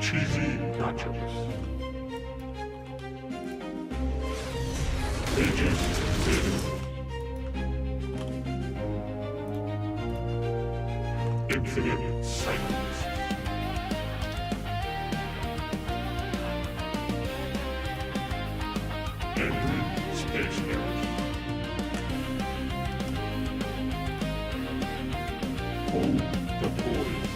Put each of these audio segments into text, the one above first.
CheesyNachos. Agent Infinite Silence. Angry Space Hares. Hold the boys.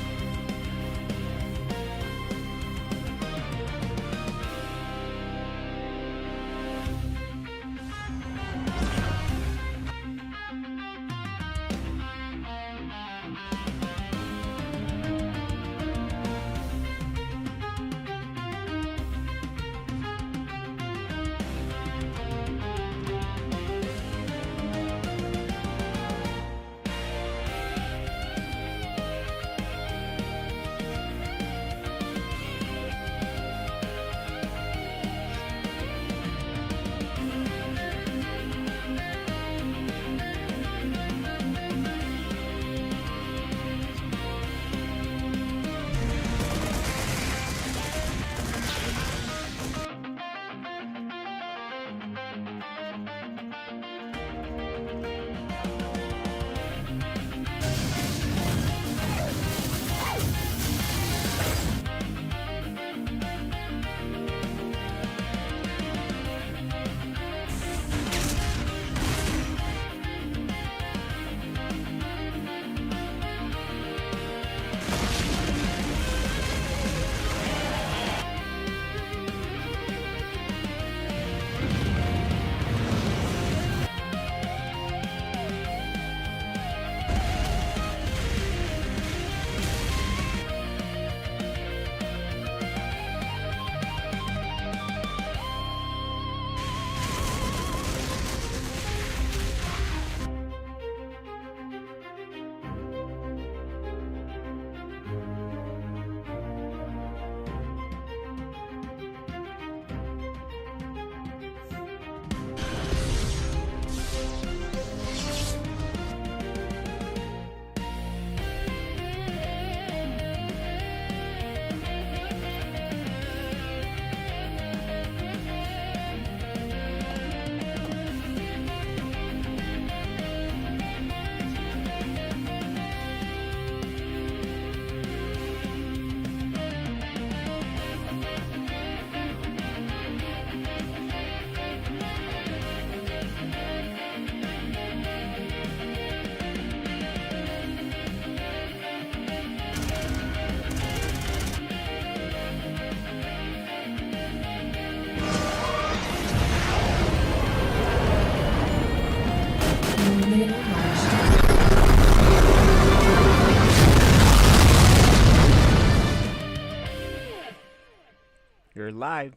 You're live.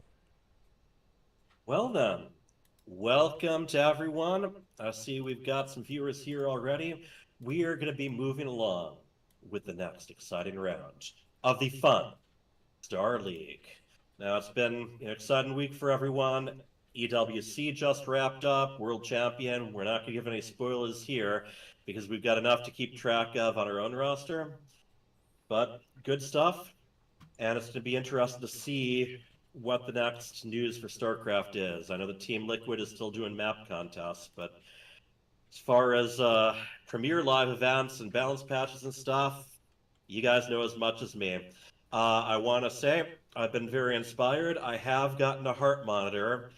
Well then, welcome to everyone. I see we've got some viewers here already. We are going to be moving along with the next exciting round of the fun Star League. Now, it's been an exciting week for everyone. EWC just wrapped up, World Champion. We're not going to give any spoilers here because we've got enough to keep track of on our own roster. But good stuff, and it's going to be interesting to see what the next news for StarCraft is. I know the Team Liquid is still doing map contests, but as far as Premier Live events and balance patches and stuff, you guys know as much as me. I want to say I've been very inspired. I have gotten a heart monitor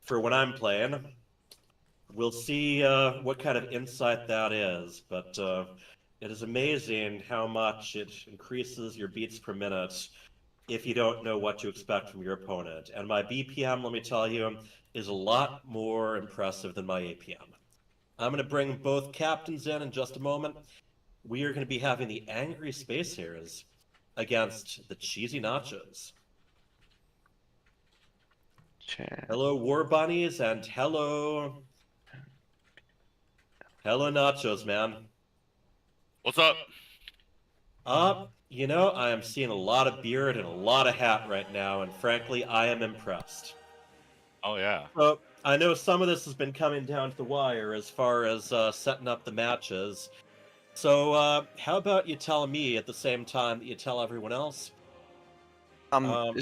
for when I'm playing. We'll see what kind of insight that is, but it is amazing how much it increases your beats per minute if you don't know what to expect from your opponent. And my BPM, let me tell you, is a lot more impressive than my APM. I'm going to bring both captains in just a moment. We are going to be having the Angry Space Hares against the CheesyNachos. Hello, War Bunnies, and hello Nachos, man. What's up? You know, I am seeing a lot of beard and a lot of hat right now, and frankly, I am impressed. Oh, yeah. So, I know some of this has been coming down to the wire as far as setting up the matches. So, how about you tell me at the same time that you tell everyone else Um,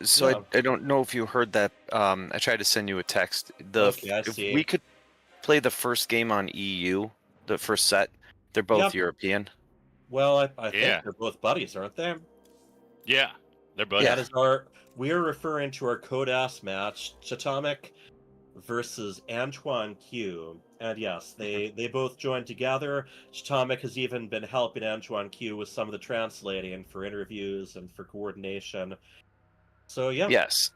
So yeah. I don't know if you heard that. I tried to send you a text. Okay, I If see. we could play the first game on EU, the first set, they're both Yep. European. Well, I think Yeah. they're both buddies, aren't they? Yeah. They're buddies. That is we are referring to our Codas match, Chatomic versus Antoine Q. And yes, they both joined together. Chatomic has even been helping Antoine Q with some of the translating for interviews and for coordination. So yeah, Yes.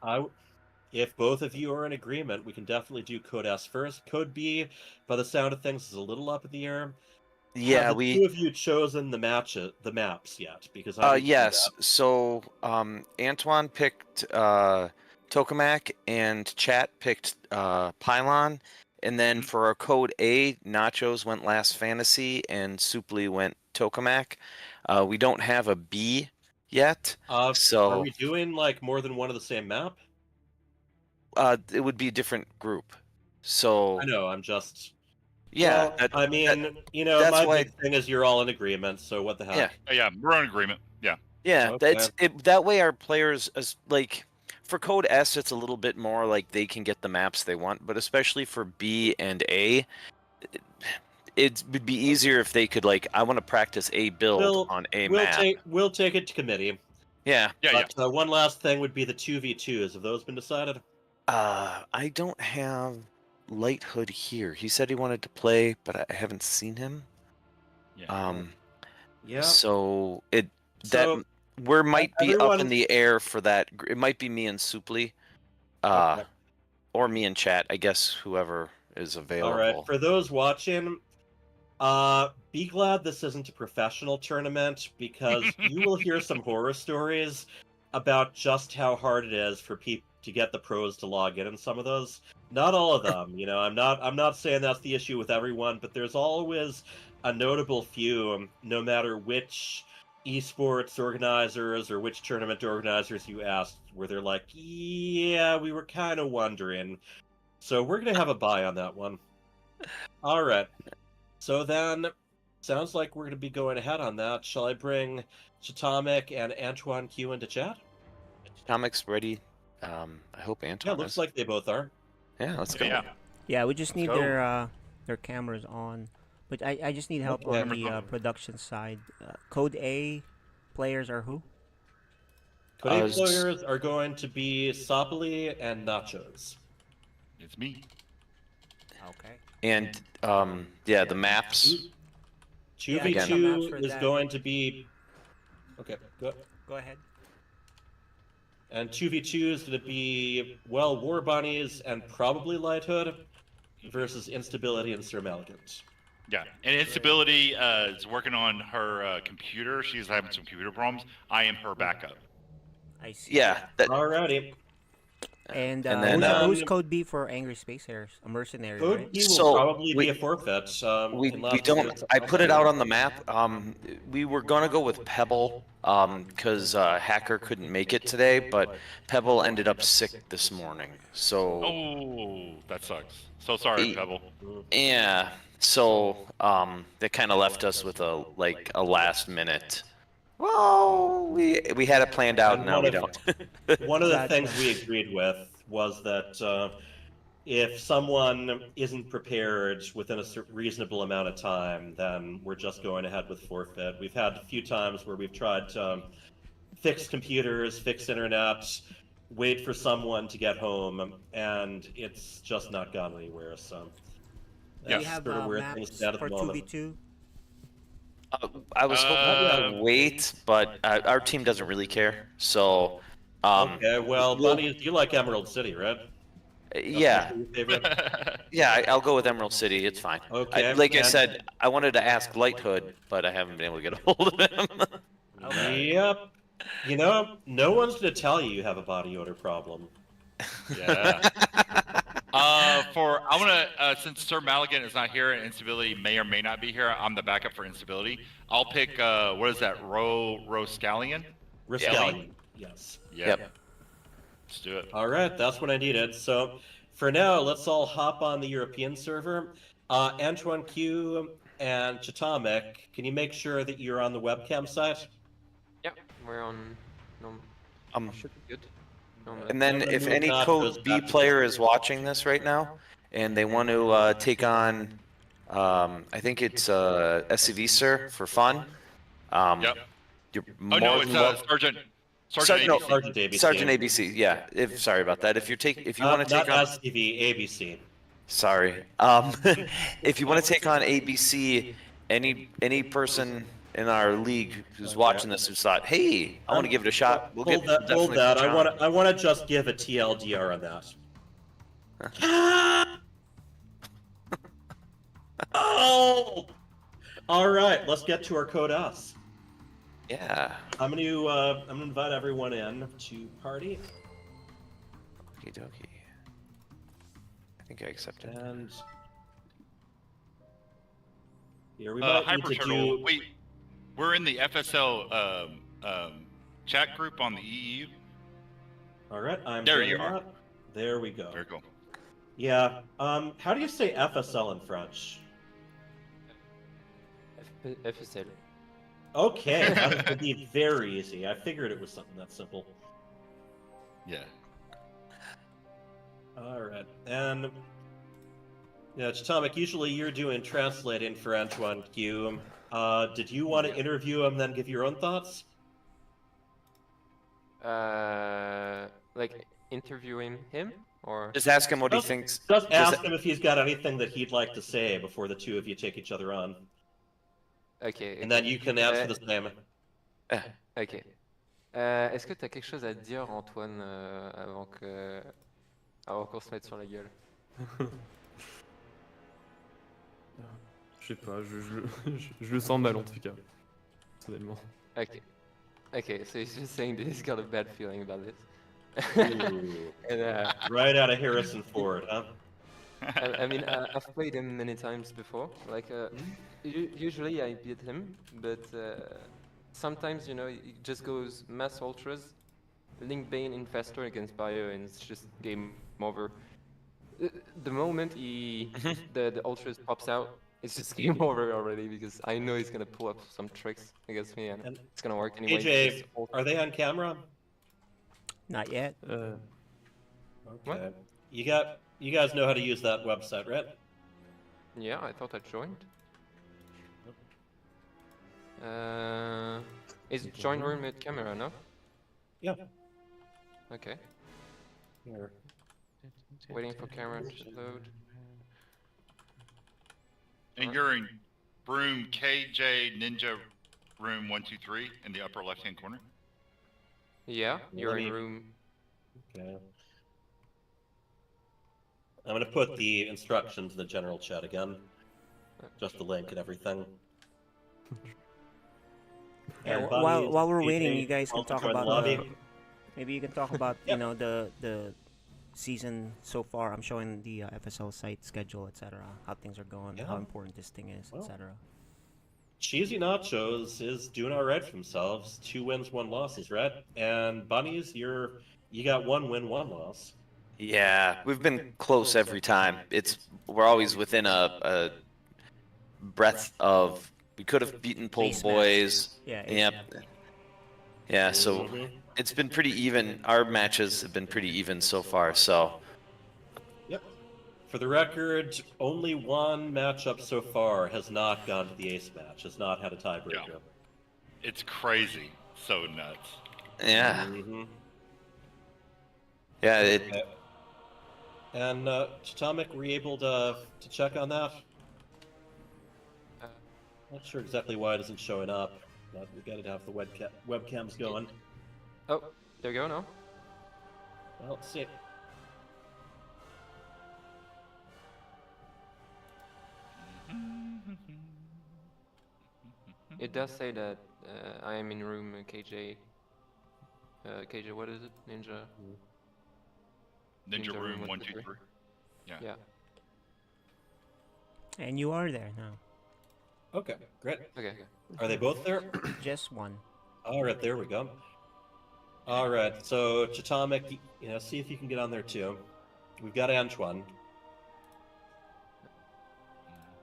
if both of you are in agreement, we can definitely do Code S first. Code B, by the sound of things, is a little up in the air. Yeah, Have the two of you chosen the maps yet? Because I need to do yes. that. So Antoine picked Tokamak and Chat picked Pylon. And then for our code A, Nachos went Last Fantasy and Supli went Tokamak. We don't have a B yet. Are So we doing like more than one of the same map? it would be a different group. So I know, I'm just. yeah, Well, I mean, that's my why- big thing is you're all in agreement, so what the heck? Yeah. Oh, yeah, we're in agreement. Yeah. yeah, Okay. that way our players like for code S it's a little bit more like they can get the maps they want, but especially for B and A, it would be easier if they could like I want to practice a build on a map. We'll take it to committee. Yeah. Yeah, But one last thing would be the 2v2s. Have those been decided? I don't have Light Hood here. He said he wanted to play, but I haven't seen him. Yeah. Yeah. So So, we might be up everyone- in the air for that. It might be me and Supli, Okay. or me and Chat. I guess whoever is available. All right. For those watching, be glad this isn't a professional tournament because you will hear some horror stories about just how hard it is for people to get the pros to log in some of those. Not all of them, I'm not saying that's the issue with everyone, but there's always a notable few, no matter which esports organizers or which tournament organizers you asked, where they're like, yeah, we were kind of wondering. So we're gonna have a buy on that one. All right. So then, sounds like we're gonna be going ahead on that. Shall I bring Chatomic and Antoine Q into chat? Tomic's ready. I hope Yeah, Anton looks is. like they both are. Yeah, let's go. Yeah. Yeah, we just need go. their cameras on. But I just need help Okay. on the production side. Code A players are who? Code s- players are going to be Sopoli and Nachos. It's me. Okay. And the maps. 2v2 for is that. going to be. Okay, go. Go ahead. And 2v2 is going to be, well, War Bunnies and probably Light Hood versus Instability and Sir Maligant. Yeah. And Instability is working on her computer. She's having some computer problems. I am her backup. I see. Yeah. That, Alrighty. And, And then, who's code B for Angry Space Hares? A mercenary, Code right? B will So, probably be we- a forfeit. we unless don't. there's- I put it out on the map. We were gonna go with Pebble because Hacker couldn't make it today, but Pebble ended up sick this morning. So Oh, that sucks. So sorry, Pebble. yeah. So that kind of left us with a last minute. Well, we had it planned out, And now we don't. One of the Gotcha. things we agreed with was that if someone isn't prepared within a reasonable amount of time, then we're just going ahead with forfeit. We've had a few times where we've tried to fix computers, fix internet, wait for someone to get home, and it's just not gone anywhere. So Do Yeah. you have sort of where maps things stand at for the moment. 2v2? I was hoping to wait, but our team doesn't really care. So Okay, well, Bunny, you like Emerald City, right? yeah. Your favorite? Yeah, I'll go with Emerald City. It's fine. Okay, Like I and- said, I wanted to ask Light Hood, but I haven't been able to get a hold of him. Yep. No one's gonna tell you have a body odor problem. Yeah. I'm gonna since Sir Maligan is not here and Instability may or may not be here, I'm the backup for Instability. I'll pick what is that? Scallion? Riscallion. Yes. Yeah. Yep. Let's do it. All right, that's what I needed. So, for now, let's all hop on the European server. Antoine Q and Chatomic, can you make sure that you're on the webcam site? Yep, we're on. No, Should be good. Normally. And then I'm gonna if move any nachos code B back to player the- is watching this right now and they want to take on, I think it's SCV Sir for fun. Yep. You're Oh more no, it's than welcome. Sergeant No, ABC. Sergeant ABC. Sergeant ABC. Yeah. Sorry about that. If you want to Not take on, SCV, ABC. sorry. If you want to take on ABC, any person in our league who's watching this who's thought, hey, I want to give it a shot. We'll Hold get that. Hold definitely that. put you on. I want to just give a TLDR on that. Oh! All right, let's get to our code S. Yeah. I'm gonna invite everyone in to party, Okie dokie. I think I accepted. and here we might need Hyper to Turtle. do. We're in the FSL chat group on the EU. All right, I'm There doing you are. that. There we go. Very cool. Yeah. How do you say FSL in French? FSL. Okay, that is indeed very easy. I figured it was something that simple. Yeah. All right, and yeah, Chitomic, usually you're doing translating for Antoine Q. Did you want to interview him, then give your own thoughts? Like interviewing him or Just ask him what he Just- thinks. Just ask him if he's got anything that he'd like to say before the two of you take each other on, ok. and then you can answer the same. Ok. Est-ce que tu as quelque chose à dire, Antoine, avant qu'on se mette sur la gueule? Je sais pas, je le sens mal en tout cas, personnellement. Ok. Okay, so he's just saying that he's got a bad feeling about this. Ooh, And right out of Harrison Ford, huh? I mean, I've played him many times before. Like, usually I beat him, but sometimes, you know, he just goes mass ultras, Link Bane Infestor against Bio, and it's just game over. The moment the ultras pops out, it's just game over already because I know he's gonna pull up some tricks against me and And it's gonna work anyway. AJ, are they on camera? Not yet. Okay. What? You guys know how to use that website, right? Yeah, I thought I joined. Is join room with camera, no? Yeah. Okay. Here. Waiting for camera to load. And you're in room KJ Ninja room 123 in the upper left hand corner. Yeah, you're Let in me- room. Okay. I'm gonna put the instructions in the general chat again. Just the link and everything. Yeah, And while Bunny, while we're AJ, waiting, you guys can also talk join the about lobby. maybe you can talk about Yep. you know the season so far. I'm showing the FSL site schedule, etc. How things are going, how Yeah. important this thing is, Well, etc. CheesyNachos is doing all right for themselves. 2 wins, 1 losses, right? And Bunnies, you got 1 win, 1 loss. Yeah, we've been close every time. We're always within a breadth of. We could have beaten Pulled Ace match. Boys. Yeah. Yep. Yeah, so Mhm. it's been pretty even. Our matches have been pretty even so far. So Yep. For the record, only one matchup so far has not gone to the ace match, has not had a tiebreaker. It's crazy. So nuts. yeah, Mhm. yeah. Okay. And Chitomic, were you able to check on that? Uh, Not sure exactly why it isn't showing up, but we gotta have the webcams going. Oh, there you go now. Well, let's see. It does say that I am in room KJ. KJ, what is it? Ninja. Ninja Ninja room room 123. Yeah. Yeah. And you are there now. Okay, great. Okay. Okay. Are they both there? Just one. All right, there we go. All right, so Chitomic, see if you can get on there too. We've got Antoine.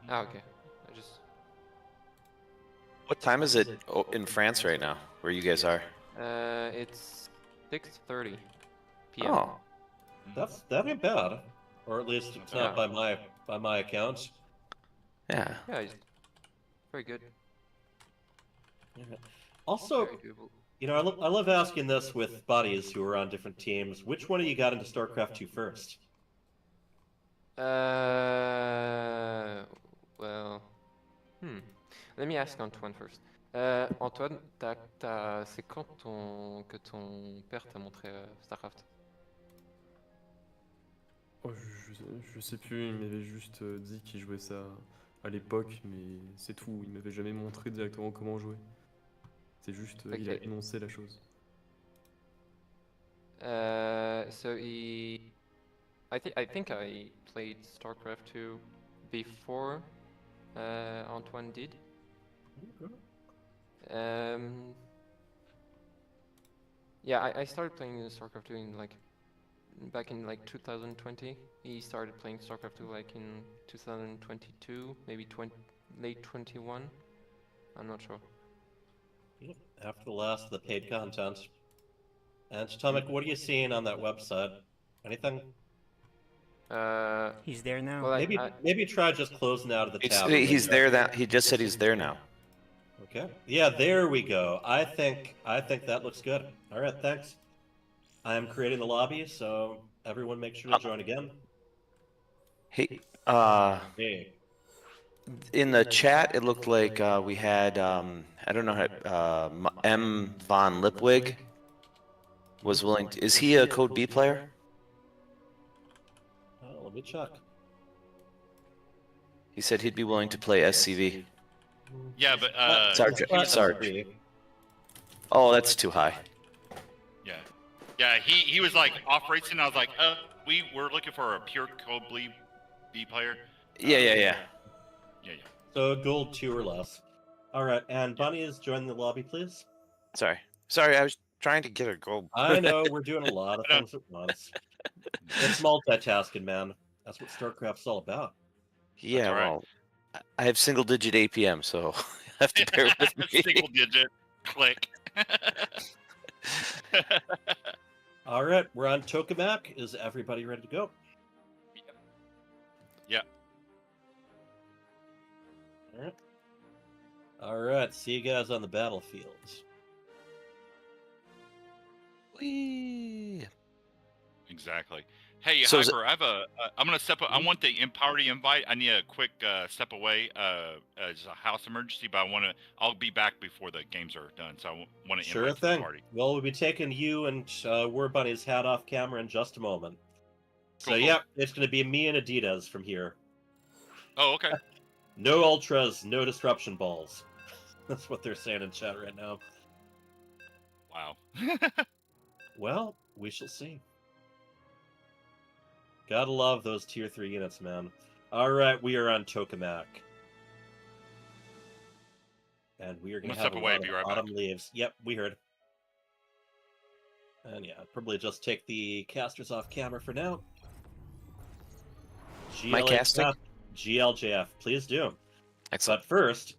Ah, okay. I just. What time is it in France right now? Where you guys are? It's 6:30 p.m. Oh, That ain't bad, or at least it's not by my account. yeah. Yeah, it's very good. Yeah. Also, Very doable. you know, I love asking this with buddies who are on different teams. Which one of you got into StarCraft 2 first? Well, let me ask Antoine first. Antoine, c'est quand que ton père t'a montré StarCraft? Oh, je sais plus, il m'avait juste dit qu'il jouait ça à l'époque, mais c'est tout. Il m'avait jamais montré directement comment jouer. C'est juste, il a Ok. énoncé la chose. So I think I played StarCraft 2 before Antoine did. Yeah, I started playing StarCraft 2 in back in 2020. He started playing StarCraft 2 like in 2022, maybe late 21. I'm not sure. Yep, after the last of the paid content. And Atomic, what are you seeing on that website? Anything? He's there now. Well, Maybe try just closing out of the tab. He's there. That he just said he's there now. Okay. Yeah, there we go. I think that looks good. All right, thanks. I am creating the lobby, so everyone make sure to join again. Hey, Hey. in the chat, it looked like we had I don't know how M von Lipwig was willing. Is he a Code B player? Let me check. He said he'd be willing to play SCV. Yeah, but Sarge. Oh, that's too high. Yeah. He was like off racing. I was like, we were looking for a pure Code B player. Yeah. So gold 2 or less. All right, and Bunny is joining the lobby, please. Sorry, I was trying to get a gold. I know we're doing a lot of things at once. It's multitasking, man. That's what StarCraft's all about. Yeah, all right. well, I have single-digit APM, so you have to bear with me. Single digit. Click. All right, we're on Tokamak. Is everybody ready to go? Yep. All right. All right. See you guys on the battlefield. Whee! Exactly. Hey, So Hyper, I'm gonna step. I want the party invite. I need a quick step away. It's a house emergency, but I'll be back before the games are done. So I want to Sure invite to the thing. party. Well, we'll be taking you and War Bunny's hat off camera in just a moment. Cool. Yeah, it's going to be me and Adidas from here. Oh, okay. No ultras, no disruption balls. That's what they're saying in chat right now. Wow. Well, we shall see. Gotta love those tier 3 units, man. Alright, we are on Tokamak. And we are going to have step away, a lot be of right autumn back. leaves. Yep, we heard. And yeah, probably just take the casters off camera for now. My casting? GLJF, please do. Excellent. But first,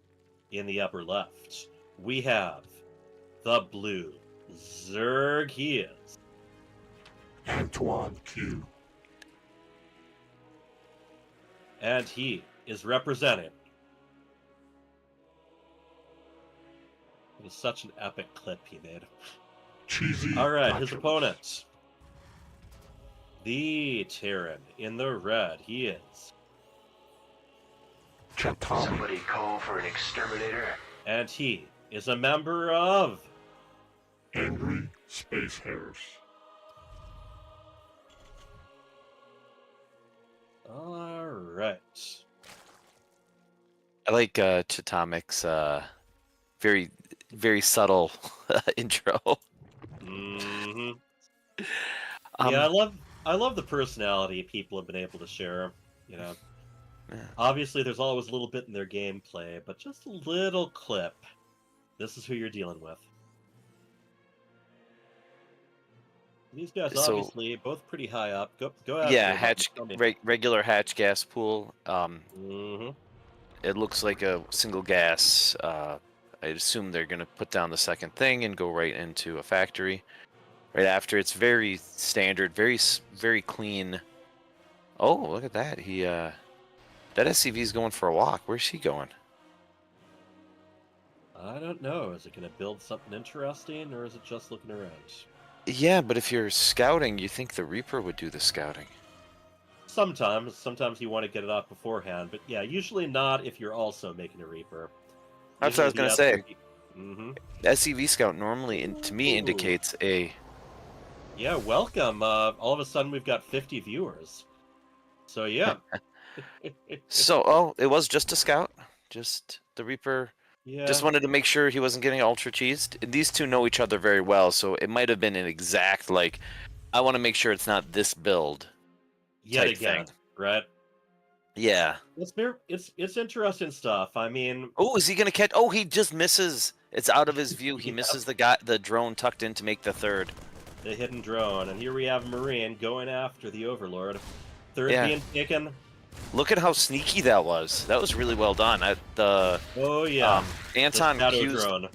in the upper left, we have the blue Zerg. He is Antoine Q. And he is representing. It was such an epic clip he made. CheesyNachos. All right, his opponent. The Terran in the red. He is. Somebody call for an exterminator. And he is a member of. Angry Space Hares. All right. I like Chatomic's very, very subtle intro. Mm-hmm. Yeah, I love the personality people have been able to share. You know, Yeah. obviously there's always a little bit in their gameplay, but just a little clip. This is who you're dealing with. These guys So- obviously both pretty high up. Go ahead. Yeah, regular hatch gas pool. Mm-hmm. It looks like a single gas. I assume they're gonna put down the second thing and go right into a factory. right after. It's very standard, very clean. Oh, look at that. That SCV's going for a walk. Where's he going? I don't know. Is it going to build something interesting, or is it just looking around? Yeah, but if you're scouting, you think the Reaper would do the scouting. Sometimes you want to get it off beforehand, but yeah, usually not if you're also making a Reaper. That's what I was gonna say. Mm-hmm. SCV scout normally, to me, Ooh. indicates a. Yeah, welcome. All of a sudden, we've got 50 viewers. So yeah. So, it was just a scout. Just the Reaper. Yeah. Just wanted to make sure he wasn't getting ultra cheesed. These two know each other very well, so it might have been an exact like. I want to make sure it's not this build. Yet type again, thing. right? Yeah. It's interesting stuff. I mean, Oh, is he gonna catch? Oh, he just misses. It's out of his view. He Yep. misses the drone tucked in to make the third. the hidden drone, and here we have Marine going after the Overlord. Third Yeah. being taken. Look at how sneaky that was. That was really well done. Oh yeah. Anton the shadow Q's drone.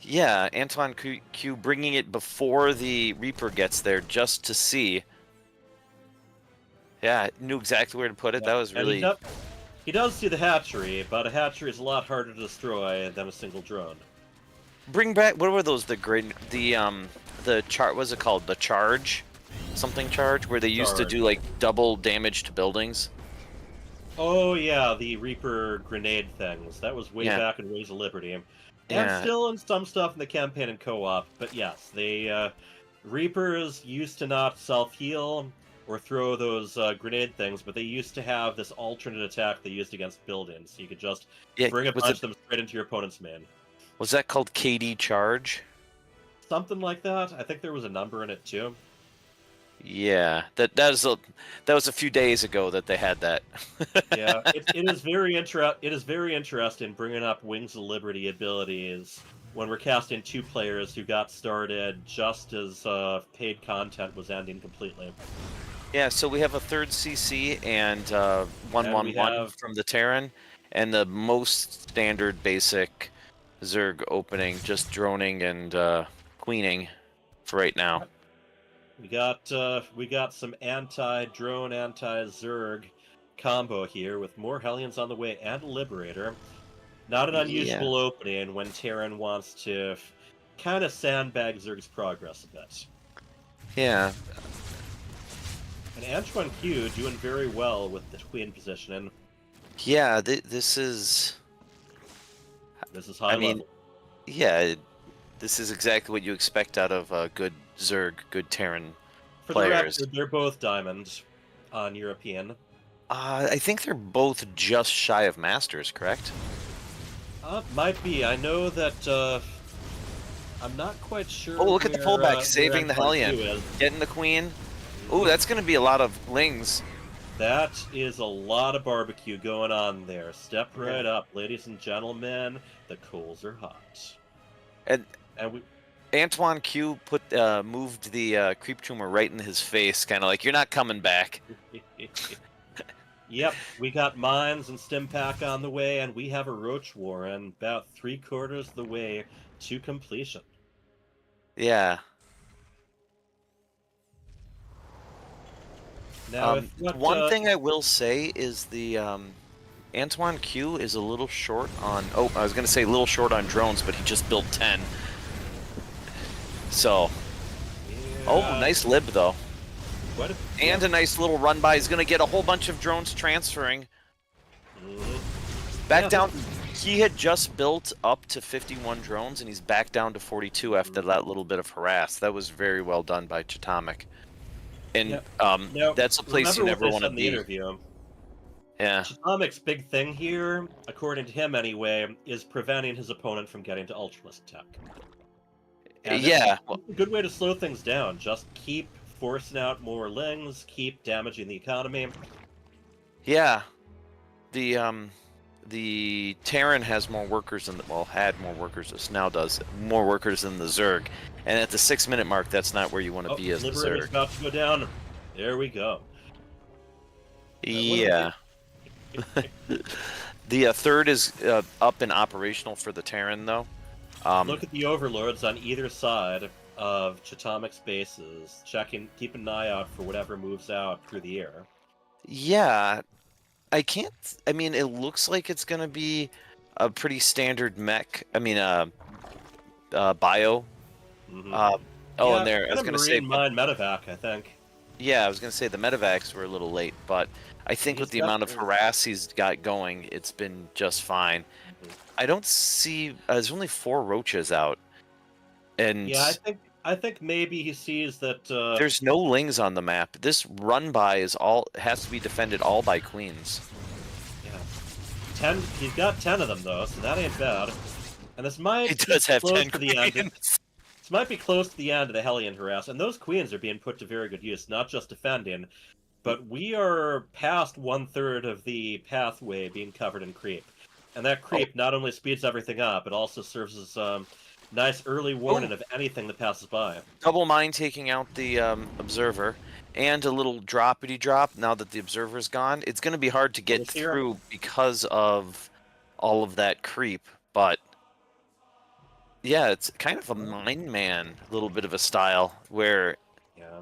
Yeah, Anton Q bringing it before the Reaper gets there just to see. Yeah, knew exactly where to put it. That was And really. he does see the hatchery, but a hatchery is a lot harder to destroy than a single drone. Bring back. What were those? The chart. What's it called? The charge, something charge, where they used to Charge. do like double damage to buildings. Oh yeah, the Reaper grenade things. That was way Yeah. back in Ways of Liberty. And Yeah. still in some stuff in the campaign and co-op, but yes, they Reapers used to not self-heal or throw those grenade things, but they used to have this alternate attack they used against buildings. So you could just Yeah. bring a Was bunch of them straight into your opponent's main. Was that called KD charge? Something like that. I think there was a number in it too. Yeah. That was a few days ago that they had that. Yeah, it is very interesting bringing up Wings of Liberty abilities when we're casting two players who got started just as paid content was ending completely. Yeah, so we have a third CC and And 111 we have- from the Terran, and the most standard basic Zerg opening, just droning and queening for right now. We got some anti-drone, anti-Zerg combo here with more Hellions on the way and a Liberator. Not an unusual opening when Terran wants to kind of sandbag Zerg's progress a bit. Yeah, And Antoine Q doing very well with the Queen positioning. yeah. This is, This is high I mean, level. yeah. This is exactly what you expect out of good Zerg, good Terran For players. the record, they're both diamond on European. I think they're both just shy of Masters, correct? Might be. I know that. I'm not quite sure. Oh, look at the where, pullback, where saving the Antoine Q Hellion, is. getting the Queen. Oh, that's going to be a lot of lings. That is a lot of barbecue going on there. Step right up, ladies and gentlemen. The coals are hot. And we. Antoine Q moved the creep tumor right in his face, kind of like, you're not coming back. Yep, we got mines and stim pack on the way, and we have a roach warren about 3/4 of the way to completion. Yeah. Now, One thing I will say is the Antoine Q is a little short on. Oh, I was gonna say a little short on drones, but he just built 10. So. Oh, nice lib though. And a nice little run by. He's gonna get a whole bunch of drones transferring. Back down. He had just built up to 51 drones, and he's back down to 42 after that little bit of harass. That was very well done by Chatomic. And that's a place you never want to be. Interview. Yeah. Chatomic's big thing here, according to him anyway, is preventing his opponent from getting to Ultralisk tech. And Yeah. it's a good way to slow things down. Just keep forcing out more lings, keep damaging the economy. Yeah. The Terran has more workers than had more workers. This now does more workers than the Zerg, and at the 6-minute mark, that's not where you want to be as the Liberator's Zerg. about to go down. There we go. Yeah. The third is up and operational for the Terran, though. Look at the overlords on either side. of Chitomic's bases, keep an eye out for whatever moves out through the air. Yeah, I can't. I mean, it looks like it's gonna be a pretty standard mech. I mean, bio. Mm-hmm. Oh, yeah, and there, I was gonna say, Marine Mine Medevac, I think. yeah, I was gonna say the medevacs were a little late, but I think with the amount of harass he's got going, it's been just fine. Mhm. I don't see. There's only 4 roaches out, and Yeah, I think maybe he sees that. there's no lings on the map. This run by has to be defended all by queens. Yeah, He's got 10 of them though, so that ain't bad. And this might He does have close 10 to the end. queens. This might be close to the end of the Hellion harass, and those queens are being put to very good use, not just defending, but we are past 1/3 of the pathway being covered in creep. And that creep not only speeds everything up, it also serves as nice early warning of anything that passes by. Double mine taking out the observer, and a little droppity drop now that the observer's gone. It's going to be hard to get through because of all of that creep, but yeah, it's kind of a mine man, a little bit of a style where... Yeah.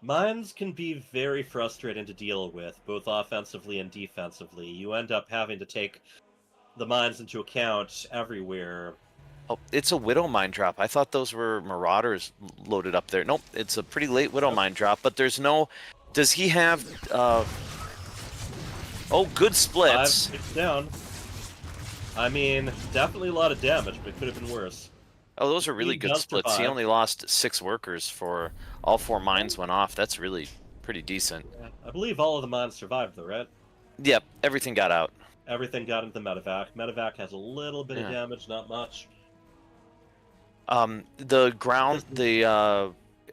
Mines can be very frustrating to deal with, both offensively and defensively. You end up having to take the mines into account everywhere. Oh, it's a Widow Mine drop. I thought those were Marauders loaded up there. Nope, it's a pretty late Widow Mine drop, but there's no... Does he have... Oh, good splits. 5 down. I mean, definitely a lot of damage, but it could have been worse. Oh, those are really He good does splits. He survive. only lost 6 workers for all 4 mines went off. That's really pretty decent. Yeah, I believe all of the mines survived, though, right? Yep, everything got out. Everything got into the medevac. Medevac has a little bit of damage, not much. The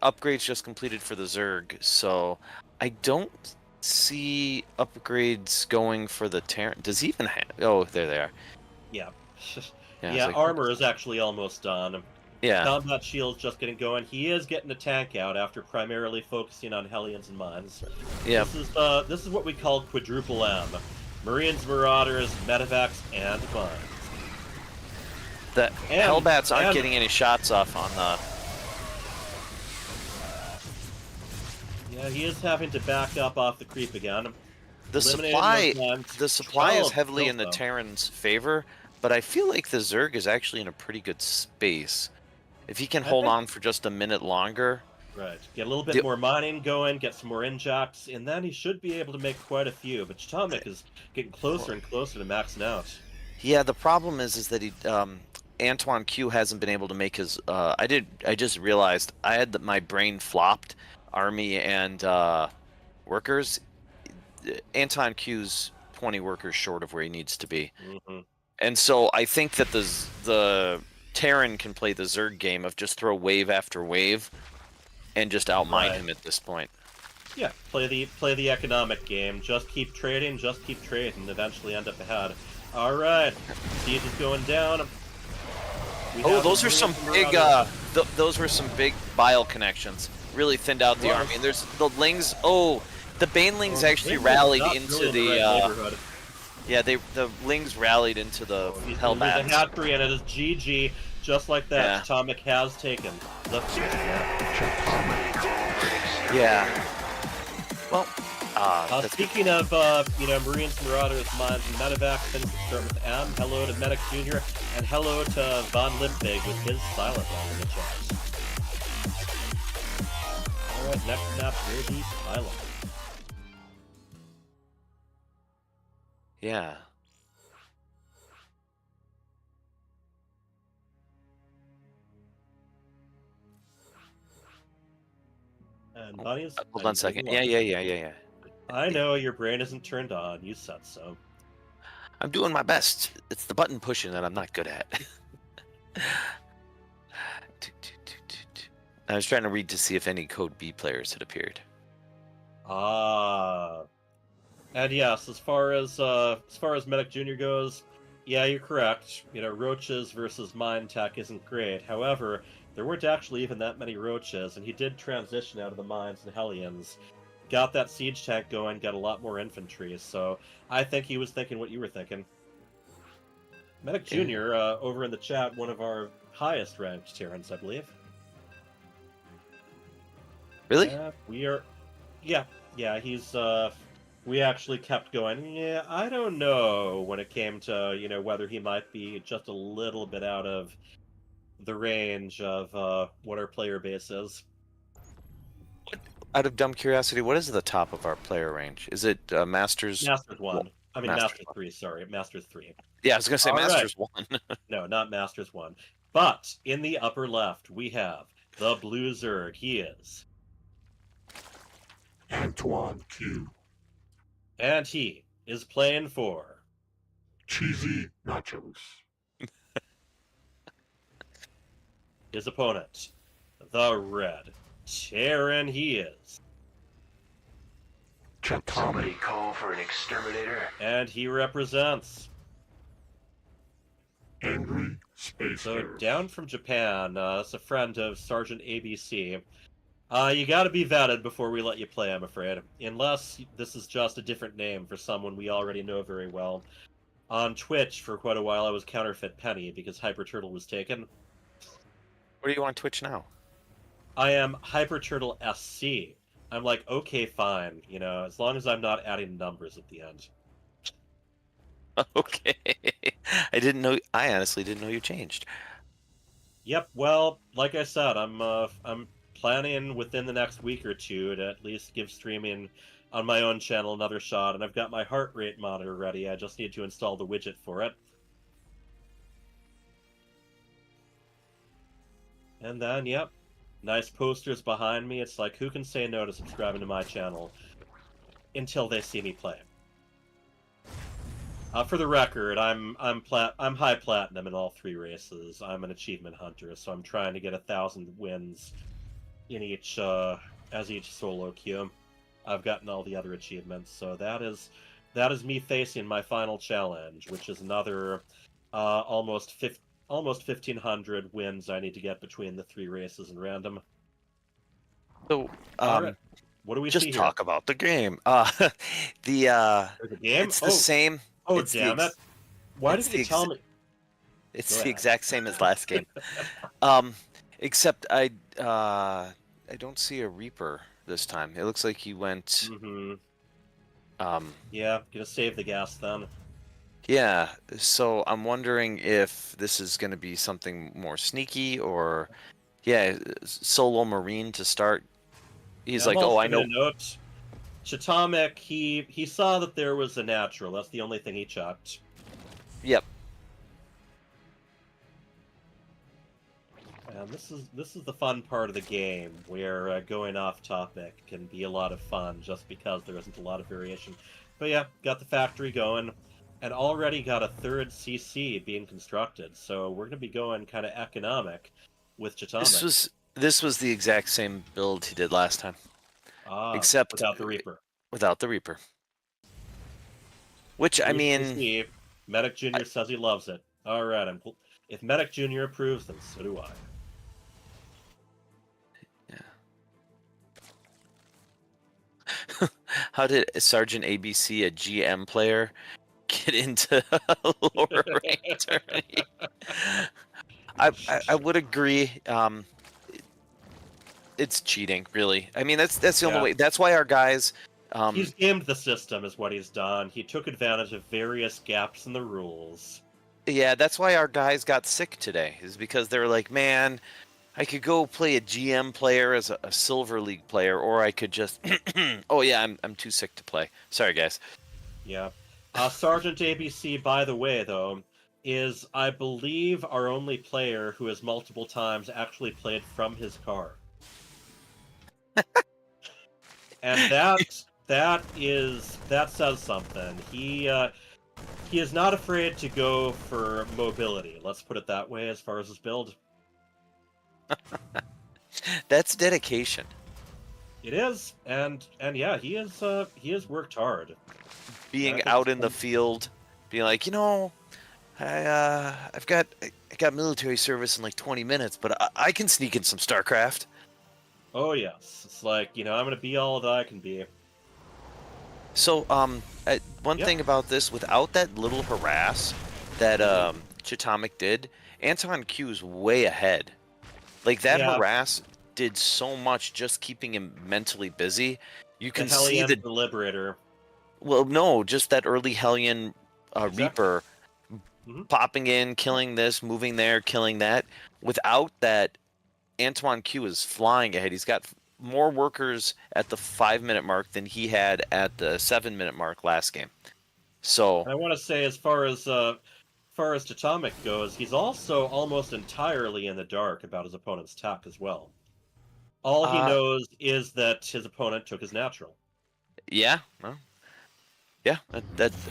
upgrades just completed for the Zerg, so I don't see upgrades going for the Terran. Does he even have... Oh, there they are. Yeah. Yeah, like... armor is actually almost done. Yeah. Combat shield's just getting going. He is getting a tank out after primarily focusing on Hellions and Mines. Yeah. This is what we call quadruple M. Marines, Marauders, Medevacs, and Mines. The Hellbats aren't getting any shots off on the... Yeah, he is having to back up off the creep again. The supply is heavily in the Terran's favor, but I feel like the Zerg is actually in a pretty good space. If he can hold on for just a minute longer... Right. Get a little bit more mining going, get some more injects, and then he should be able to make quite a few. But Chitomic is getting closer and closer to maxing out. Yeah, the problem is that he... Antoine Q hasn't been able to make his... I just realized I had my brain flopped. Army and workers. Anton Q's 20 workers short of where he needs to be. Mm-hmm. And so I think that the Terran can play the Zerg game of just throw wave after wave and just outmine him at this point. Yeah, play the economic game. Just keep trading, and eventually end up ahead. All right, siege is going down. Those are some big. Those were some big bile connections. Really thinned out the army. And there's the Lings. Oh, the Banelings actually rallied into the. The Lings rallied into the Hellbats. There's a hatchery, and it is GG, just like that. Yeah. Atomic has taken the. Yeah. Well. Speaking of, Marines, Marauders, Mines, and Medevacs, things start with M. Hello to Medic Jr. and hello to Von Lipvig with his silent round in the chat. Alright, next map, near the island. Yeah. And Bunnies? Hold on a second. Yeah. I know your brain isn't turned on. You said so. I'm doing my best. It's the button pushing that I'm not good at. I was trying to read to see if any Code B players had appeared. And yes, as far as Medic Jr. goes, yeah, you're correct. Roaches versus Mine Tech isn't great. However, there weren't actually even that many Roaches, and he did transition out of the Mines and Hellions. Got that siege tank going, got a lot more infantry, so I think he was thinking what you were thinking. Medic Jr., over in the chat, one of our highest ranked Terrans, I believe. Really? We are. Yeah, he's. We actually kept going. Yeah, I don't know when it came to whether he might be just a little bit out of the range of what our player base is. Out of dumb curiosity, what is the top of our player range? Is it Masters? Masters 1. I mean, Masters Masters 1. 3, sorry. Masters 3. Yeah, I was gonna say All right. Masters 1. No, not Masters 1. But in the upper left, we have the Blue Zerg. He is. Antoine Q. And he is playing for. CheesyNachos. His opponent, the Red Terran. He is. Somebody call for an exterminator. And he represents. Angry Space So Hares. down from Japan, it's a friend of Sergeant ABC. You gotta be vetted before we let you play, I'm afraid. Unless this is just a different name for someone we already know very well. On Twitch, for quite a while, I was Counterfeit Penny because Hyper Turtle was taken. What are you on Twitch now? I am Hyper Turtle SC. I'm like, okay, fine, as long as I'm not adding numbers at the end. Okay. I didn't know. I honestly didn't know you changed. Yep, well, like I said, I'm planning within the next week or two to at least give streaming on my own channel another shot, and I've got my heart rate monitor ready. I just need to install the widget for it. And then, yep, nice posters behind me. It's like, who can say no to subscribing to my channel until they see me play? For the record, I'm high platinum in all 3 races. I'm an achievement hunter, so I'm trying to get 1,000 wins in each as each solo queue. I've gotten all the other achievements, so that is me facing my final challenge, which is another almost 1,500 wins I need to get between the 3 races and random. So, Alright. What do we just see talk here? about the game. There's a game? It's the same. Oh, it's the damn it! Why it's did you the tell me? It's Go the ahead. exact same as last game. Except I don't see a Reaper this time. It looks like he went. Yeah, gonna save the gas then. Yeah. So I'm wondering if this is going to be something more sneaky or, yeah, solo Marine to start. He's Yeah, like, I'm oh, also I know. gonna note, Chitomic, he saw that there was a natural. That's the only thing he chucked. Yep. And this is the fun part of the game, where going off topic can be a lot of fun, just because there isn't a lot of variation. But yeah, got the factory going, and already got a 3rd CC being constructed. So we're gonna be going kind of economic with Chitomic. This was the exact same build he did last time, except without the Reaper. Without the Reaper. Which I mean, Steve, Medic Jr. says he loves it. All right, if Medic Jr. approves, then so do I. yeah. How did Sergeant ABC, a GM player, get into lower rank tourney? I would agree. It's cheating, really. I mean, that's the only way. That's why our guys. He's gamed the system, is what he's done. He took advantage of various gaps in the rules. Yeah, that's why our guys got sick today. Is because they were like, man, I could go play a GM player as a Silver League player, or I could just. Oh yeah, I'm too sick to play. Sorry, guys. Yeah. Sergeant ABC, by the way, though, is, I believe, our only player who has multiple times actually played from his car. And that says something. He is not afraid to go for mobility. Let's put it that way. As far as his build, That's dedication. it is, and yeah, he has worked hard. Being out in the field, being like, I got military service in like 20 minutes, but I can sneak in some StarCraft. Oh yes, it's like, I'm gonna be all that I can be. So, one thing about this, without that little harass that Chitomic did, Anton Q's way ahead. Like that Yeah. harass did so much just keeping him mentally busy. You The can see Hellion, the the Liberator. well, no, just that early Hellion Exactly. Reaper Mhm. popping in, killing this, moving there, killing that. Without that, Antoine Q is flying ahead. He's got more workers at the 5-minute mark than he had at the 7-minute mark last game. So And I want to say, as far as Tatomic goes, he's also almost entirely in the dark about his opponent's tech as well. All he knows is that his opponent took his natural. yeah, well, yeah.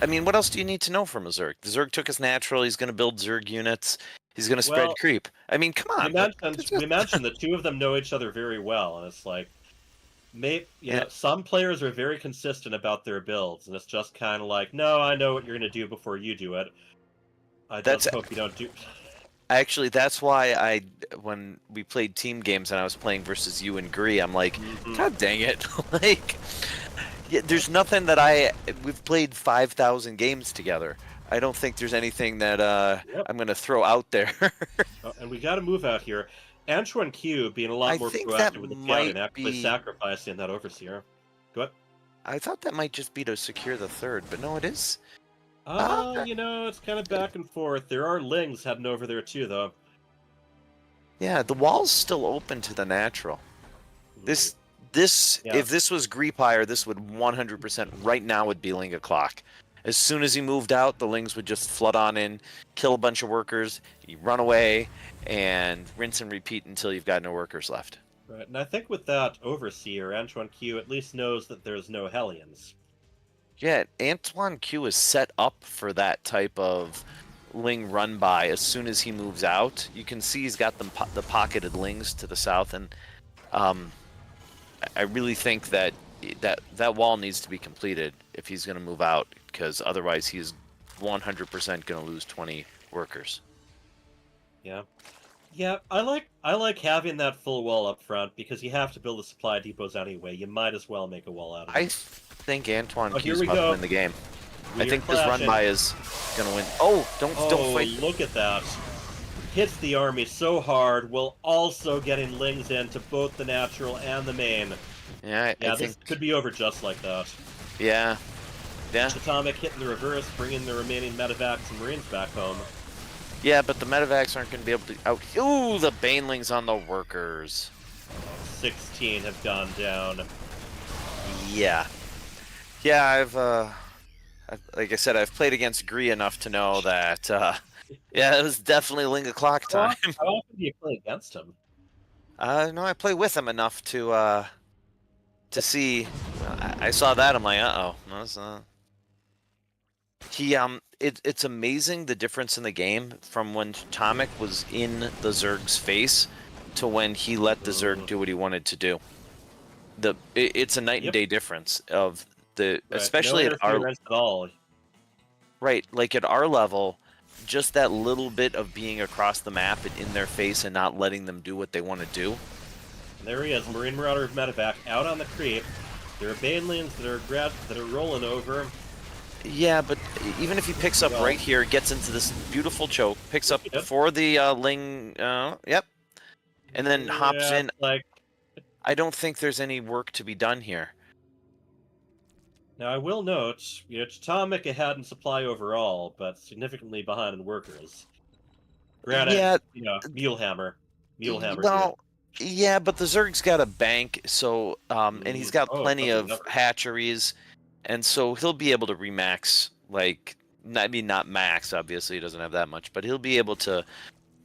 I mean, what else do you need to know from a Zerg? The Zerg took his natural. He's going to build Zerg units. He's going to spread Well, creep. I mean, come on. we mentioned the two of them know each other very well, and it's like, Yeah. some players are very consistent about their builds, and it's just kind of like, no, I know what you're going to do before you do it. I That's just hope you don't do. Actually, that's why when we played team games and I was playing versus you and Gree, I'm like, God dang it! Like, yeah, there's nothing that we've played 5,000 games together. I don't think there's anything that I'm gonna throw out there. And we got to move out here. Antoine Q being a lot I more think that proactive with the scout might and actually be- sacrificing that overseer. Go ahead. I thought that might just be to secure the third, but no, it is. It's kind of back and forth. There are lings heading over there too, though. Yeah, the wall's still open to the natural. This Yeah. if this was Greepire, this would 100% right now would be Ling o'clock. As soon as he moved out, the Lings would just flood on in, kill a bunch of workers, you run away, and rinse and repeat until you've got no workers left. Right, and I think with that overseer, Antoine Q at least knows that there's no Hellions. Yeah, Antoine Q is set up for that type of Ling run by as soon as he moves out. You can see he's got the pocketed Lings to the south, and I really think that wall needs to be completed if he's going to move out, because otherwise he's 100% going to lose 20 workers. Yeah. Yeah, I like having that full wall up front, because you have to build the supply depots anyway. You might as well make a wall out of it. I think Antoine here Q's we about to go. win the game. We I are think this clashing. run by is going to win. Oh, don't fight. Look at that. Hits the army so hard, while also getting Lings into both the natural and the main. Yeah, I This think could be over just like that. yeah. Atomic hitting the reverse, bringing the remaining medevacs and marines back home. Yeah, but the medevacs aren't going to be able to out. Ooh, the banelings on the workers. 16 have gone down. Yeah. Yeah, I've like I said, I've played against Gree enough to know that yeah, it was definitely Ling o'clock time. How often do you play against him? No, I play with him enough to see. I saw that. I'm like, uh-oh. No, it's not. It's amazing the difference in the game from when Atomic was in the Zerg's face to when he let the Zerg do what he wanted to do. It's a night and day difference of the, Right. especially no at our interference at all. right, like at our level, just that little bit of being across the map and in their face and not letting them do what they want to do. And there he is, Marine Marauder medevac out on the creep. There are banelings that are rolling over. Yeah, but even if he picks up right here, gets into this beautiful choke, picks up before the Ling, yep, and then hops in. Like, I don't think there's any work to be done here. now I will note, Atomic ahead in supply overall, but significantly behind in workers. Granted, Yeah, Mulehammer. Well, yeah, but the Zerg's got a bank, so and he's got plenty of hatcheries, and so he'll be able to remax. Like, I mean, not max. Obviously, he doesn't have that much, but he'll be able to.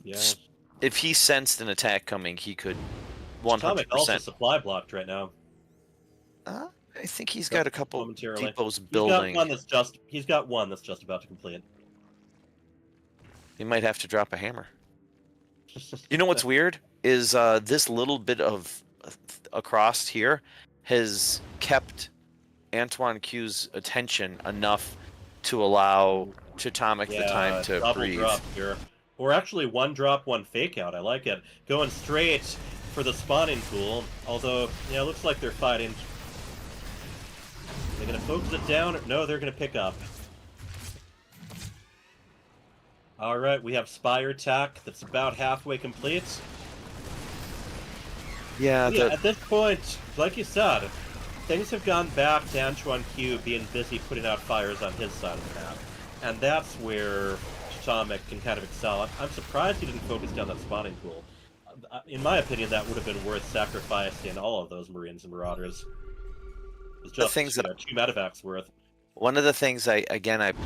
Yeah. If he sensed an attack coming, he could 100%. Atomic also supply blocked right now. I think he's got a couple depots He's building. got one that's just about to complete. He might have to drop a hammer. You know what's weird is this little bit of across here has kept Antoine Q's attention enough to allow Atomic the time to double breathe. drop here. Or actually one drop, one fake out. I like it. Going straight for the spawning pool. Although, it looks like they're fighting. They're going to focus it down. No, they're going to pick up. Alright, we have Spire attack that's about halfway complete. Yeah, Yeah, at this point, like you said, things have gone back to Antoine Q being busy putting out fires on his side of the map. And that's where Chatomic can kind of excel. I'm surprised he didn't focus down that spawning pool. In my opinion, that would have been worth sacrificing all of those Marines and Marauders. It's the just, things that two medevacs worth. one of the things I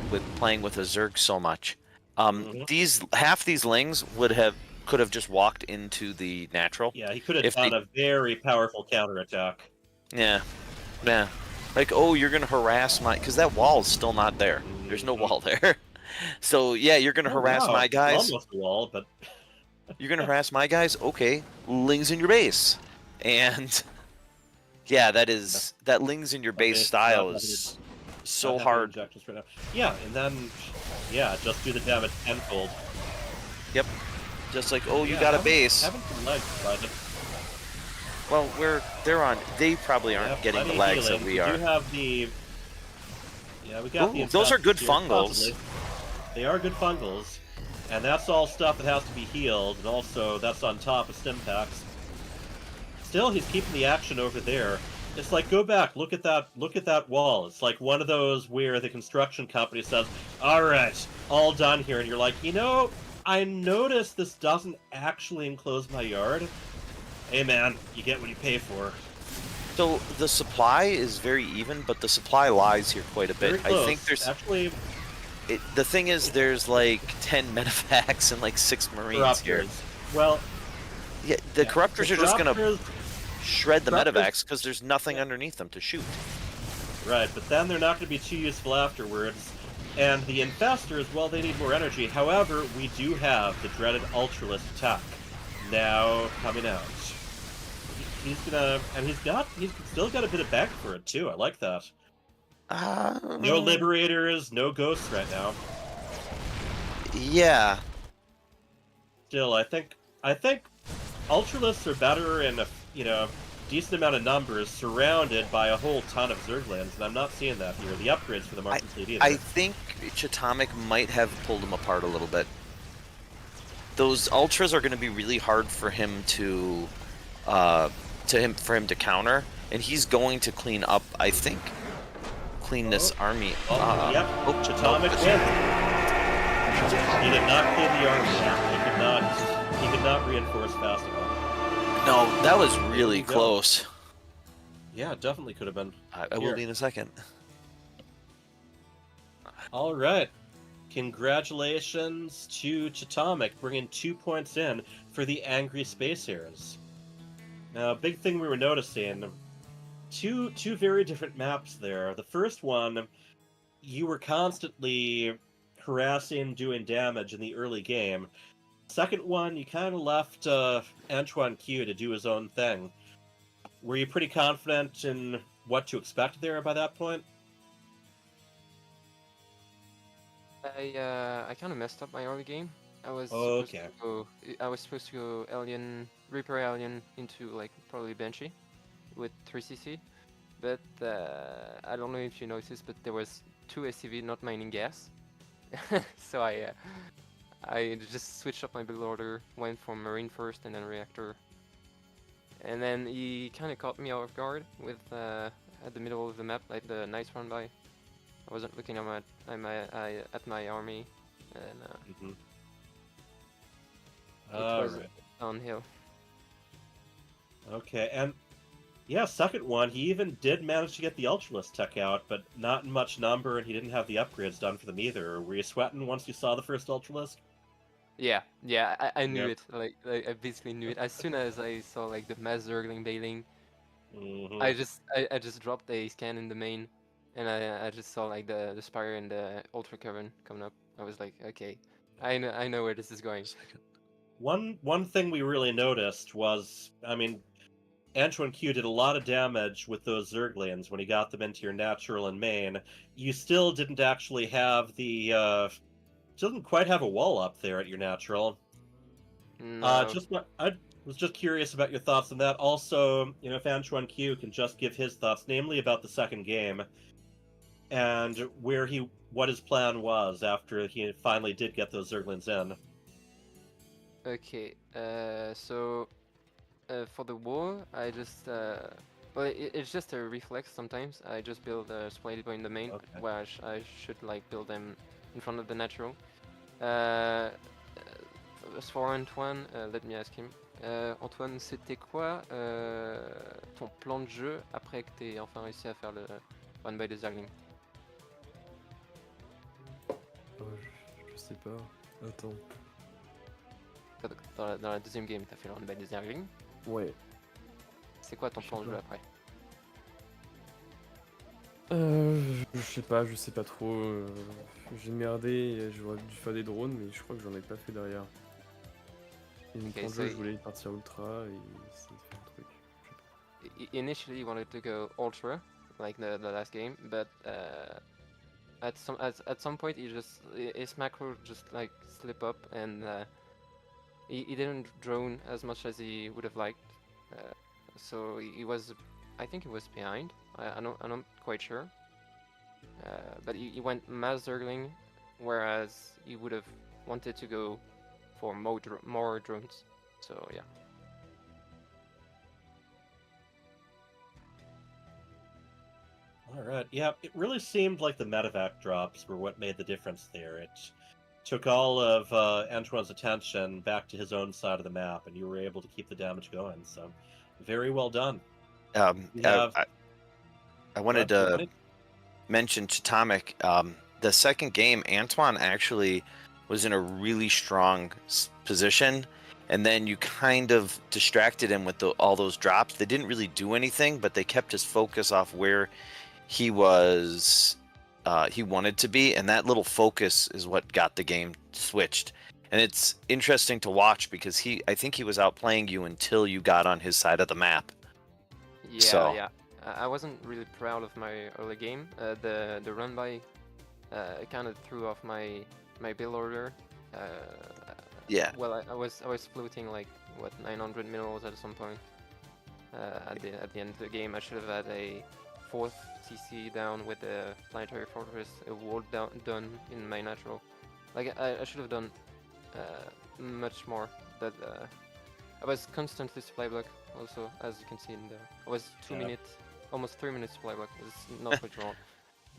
with playing with a Zerg so much, half these lings could have just walked into the natural. Yeah, he could have If done they- a very powerful counterattack. Yeah, yeah. Like, oh, you're gonna harass my, because that wall's still not there. There's no wall there. So yeah, you're gonna harass wow, my it's guys. almost a wall, but You're gonna harass my guys. Okay, lings in your base, and yeah, that lings in your base it's style not is having so not having hard. injectors right now. Yeah, and then just do the damage tenfold. Yep. Just like, oh, you Yeah, got a haven't- base. Haven't been legs, but Well, they probably aren't yeah, getting the plenty lags healing. that we do are. have the we got the Ooh, those are good infested here, fungals. possibly. They are good fungals, and that's all stuff that has to be healed, and also that's on top of stim packs. Still, he's keeping the action over there. It's like, go back, look at that wall. It's like one of those where the construction company says, all right, all done here, and you're like, I noticed this doesn't actually enclose my yard. Hey man, you get what you pay for. So the supply is very even, but the supply lies here quite a bit. Very close. I think there's actually the thing is there's like 10 medevacs and like 6 Marines here. corruptors. Well, Yeah, the corruptors the are just gonna corruptors- shred the corruptors- medevacs because there's nothing underneath them to shoot. Right, but then they're not going to be too useful afterwards. And the infestors, well, they need more energy. However, we do have the dreaded Ultralist attack now coming out. He's gonna, and he's still got a bit of back for it too. I like that. No Liberators, no Ghosts right now. Yeah. Still, I think Ultralists are better in a decent amount of numbers, surrounded by a whole ton of Zerglings, and I'm not seeing that here. The upgrades for them aren't complete either. I think Chatomic might have pulled him apart a little bit. Those ultras are going to be really hard for him to counter, and he's going to clean up. I think this army. Yep. Oh, Chatomic wins. He did not clean the army. He could not reinforce fast enough. No, that was really close. Yeah, it definitely could have been. I will be in a second. All right. Congratulations to Chatomic, bringing 2 points in for the Angry Space Hares. Now, a big thing we were noticing, two very different maps there. The first one, you were constantly harassing, doing damage in the early game. Second one, you kind of left Antoine Q to do his own thing. Were you pretty confident in what to expect there by that point? I kind of messed up my early game. I was Okay. supposed to go Reaper Alien into like probably Banshee with 3cc, but I don't know if you noticed, but there was 2 SCV not mining gas, so I just switched up my build order, went for Marine first and then Reactor, and then he kind of caught me off guard with at the middle of the map, like the nice run by. I wasn't looking at my army, and it was Alright. downhill. Okay, and yeah, second one, he even did manage to get the Ultralist tech out, but not in much number, and he didn't have the upgrades done for them either. Were you sweating once you saw the first Ultralist? Yeah, I knew Yep. it. Like I basically knew it as soon as I saw like the mass Zergling bailing. Mm-hmm. I just dropped a scan in the main, and I just saw like the Spire and the Ultra Cavern coming up. I was like, okay, I know where this is going. One thing we really noticed was, I mean, Antoine Q did a lot of damage with those Zerglings when he got them into your natural and main. You still didn't actually have the still didn't quite have a wall up there at your natural. No. I was just curious about your thoughts on that. Also, if Antoine Q can just give his thoughts, namely about the second game, and what his plan was after he finally did get those Zerglings in. Okay, so For the wall, I just well, it's just a reflex sometimes. I just build a splitty point in the main, Okay. where I should like build them in front of the natural. As for Antoine, let me ask him. Antoine, c'était quoi ton plan de jeu après que t'aies enfin réussi à faire le run by the Zergling? Oh, je sais pas. Attends. Dans la deuxième game, t'as fait le run by the Zergling. Ouais. C'est quoi ton Je sais plan de jeu pas. après? Je sais pas trop. J'ai merdé, et j'aurais dû faire des drones, mais je crois que j'en ai pas fait derrière. Et mon plan de jeu, je voulais partir ultra et essayer de faire un truc. Je sais pas. Initially, you wanted to go ultra, like the last game, but at some point, his macro just like slip up, and he didn't drone as much as he would have liked. So he was, I think he was behind. I'm not quite sure. But he went mass zergling, whereas he would have wanted to go for more drones. So yeah. All right. Yeah, it really seemed like the medevac drops were what made the difference there. It took all of Antoine's attention back to his own side of the map, and you were able to keep the damage going. So, very well done. We have. I wanted to mention Chatomic. The second game, Antoine actually was in a really strong position, and then you kind of distracted him with all those drops. They didn't really do anything, but they kept his focus off where he was he wanted to be, and that little focus is what got the game switched. And it's interesting to watch because I think he was outplaying you until you got on his side of the map. Yeah, yeah. I wasn't really proud of my early game. The run by kind of threw off my build order. Yeah. Well, I was floating like what 900 minerals at some point. At the end of the game, I should have had a 4th CC down with a planetary fortress, a wall done in my natural. Like I should have done much more. But I was constantly supply block also, as you can see in there. I was 2 minutes, almost 3 minutes supply block. It's not much wrong.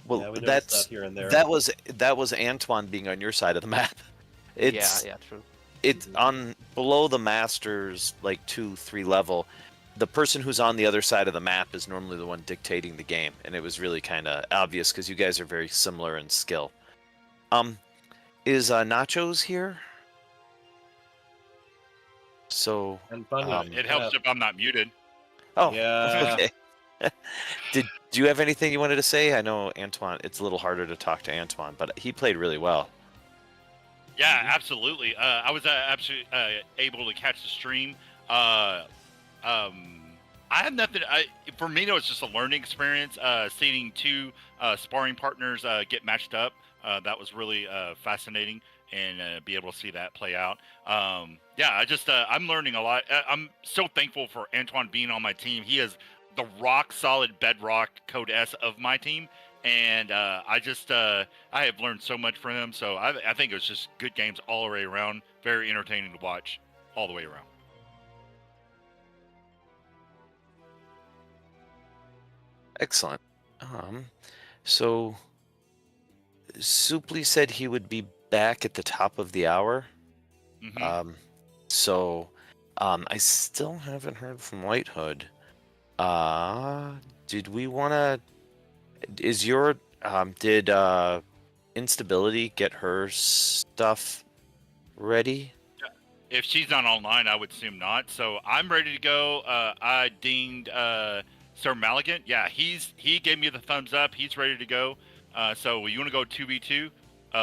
Well, yeah, we that's that here and there. that was Antoine being on your side of the map. It's, yeah, true. It's on below the Masters, like 2-3 level. The person who's on the other side of the map is normally the one dictating the game, and it was really kind of obvious because you guys are very similar in skill. Is Nachos here? So And funny, it helps if I'm not muted. Oh, yeah. okay. Do you have anything you wanted to say? I know Antoine. It's a little harder to talk to Antoine, but he played really well. Yeah, absolutely. I was absolutely able to catch the stream. I have nothing. For me, it was just a learning experience. Seeing two sparring partners get matched up, that was really fascinating, and be able to see that play out. Yeah, I'm learning a lot. I'm so thankful for Antoine being on my team. He is the rock solid bedrock code S of my team, and I have learned so much from him. So I think it was just good games all the way around. Very entertaining to watch all the way around. Excellent. So Supli said he would be back at the top of the hour. Mm-hmm. I still haven't heard from White Hood. Did we want to? Did Instability get her stuff ready? If she's not online, I would assume not. So I'm ready to go. I dinged Sir Maligan. Yeah, he gave me the thumbs up. He's ready to go. So you want to go 2v2?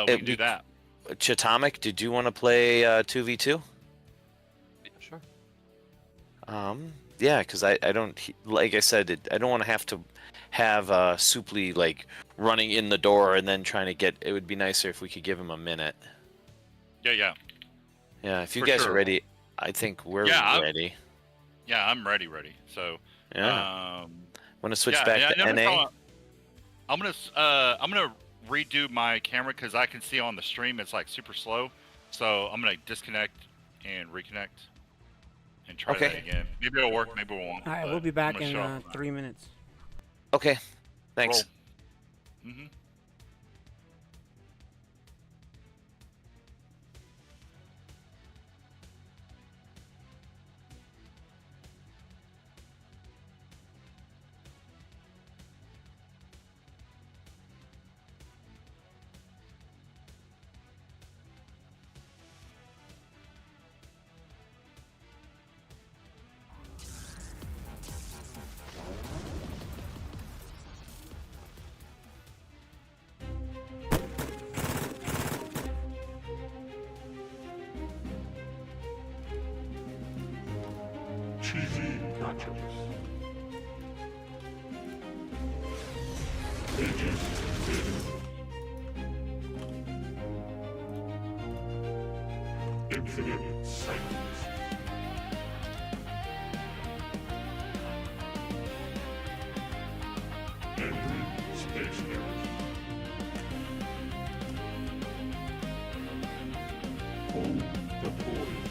We can do that. Chatomic, did you want to play 2v2? Sure. Yeah, because I don't, like I said, I don't want to have Supli like running in the door and then trying to get. It would be nicer if we could give him a minute. Yeah. Yeah, if you For guys sure. are ready, I think we're ready. I'm ready. So Yeah. Want to switch back to NA? I'm gonna redo my camera because I can see on the stream it's like super slow. So I'm gonna disconnect and reconnect, and try Okay. that again. Maybe it'll work, maybe it won't. All right, but we'll be I'm back gonna in show off. 3 minutes. Okay. Thanks. Roll. Mm-hmm. Cheesy nachos. Agent Infinite Silence. Angry Space Hares. Hold the Toys.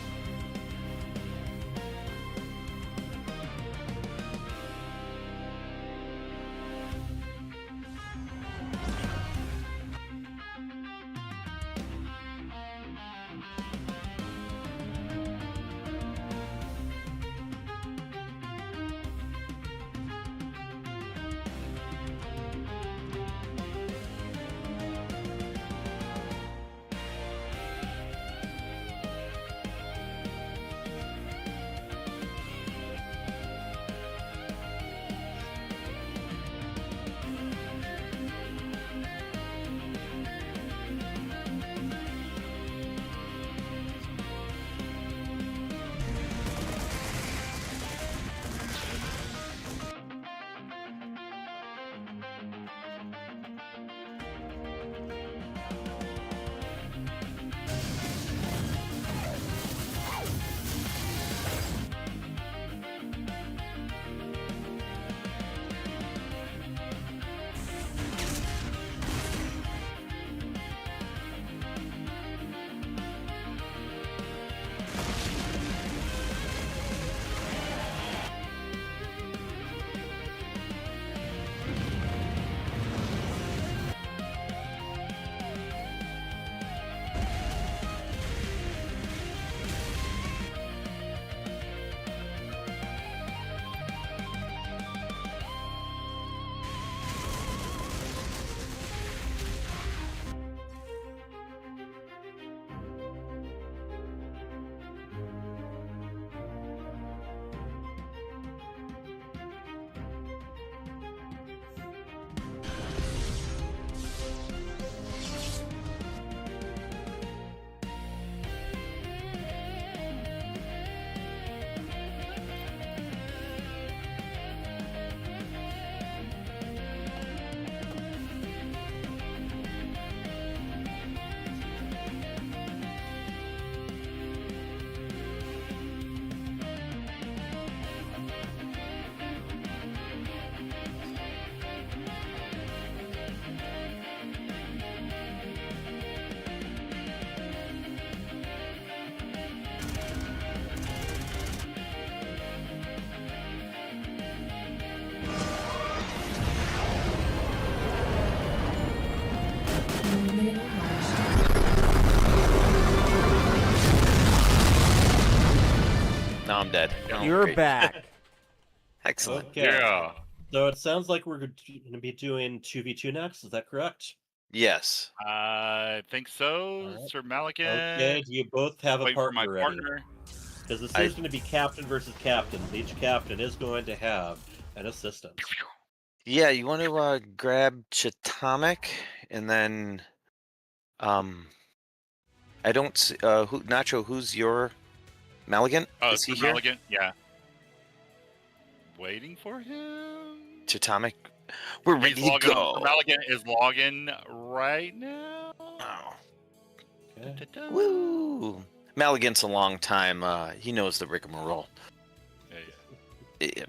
Now I'm dead. Oh, You're great. back. Excellent. Okay. Yeah. So it sounds like we're going to be doing 2v2 next. Is that correct? Yes. I think so, Alright. Sir Malikan. Okay. Do you both have a Wait for my partner ready? partner. Because this I- is going to be captain versus captain. Each captain is going to have an assistant. Yeah, you want to grab Chatomic and then I don't see who Nacho, who's your Maligan? Is he Sir here? Malikan. Yeah. Waiting for him. Chatomic. We're ready He's to logging go. on. Sir Malikan is logging right now. Oh. Okay. Da-da-da. Woo! Maligan's a long time. He knows the rigmarole. Yeah.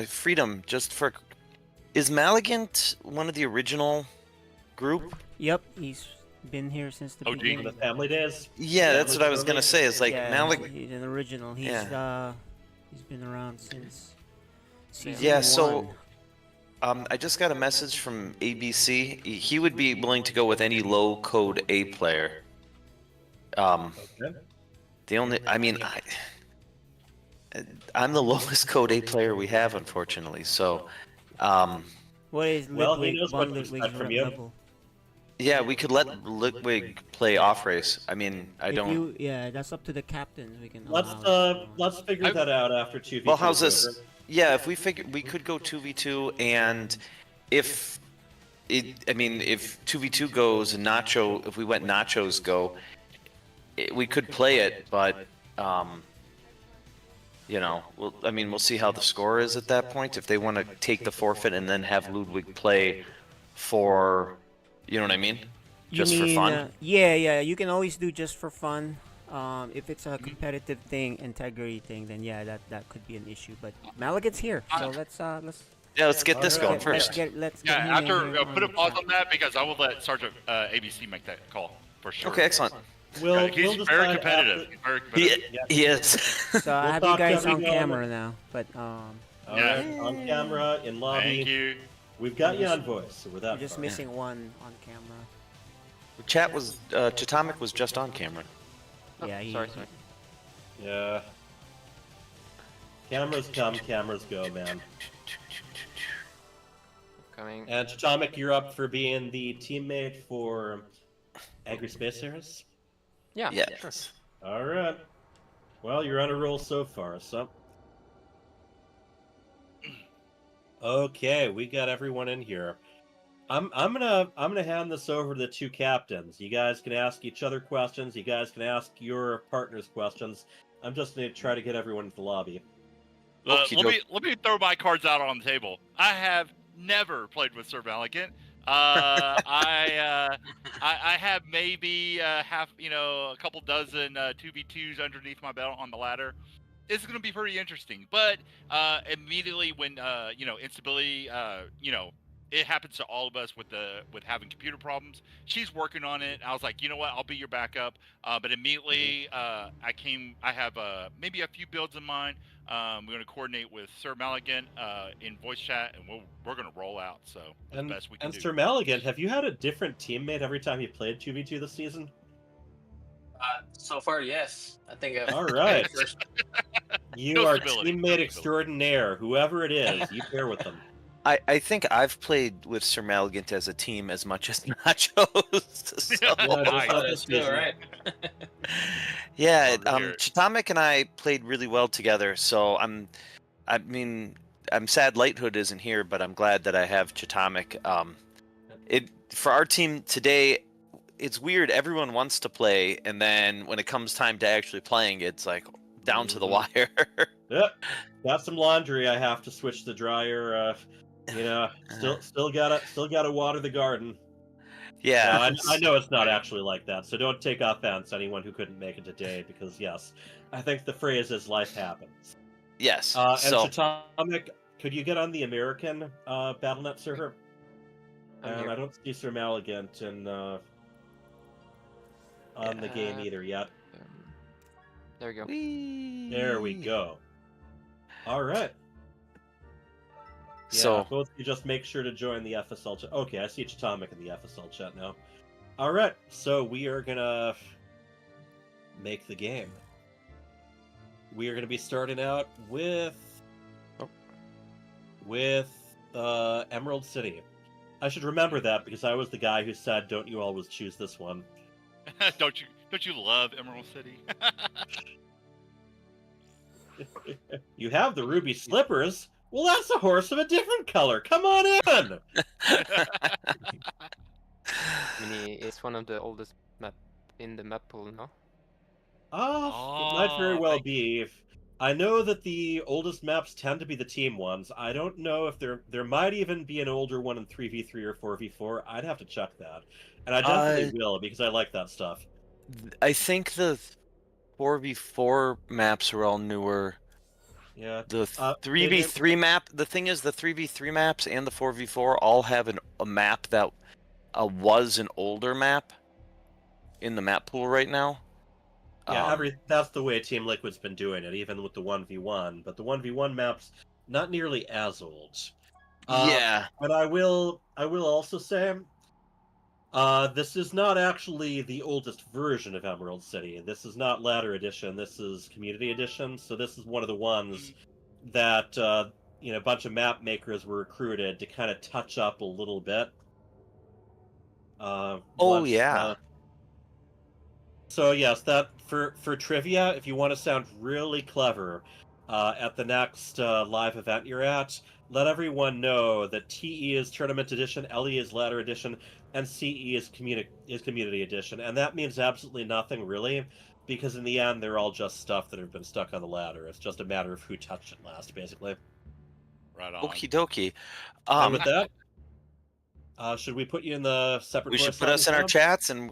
Freedom. Just for, is Maligant one of the original group? Yep, he's Been here since the OG. From beginning. the family days. Yeah, that's what I was gonna Family say. It's like Yeah, Malik. he's an original. He's been around since season Yeah, 1. so I just got a message from ABC. He would be willing to go with any low code A player. Okay. The only, I mean, I'm the lowest code A player we have, unfortunately. So, What is Well, he Litwig? knows Von what to Litwig's expect from you. level? yeah, we could let Litwig play off race. I mean, I don't. Yeah, that's up to the captains. We can. Let's allow it. let's figure that out after 2v2. Well, how's this? Yeah, if we figure we could go 2v2, and if I mean, if 2v2 goes and Nacho, if we went Nachos go, we could play it, but you know, I mean, we'll see how the score is at that point. If they want to take the forfeit and then have Ludwig play for, you know what I mean, You just for mean, fun. yeah. You can always do just for fun. If it's a competitive thing, integrity thing, then yeah, that could be an issue. But Malik's here, so let's Yeah, let's get this going let's first. get Yeah, him in after here put a on pause track. on that because I will let Sergeant ABC make that call for sure. Okay, excellent. We'll He's decide very competitive. after- He's very He, competitive. he is. So I We'll have you talk guys on everyone. camera now, but All Yeah. right, on camera, in lobby. Thank you. We've got you on voice, so we're without just missing one on camera. Chat was Chatomic was just on camera. Oh, Yeah, he- sorry. Yeah. Cameras come, cameras go, man. Coming. And Atomic, you're up for being the teammate for Angry Space Hares? Yeah. Yes. All right. Well, you're on a roll so far, so. Okay, we got everyone in here. I'm gonna hand this over to the two captains. You guys can ask each other questions. You guys can ask your partners questions. I'm just gonna try to get everyone into the lobby. Let me throw my cards out on the table. I have never played with Sir Valiant. I have maybe a couple dozen 2v2s underneath my belt on the ladder. It's going to be pretty interesting. But immediately when instability, it happens to all of us with having computer problems. She's working on it. I was like, you know what? I'll be your backup. But immediately I have maybe a few builds in mind. We're going to coordinate with Sir Maligan in voice chat, and we're going to roll out. So the best we can do. Sir Maligan, have you had a different teammate every time you played 2v2 this season? So far, yes. I think I've All right. first. You No are stability, no teammate stability. extraordinaire. Whoever it is, you pair with them. I think I've played with Sir Malgant as a team as much as Nachos. So, Yeah, Oh, just nice. not That's this good, season. right? yeah, Love to hear it. Chatomic and I played really well together. So I'm sad Lighthood isn't here, but I'm glad that I have Chatomic. For our team today, it's weird. Everyone wants to play, and then when it comes time to actually playing, it's like down to the wire. Yep. Got some laundry. I have to switch the dryer. Still gotta water the garden. yeah. I know it's not actually like that, so don't take offense, anyone who couldn't make it today, because yes, I think the phrase is "life happens." Yes. And so Chatomic, could you get on the American BattleNet server? I'm And here. I don't see Sir Malagant on the game either yet. There we go. There we go. All right. Yeah, So both of you just make sure to join the FSL chat. Okay, I see Chatomic in the FSL chat now. All right, so we are gonna make the game. We are gonna be starting out with Emerald City. I should remember that because I was the guy who said, "Don't you always choose this one?" Don't you love Emerald City? You have the ruby slippers. Well, that's a horse of a different color. Come on in. I mean, it's one of the oldest map in the map pool, no? It might very Oh, well thank be. I know that the oldest maps tend to be the team ones. I don't know if there might even be an older one in 3v3 or 4v4. I'd have to check that. And I definitely will because I like that stuff. I think the 4v4 maps are all newer. Yeah. The Uh, 3v3 map, the thing is, the 3v3 maps and the 4v4 all have a map that was an older map. in the map pool right now. Yeah, that's the way Team Liquid's been doing it, even with the 1v1. But the 1v1 map's not nearly as old. Yeah. But I will also say, this is not actually the oldest version of Emerald City. This is not Ladder Edition. This is Community Edition. So this is one of the ones that a bunch of map makers were recruited to kind of touch up a little bit. Yeah. So yes, that for trivia, if you want to sound really clever, at the next live event you're at, let everyone know that TE is Tournament Edition, LE is Ladder Edition, and CE is Community Edition, and that means absolutely nothing really, because in the end they're all just stuff that have been stuck on the ladder. It's just a matter of who touched it last, basically. Right on. Okie dokie. And with that, should we put you in the separate? We should put us in our chats and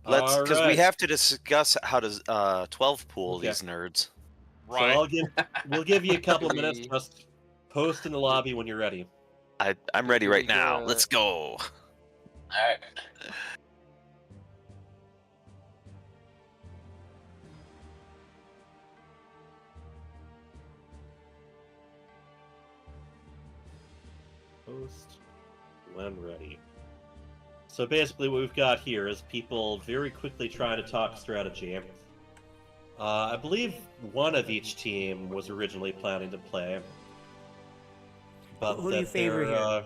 let's, because we have to discuss how to 12 pool these nerds. Right. So we'll give you a couple minutes. Just post in the lobby when you're ready. I'm ready right now. Let's go. All right. Post when ready. So basically what we've got here is people very quickly trying to talk strategy. I believe one of each team was originally planning to play. But who do you favor here?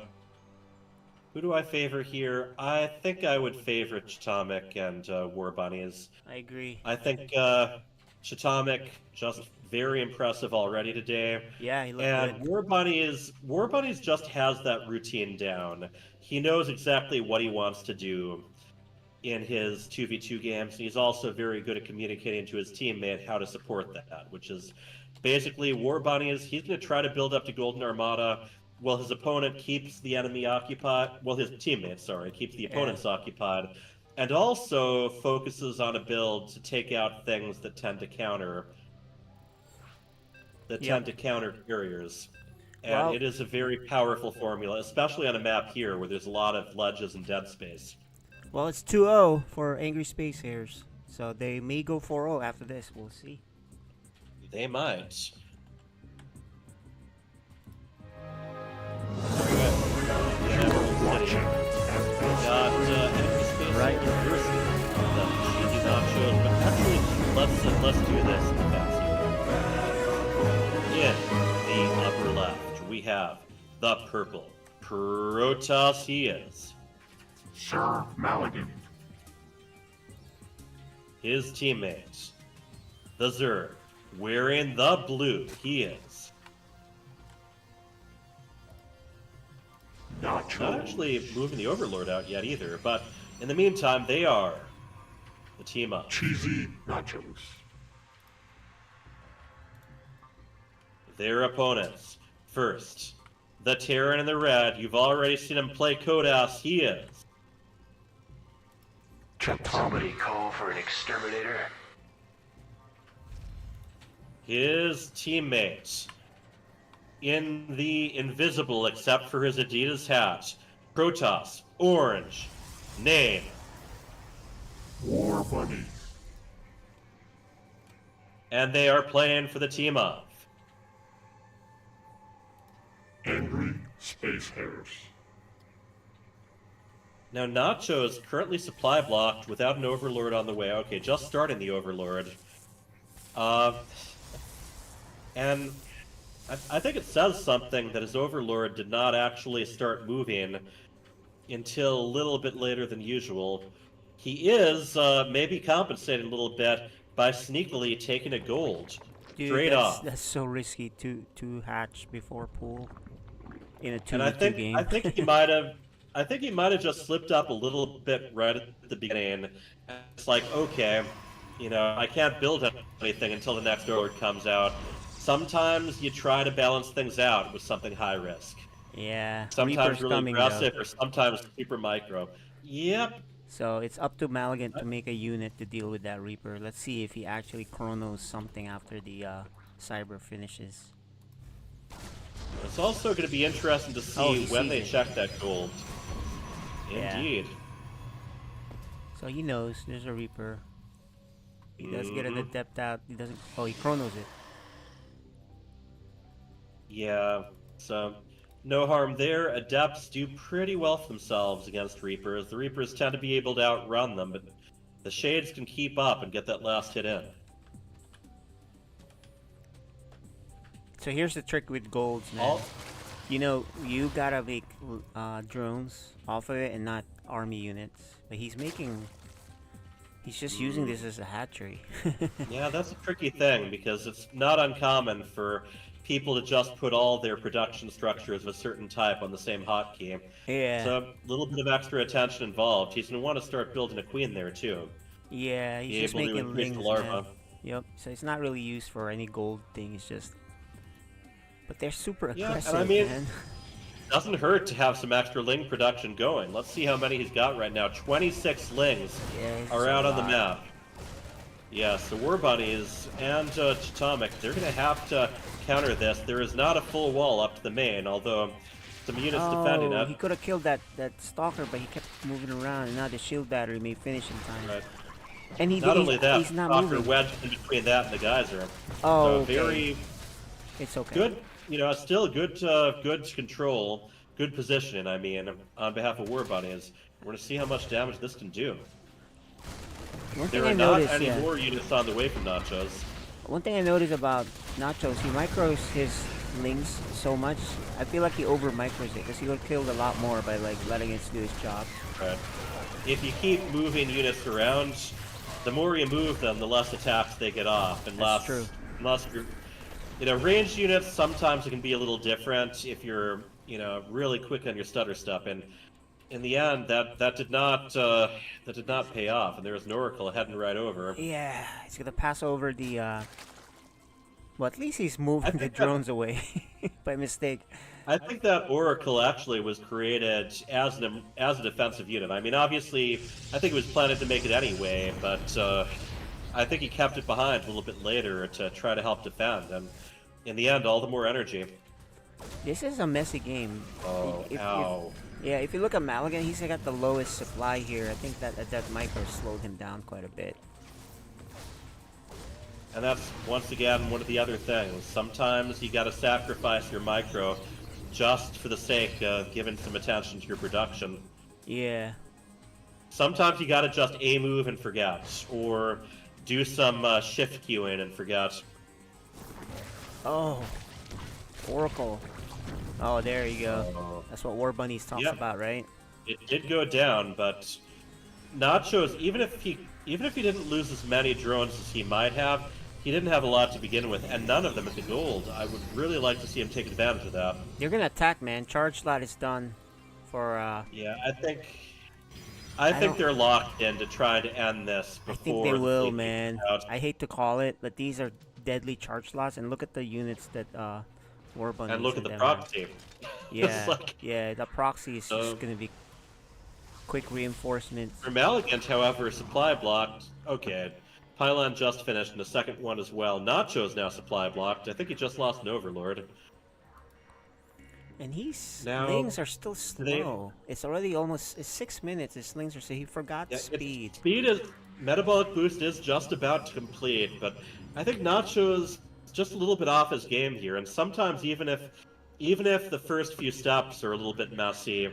Who do I favor here? I think I would favor Chatomic and War Bunnies. I agree. I think Chatomic just very impressive already today. Yeah, he looked and good. War Bunnies just has that routine down. He knows exactly what he wants to do in his 2v2 games, and he's also very good at communicating to his teammate how to support that, which is basically War Bunnies. He's going to try to build up to Golden Armada while his opponent keeps the enemy occupied. Well, his teammate, sorry, keeps the opponents occupied, and also focuses on a build to take out things that tend to counter carriers. And it is a very powerful formula, especially on a map here where there's a lot of ledges and dead space. Well, it's 2-0 for Angry Space Hares, so they may go 4-0 after this. We'll see. They might. Right. The CheesyNachos, but actually, let's do this in the fancy way. In the upper left, we have the purple Protoss. He is Sir Maligan. His teammates, the Zerg, wearing the blue. He is not actually moving the Overlord out yet either, but in the meantime, they are the team up. CheesyNachos. Their opponents. First, the Terran in the red. You've already seen him play Kodas. He is Somebody call for an exterminator. His teammates. In the invisible, except for his Adidas hat. Protoss, orange. Name. War Bunnies. And they are playing for the team of Angry Space Hares. Now, Nacho is currently supply blocked without an Overlord on the way. Okay, just starting the Overlord. And I think it says something that his Overlord did not actually start moving until a little bit later than usual. He is maybe compensating a little bit by sneakily taking a gold. Dude, straight off. That's so risky to hatch before pool in a 2v2 And I think game. I think he might have just slipped up a little bit right at the beginning. It's like, okay, I can't build anything until the next Overlord comes out. Sometimes you try to balance things out with something high risk. Yeah. Sometimes Reaper's really coming, aggressive, though. or sometimes super micro. Yep. So it's up to Maligan to make a unit to deal with that Reaper. Let's see if he actually chronos something after the Cyber finishes. It's also going to be interesting to see when they check that gold. Yeah. Indeed. So he knows there's a Reaper. He does get an Adept out. He doesn't. Oh, he chronos it. Yeah, so no harm there. Adepts do pretty well for themselves against Reapers. The Reapers tend to be able to outrun them, but the Shades can keep up and get that last hit in. So here's the trick with golds, man. You know, you gotta make drones off of it and not army units. But he's just using this as a hatchery. Yeah, that's a tricky thing because it's not uncommon for people to just put all their production structures of a certain type on the same hotkey. Yeah. So a little bit of extra attention involved. He's going to want to start building a queen there too. Yeah, he's Be just able to making increase lings, the larva. man. Yep. So it's not really used for any gold thing. It's just. But they're super Yeah, aggressive, and I mean, man. doesn't hurt to have some extra ling production going. Let's see how many he's got right now. 26 lings are out on the map. Yeah, so War Bunnies and Chitomic, they're going to have to counter this. There is not a full wall up to the main, although some units defending it. He could have killed that stalker, but he kept moving around, and now the shield battery may finish in time. Right. And Not only that, he's not stalker moving. wedged in between that and the geyser. Oh, so okay. very It's okay. good. You know, still good control, good positioning. I mean, on behalf of War Bunnies, we're going to see how much damage this can do. There are not any more units on the way from Nachos. One thing I noticed about Nachos, he micros his lings so much. I feel like he over micros it because he would have killed a lot more by like letting it do his job. Right. If you keep moving units around, the more you move them, the less attacks they get off. That's true. Unless you're, you know, ranged units, sometimes it can be a little different if you're, you know, really quick on your stutter step. And in the end, that did not pay off, and there was an Oracle heading right over. Yeah, he's gonna pass over the. Well, at least he's moving the drones away by mistake. I think that Oracle actually was created as a defensive unit. I mean, obviously, I think it was planned to make it anyway, but I think he kept it behind a little bit later to try to help defend, and in the end, all the more energy. This is a messy game. Oh, ow. If you look at Maligan, he's got the lowest supply here. I think that micro slowed him down quite a bit. And that's, once again, one of the other things. Sometimes you gotta sacrifice your micro just for the sake of giving some attention to your production. Yeah. Sometimes you gotta just A-move and forget, or do some shift queuing and forget. Oh. Oracle. Oh, there you go. That's what War Bunnies talks about, right? It did go down, but Nachos, even if he didn't lose as many drones as he might have, he didn't have a lot to begin with, and none of them at the gold. I would really like to see him take advantage of that. They're gonna attack, man. Charge slot is done for Yeah, I think they're locked in to try to end this before. I think they will, man. I hate to call it, but these are deadly charge slots, and look at the units that War Bunnies. And look at the proxy. Yeah, yeah, the proxy is just gonna be quick reinforcements. For Maligant, however, supply blocked. Okay, Pylon just finished, and the second one as well. Nacho's now supply blocked. I think he just lost an Overlord. And slings are still slow. It's already almost 6 minutes. His slings are so he forgot speed. Speed is metabolic boost is just about to complete, but I think Nacho's just a little bit off his game here. And sometimes even if the first few steps are a little bit messy,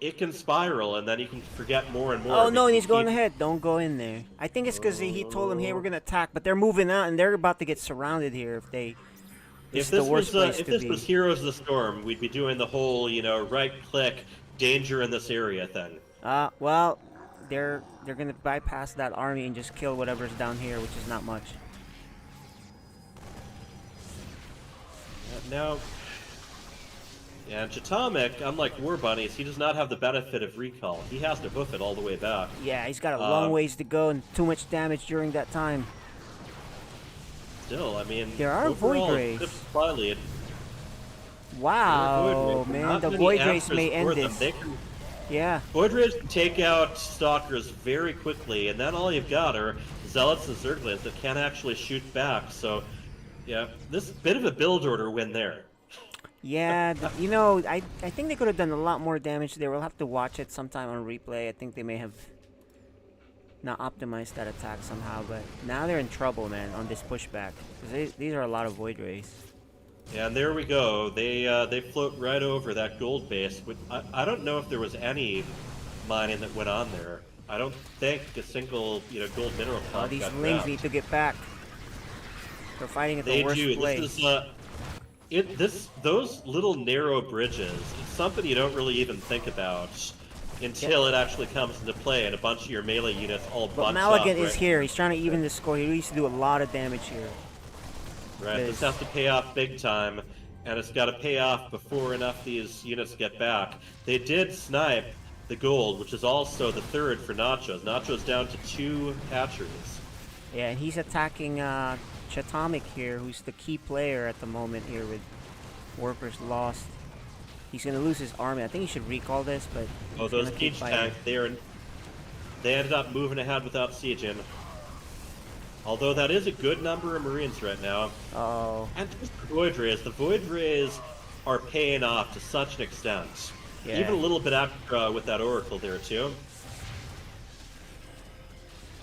it can spiral, and then you can forget more and more. Oh no, and he's going ahead. Don't go in there. I think it's because he told him, "Hey, we're gonna attack," but they're moving out, and they're about to get surrounded here if they. If this was Heroes of the Storm, we'd be doing the whole, you know, right-click danger in this area thing. Well, they're gonna bypass that army and just kill whatever's down here, which is not much. Now, and Chitomic, unlike War Bunnies, he does not have the benefit of recall. He has to hoof it all the way back. Yeah, he's got a long ways to go and too much damage during that time. Still, I mean, there are Void Rays. Wow, man, the Void Rays may end this. Yeah. Void Rays can take out Stalkers very quickly, and then all you've got are Zealots and Zerglings that can't actually shoot back. So, yeah, this bit of a build order win there. Yeah, you know, I think they could have done a lot more damage there. We'll have to watch it sometime on replay. I think they may have not optimize that attack somehow. But now they're in trouble, man, on this pushback. Because these are a lot of Void Rays. Yeah, and there we go. They float right over that gold base. I don't know if there was any mining that went on there. I don't think a single gold mineral Oh, pump these got lings grabbed. need to get back. They're fighting at They the worst do. place. This is those little narrow bridges. It's something you don't really even think about until it actually comes into play, and a bunch of your melee units all But bunch up. Maligan is Right? here. He's trying to even the score. He needs to do a lot of damage here. Right. This has to pay off big time, and it's got to pay off before enough of these units get back. They did snipe the gold, which is also the third for Nachos. Nachos down to 2 hatcheries. Yeah, and he's attacking Chatomic here, who's the key player at the moment here with workers lost. He's going to lose his army. I think he should recall this, but Oh, those siege tanks, they ended up moving ahead without sieging. Although that is a good number of Marines right now. Oh. And just the Void Rays. The Void Rays are paying off to such an extent. Yeah. Even a little bit extra with that Oracle there, too.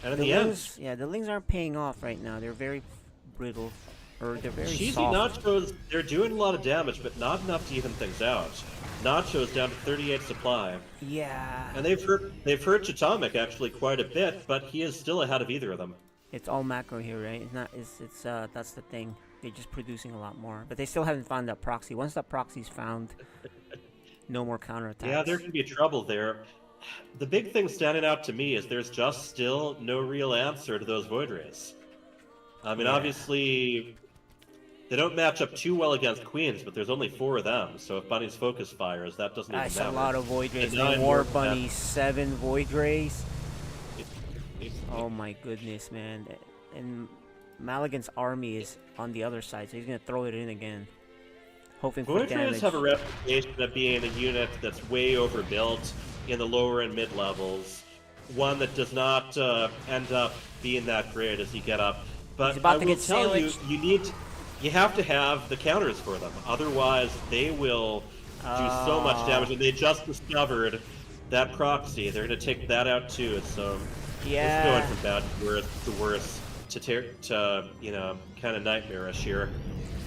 And in the end... Yeah, the Lings aren't paying off right now. They're very brittle. Or they're very Cheesy soft. Nachos, they're doing a lot of damage, but not enough to even things out. Nachos down to 38 supply. Yeah. And they've hurt Chatomic actually quite a bit, but he is still ahead of either of them. It's all macro here, right? It's not. It's that's the thing. They're just producing a lot more, but they still haven't found that proxy. Once that proxy's found, no more counterattacks. Yeah, there can be trouble there. The big thing standing out to me is there's just still no real answer to those Void Rays. I mean, obviously, they don't match up too well against Queens, but there's only 4 of them, so if Bunny's focus fires, that doesn't even That's matter. a lot of Void Rays. And 9 War more Bunny, 7 Void Rays. It- Oh my goodness, man. And Maligan's army is on the other side, so he's gonna throw it in again. Hoping for Void damage. Rays have a reputation of being a unit that's way overbuilt in the lower and mid levels. One that does not end up being that great as you get up. But He's about I to will get tell you, sandwiched. you have to have the counters for them. Otherwise, they will do so much damage. And they just discovered that proxy. They're going to take that out too. So Yeah. it's going from bad to worse to kind of nightmarish here.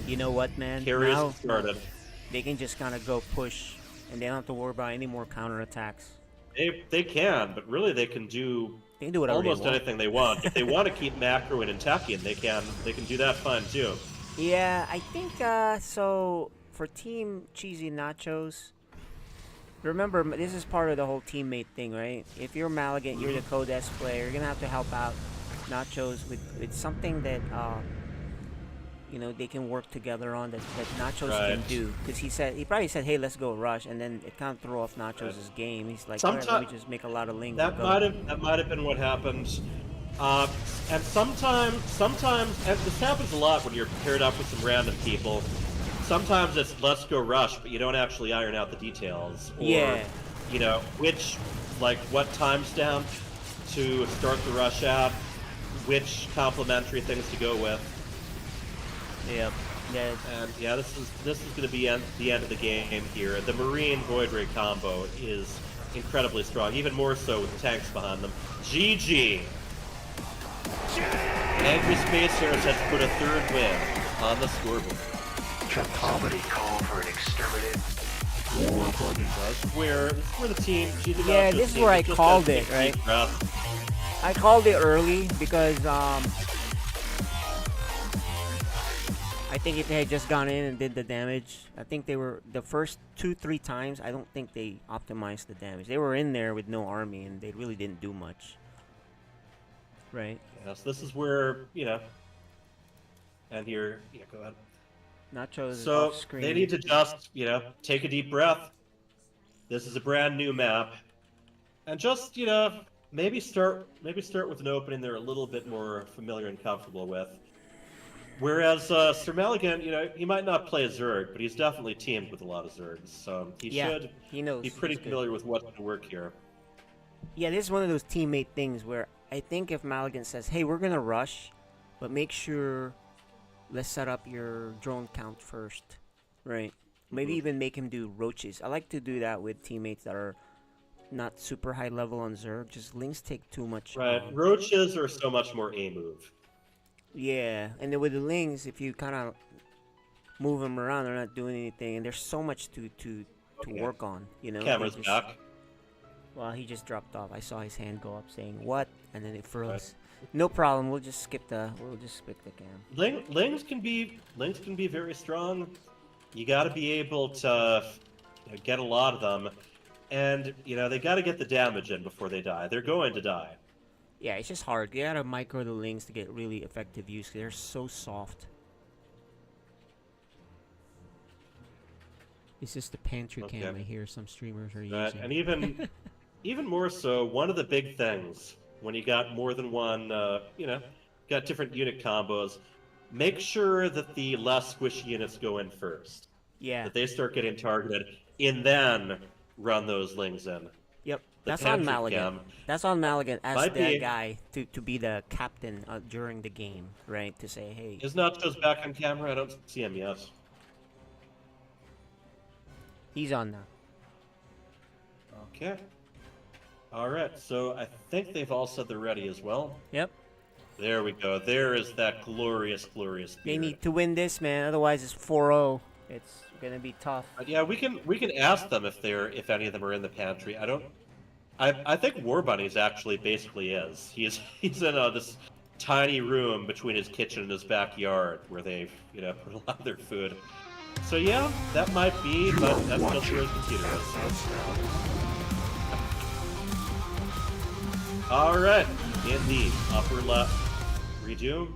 You know what, man? Carries Now started. they can just kind of go push, and they don't have to worry about any more counterattacks. They can, but really they can do They can do whatever almost they want. anything they want. If they want to keep macroing and attacking, they can do that fine too. Yeah, I think so. For Team Cheesy Nachos, remember this is part of the whole teammate thing, right? If you're Maligan, you're the Code S player, you're gonna have to help out Nachos with something that they can work together on that Nachos can do. Because he probably said, hey, let's go rush, and then it kind of threw off Nachos' game. He's like, all right, let me just make a lot of lings. That might have been what happened. And sometimes, and this happens a lot when you're paired up with some random people. Sometimes it's let's go rush, but you don't actually iron out the details. Or, what timestamp to start the rush at, which complementary things to go with. Yep. Yeah. And yeah, this is going to be the end of the game here. The Marine Void Ray combo is incredibly strong, even more so with the tanks behind them. GG! Angry Space Hares has put a 3rd win on the scoreboard. Somebody call for an exterminator. This is where the team. Yeah, this is where I called it, right? I called it early because I think if they had just gone in and did the damage, I think they were the first 2-3 times. I don't think they optimized the damage. They were in there with no army and they really didn't do much. Right? Yes, this is where and here, go ahead. Nachos So off screen. they need to just, take a deep breath. This is a brand new map, and just, maybe start with an opening they're a little bit more familiar and comfortable with. Whereas Sir Maligan, he might not play Zerg, but he's definitely teamed with a lot of Zergs, so he should be pretty familiar with what's going to work here. Yeah, this is one of those teammate things where I think if Maligan says, hey, we're going to rush, but make sure let's set up your drone count first, right? Maybe even make him do roaches. I like to do that with teammates that are not super high level on Zerg. Just Lings take too much. Right. Roaches are so much more A move. Yeah, and then with the Lings, if you kind of move them around, they're not doing anything, and there's so much to work on. You know. Camera's They just- back. Well, he just dropped off. I saw his hand go up saying what, and then it froze. No problem. We'll just skip the cam. Lings can be very strong. You got to be able to get a lot of them, and they got to get the damage in before they die. They're going to die. Yeah, it's just hard. You gotta micro the Lings to get really effective use. 'Cause they're so soft. It's just the pantry cam I hear some streamers are using. And even more so, one of the big things when you got more than one, got different unit combos, make sure that the less squishy units go in first. Yeah. That they start getting targeted, and then run those Lings in. Yep. The That's on pantry Maligan. cam That's on Maligan as might the be- guy to be the captain during the game, right? To say, hey, Is Nachos back on camera? I don't see him yet. he's on now. Okay. All right, so I think they've all said they're ready as well. Yep. There we go. There is that glorious, glorious They beard. need to win this, man. Otherwise, it's 4-0. It's gonna be tough. Yeah, we can ask them if any of them are in the pantry. I think War Bunny's actually basically is. He's in this tiny room between his kitchen and his backyard where they've put a lot of their food. So yeah, that might be, but that's just where his computer is. All right, in the upper left, redo.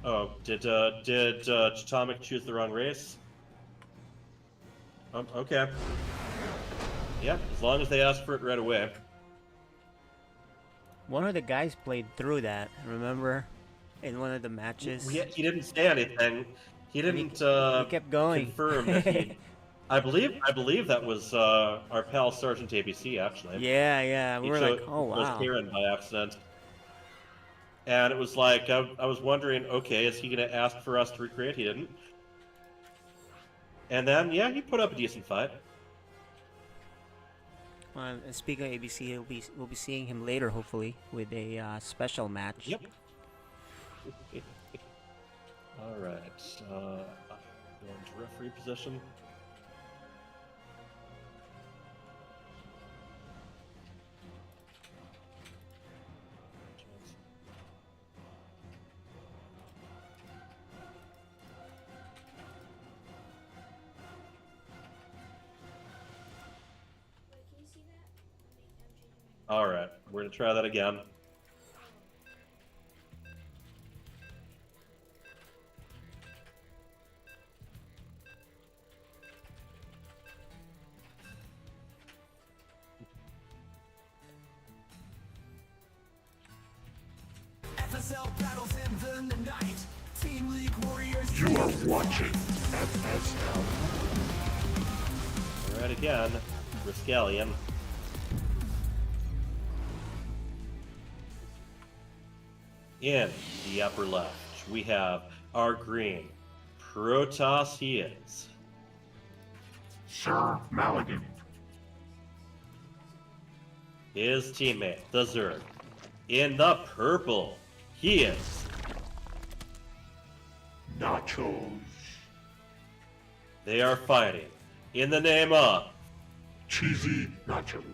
Oh, did Chatomic choose the wrong race? Okay. Yeah, as long as they ask for it right away. One of the guys played through that. Remember, in one of the matches. He didn't say anything. He didn't he kept going. confirm that he. I believe that was our pal Sergeant ABC actually. Yeah. We were like, oh was wow. Karen by accident. And it was like I was wondering, okay, is he gonna ask for us to recreate? He didn't. And then yeah, he put up a decent fight. And speaking of ABC, we'll be seeing him later, hopefully, with a special match. Yep. All right. Going to referee position. All right, we're gonna try that again. FSL battles in the night. Team League Warriors. You are watching FSL. All right, again, Riscallion. In the upper left, we have our green Protoss. He is Sir Maligan. his teammate, the Zerg. In the purple, he is Nachos. They are fighting in the name of CheesyNachos.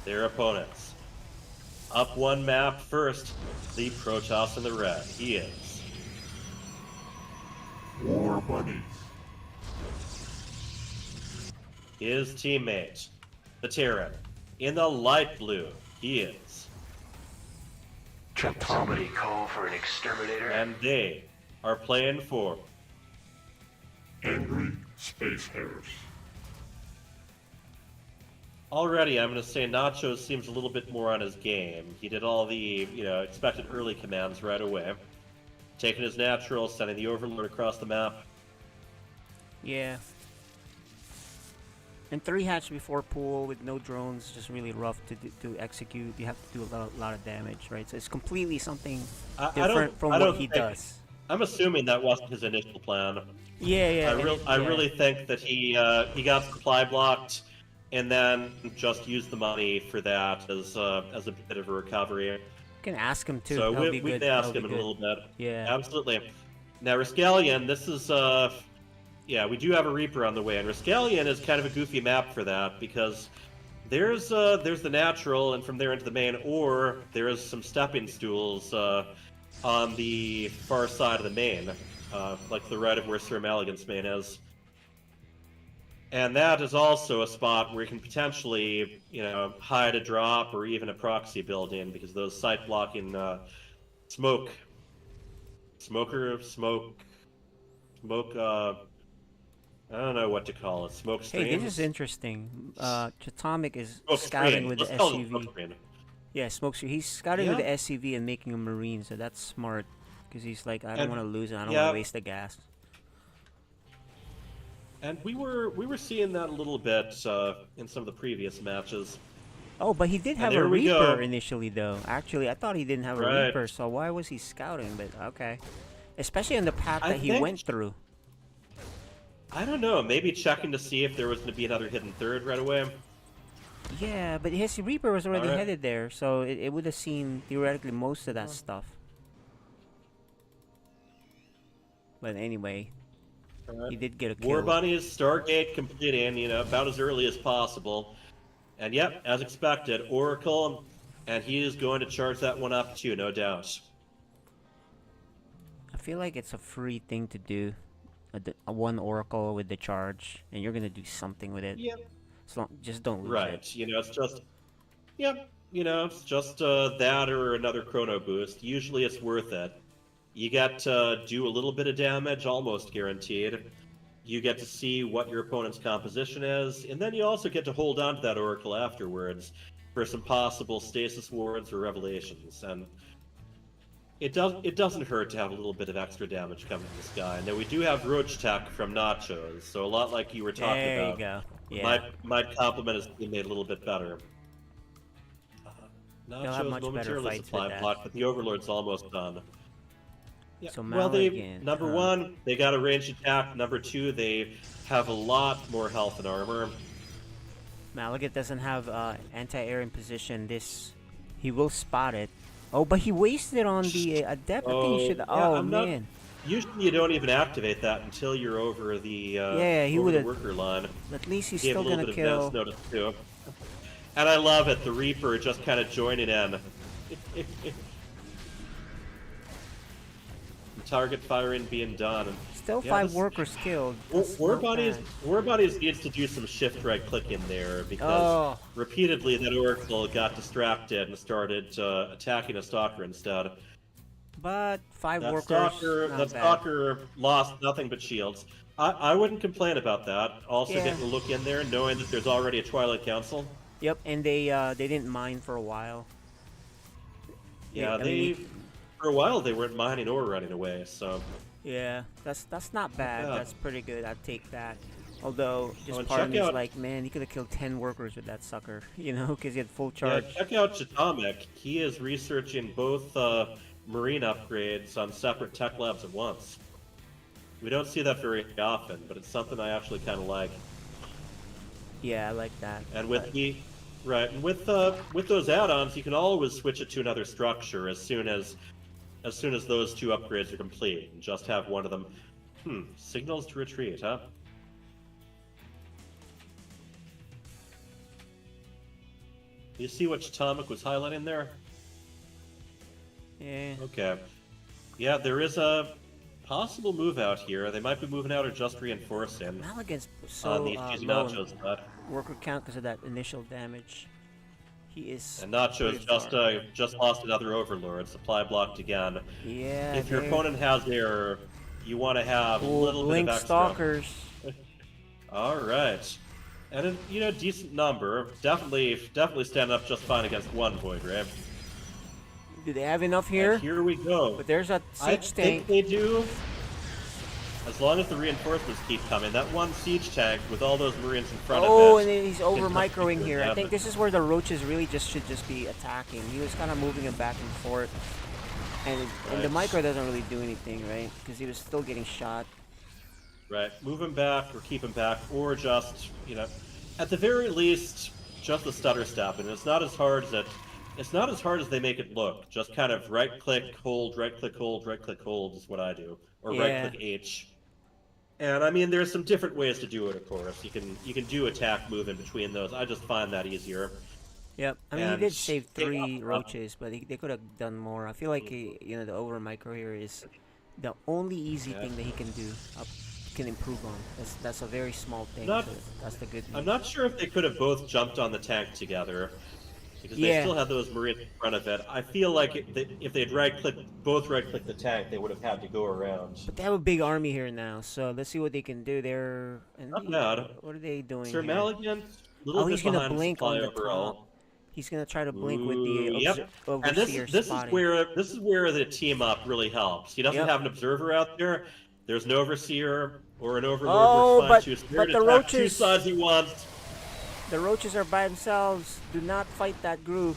their opponents. Up one map first, the Protoss in the red. He is War Bunny. his teammate, the Terran. In the light blue, he is. Somebody call for an exterminator. And they are playing for Angry Space Hares. already. I'm going to say Nachos seems a little bit more on his game. He did all the, expected early commands right away. Taking his natural, sending the Overlord across the map. Yeah. And 3 hatch before pool with no drones, just really rough to execute. You have to do a lot of damage, right? So it's completely something different from what he does. I'm assuming that wasn't his initial plan. Yeah, yeah. I really think that he got supply blocked, and then just used the money for that as a bit of a recovery. You can ask him too. So That'll we be good. can ask That'll him be in a good. little bit. Yeah. Absolutely. Now Riskalion, this is yeah, we do have a Reaper on the way, and Riskalion is kind of a goofy map for that because there's the natural, and from there into the main, or there is some stepping stools on the far side of the main, like the right of where Sir Maligan's main is. And that is also a spot where you can potentially, hide a drop or even a proxy build in, because those site blocking smoke, I don't know what to call it, smoke streams. Hey, this is interesting. Chatomic is Smoke scouting screen. with Let's the call it smoke SCV. screen. Yeah, smoke screen. He's scouting with the Yeah. SCV and making a marine, so that's smart. Because he's like, I don't And- want to lose it. I don't yeah. want to waste the gas. And we were seeing that a little bit in some of the previous matches. Oh, but he did have a there we Reaper go. initially, though. Actually, I thought he didn't have a Right. Reaper, so why was he scouting? But okay. Especially on the path I that he think- went through. I don't know, maybe checking to see if there was going to be another hidden third right away. Yeah, but his Reaper was already Alright. headed there, so it would have seen, theoretically, most of that stuff. But anyway, he did get a kill. War Bunnies, Stargate completing, about as early as possible. And yep, as expected, Oracle, and he is going to charge that one up too, no doubt. I feel like it's a free thing to do. A one Oracle with the charge, and you're gonna do something with it. Yep. So just don't lose Right, it. it's just, it's just that or another chrono boost. Usually it's worth it. You get to do a little bit of damage, almost guaranteed. You get to see what your opponent's composition is, and then you also get to hold on to that Oracle afterwards for some possible stasis wards or revelations. And it doesn't hurt to have a little bit of extra damage coming from this guy. Now we do have Roach Tech from Nachos, so a lot like you were talking There about. you go. Yeah. Might complement his teammate a little bit better. They'll have Nachos much better momentarily fights supply with that. block, but the Overlord's almost done. Yeah. So Well, Maligan, number huh. one, they got a ranged attack. Number two, they have a lot more health and armor. Malagat doesn't have anti-air in position. He will spot it. Oh, but he wasted it on the adept. I think he should. yeah, Oh I'm not- man. Usually, you don't even activate that until you're over the Yeah, he over the would've- worker line. At least he's Gave a still little gonna bit kill. of advance notice too. And I love it. The Reaper just kind of joining in. Target firing being done. And Still yeah, 5 this- workers killed. War, That's War not Bunnies, bad. War Bunnies needs to do some shift right click in there because Oh. repeatedly that Oracle got distracted and started attacking a Stalker instead. But 5 That workers. Stalker, not that bad. Stalker lost nothing but shields. I wouldn't complain about that. Also Yeah. getting a look in there, knowing that there's already a Twilight Council. Yep, and they didn't mine for a while. Yeah, I mean, for a while they weren't mining or running away. So Yeah, that's not bad. bad. That's pretty good. I'd take that. Although, just and part of check me is out- like, man, he could have killed 10 workers with that sucker, because he had full yeah, charge. check out Chatomic. He is researching both marine upgrades on separate tech labs at once. We don't see that very often, but it's something I actually kind of like. Yeah, I like that. And with with those add-ons, you can always switch it to another structure as soon as those 2 upgrades are complete, and just have one of them. Signals to retreat, huh? You see what Chatomic was highlighting there? Yeah. Okay. Yeah, there is a possible move out here. They might be moving out or just reinforcing Maligan's on so the low CheesyNachos in side. worker count because of that initial damage. He is. And Nachos pretty far. just lost another Overlord. Supply blocked again. Yeah. If your they're- opponent has air, you want to have a Ooh, little bit Link of extra. Stalkers. All right. And a decent number. Definitely stand up just fine against one Void Ray. Do they have enough here? And here we go. But there's a I siege think tank. they do. As long as the reinforcements keep coming. That one siege tank with all those Marines in front Oh, of and it. then he's over just microing keep here. I think happening. this is where the roaches really should just be attacking. He was kind of moving him back and forth, and the Right. micro doesn't really do anything, right? Because he was still getting shot. Right, move him back or keep him back, or just, at the very least, just the stutter step. And it's not as hard as it's not as hard as they make it look. Just kind of right click, hold, right click, hold, right click, hold is what I do, or right Yeah. click H. And I mean, there's some different ways to do it, of course. You can do attack move in between those. I just find that easier. Yep. I mean, he And did save take 3 off- roaches, but they could have done more. I feel like the over micro here is the only easy Yeah. thing that he can do. Can improve on. That's a very small thing. Not- so that's the good news. I'm not sure if they could have both jumped on the tank together, because they Yeah. still had those Marines in front of it. I feel like if they'd both right-clicked the tank, they would have had to go around. But they have a big army here now, so let's see what they can do. Not bad. What are they doing Sir here? Maligan, little Oh, bit he's gonna behind blink supply on the overall. top. He's gonna try to blink with the Ooh, yep. And overseer this spotting. this is where the team up really helps. He doesn't Yep. have an observer out there. There's an overseer or an overlord. Oh, works fine too. So but they're the gonna attack two roaches- sides he wants. The roaches are by themselves. Do not fight that group.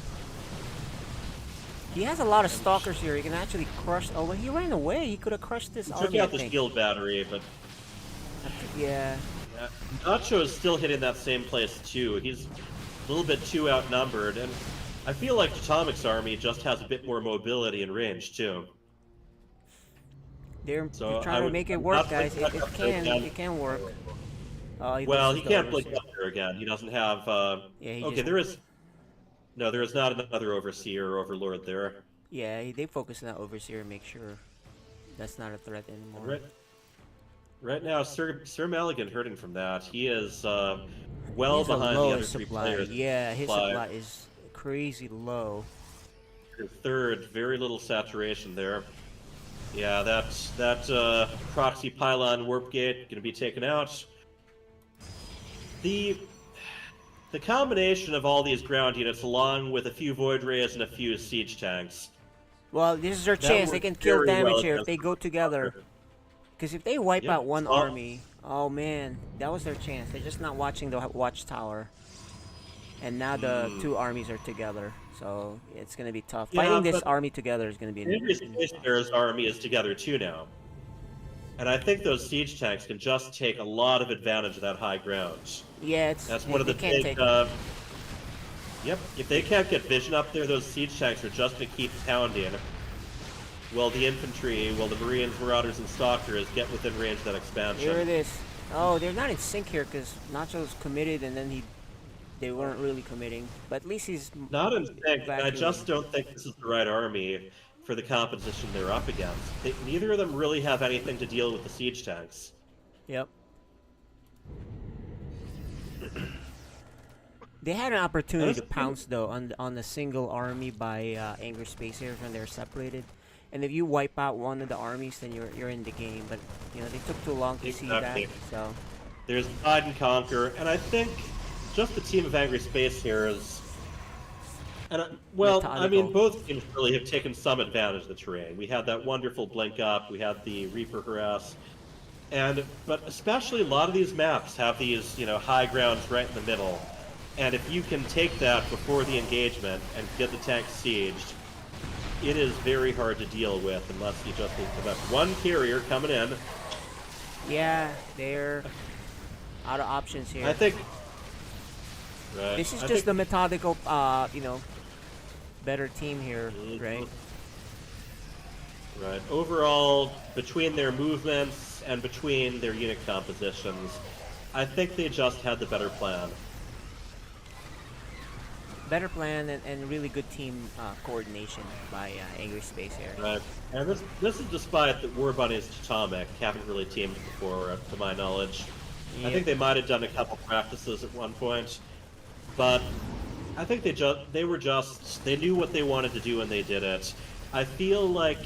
He has a lot of stalkers here. He can actually crush. Oh, well, he ran away. He could have crushed this He army. took out I the think. shield battery, but Yeah. yeah. Nacho is still hitting that same place too. He's a little bit too outnumbered, and I feel like Atomic's army just has a bit more mobility and range too. They're So trying to make it I'm work, not guys. thinking about It can work. Oh, Well, loses he the can't blink overseer. up there again. He doesn't have. Yeah, he Okay, just- there is. No, there is not another overseer or overlord there. Yeah, they focus on that overseer and make sure that's not a threat anymore. Right now, Sir Maligan hurting from that. He is well He has a behind the low other three supply. players. Yeah, his supply is crazy low. Third, very little saturation there. Yeah, that proxy pylon warp gate gonna be taken out. The combination of all these ground units, along with a few void rays and a few siege tanks. Well, this is their That chance. They worked can kill very damage well here if against they go together. Because if they wipe Yep, out one well- army, oh man, that was their chance. They're just not watching the watchtower. And now the two armies are together, so it's gonna be tough. Yeah, Fighting this but army together is gonna be. Angry Space Hares' army is together too now. And I think those siege tanks can just take a lot of advantage of that high ground. Yeah, That's one of the they can't big. take it. Yep, if they can't get vision up there, those siege tanks are just to keep pounding. Well, the infantry, the Marines, Marauders, and Stalkers get within range of that expansion. Here it is. Oh, they're not in sync here because Nacho's committed and then they weren't really committing. But at least he's Not in sync, and I vacuuming. just don't think this is the right army for the composition they're up against. Neither of them really have anything to deal with the siege tanks. Yep. They had an opportunity to pounce though on the single army by Angry Space Hares when they're separated, and if you wipe out one of the armies, then you're in the game. But they took too long to see that. Exactly. So There's divide and conquer, and I think just the team of Angry Space Hares. And I mean, Methodical. both teams really have taken some advantage of the terrain. We had that wonderful blink up. We had the Reaper harass, but especially a lot of these maps have these high grounds right in the middle. And if you can take that before the engagement and get the tank sieged, it is very hard to deal with unless you just have one carrier coming in. yeah, they're out of options here. I think. Right. This is I just think- the methodical, better team here, right? Right. Overall, between their movements and between their unit compositions, I think they just had the better plan. Better plan and really good team coordination by Angry Space Hares. Right. And this is despite that War Bunnies and Atomic haven't really teamed before, to my knowledge. I think they might have done a couple practices at one point, but I think they knew what they wanted to do and they did it. I feel like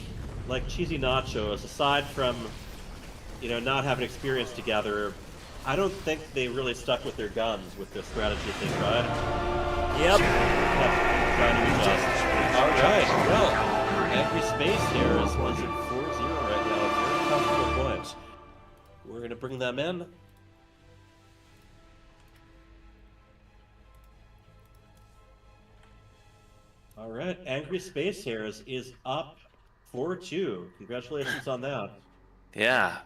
CheesyNachos, aside from not having experience together, I don't think they really stuck with their guns with the strategy they tried. Yep. Trying to adjust. All right. Well, Angry Space Hares was at 4-0 right now. A very comfortable point. We're going to bring them in. All right. Angry Space Hares is up 4-2. Congratulations on that. Yeah.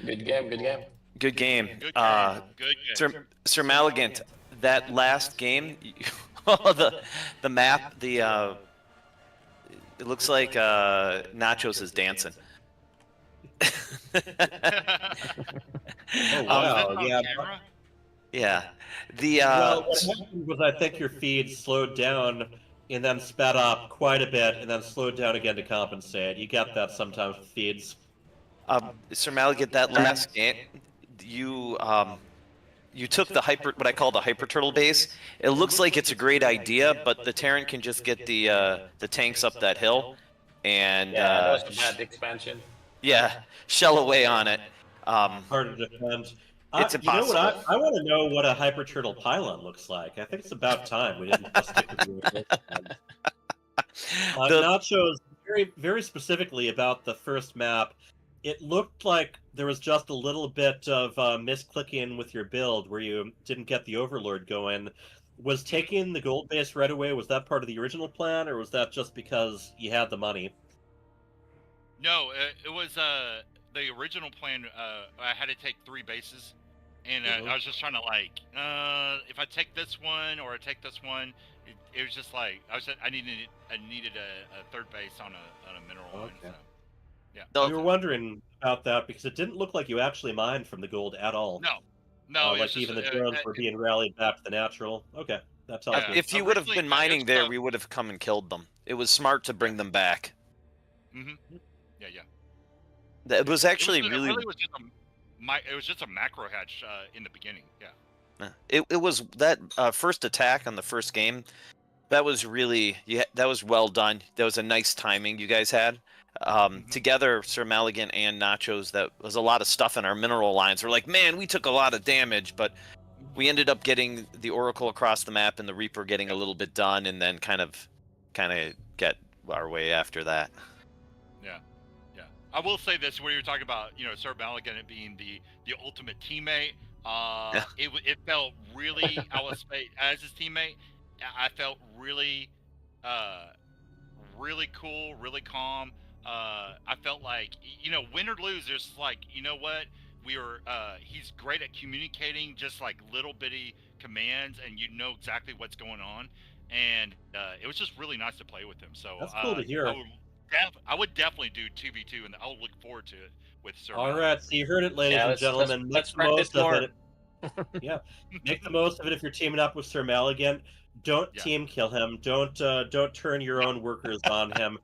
Good game. Good game. Good game. Good game. Good game. Sir Maligant, that last game, oh, the map, it looks like Nachos is dancing. Oh wow, yeah. Yeah. The Well, what happened was I think your feed slowed down and then sped up quite a bit and then slowed down again to compensate. You get that sometimes with feeds. Sir Maligant, that last game, you took the what I call the hyper turtle base. It looks like it's a great idea, but the Terran can just get the tanks up that hill, and Yeah, that was a bad expansion. yeah, shell away on it. Hard to defend. It's You know impossible. what? I want to know what a hyper turtle pylon looks like. I think it's about time we didn't just stick with the Nachos, very, very specifically about the first map, it looked like there was just a little bit of misclicking with your build where you didn't get the Overlord going. Was taking the gold base right away, was that part of the original plan, or was that just because you had the money? No, it was the original plan. I had to take 3 bases, and I was just trying to like, if I take this one or I take this one, it was just like I needed a third base on a mineral line. So, yeah. We were wondering about that because it didn't look like you actually mined from the gold at all. No, like even the drones were being rallied back to the natural. Okay, that tells me. If you would have been mining there, we would have come and killed them. It was smart to bring them back. Yeah. It was actually it was just a macro hatch in the beginning. Yeah. It was that first attack on the first game. That was really that was well done. That was a nice timing you guys had. Together, Sir Maligant and Nachos, that was a lot of stuff in our mineral lines. We're like, man, we took a lot of damage, but we ended up getting the Oracle across the map and the Reaper getting a little bit done, and then kind of get our way after that. Yeah. I will say this: where you're talking about, Sir Maligant being the ultimate teammate, it felt really. I was as his teammate. I felt really, really cool, really calm. I felt like, win or lose, there's like, you know what? He's great at communicating just like little bitty commands, and you know exactly what's going on. And it was just really nice to play with him. So that's cool to hear. I would definitely do 2v2, and I'll look forward to it with Sir. All right, so you heard it, ladies and gentlemen. Make the most of it. Yeah, make the most of it if you're teaming up with Sir Maligant. Don't team kill him. Don't turn your own workers on him.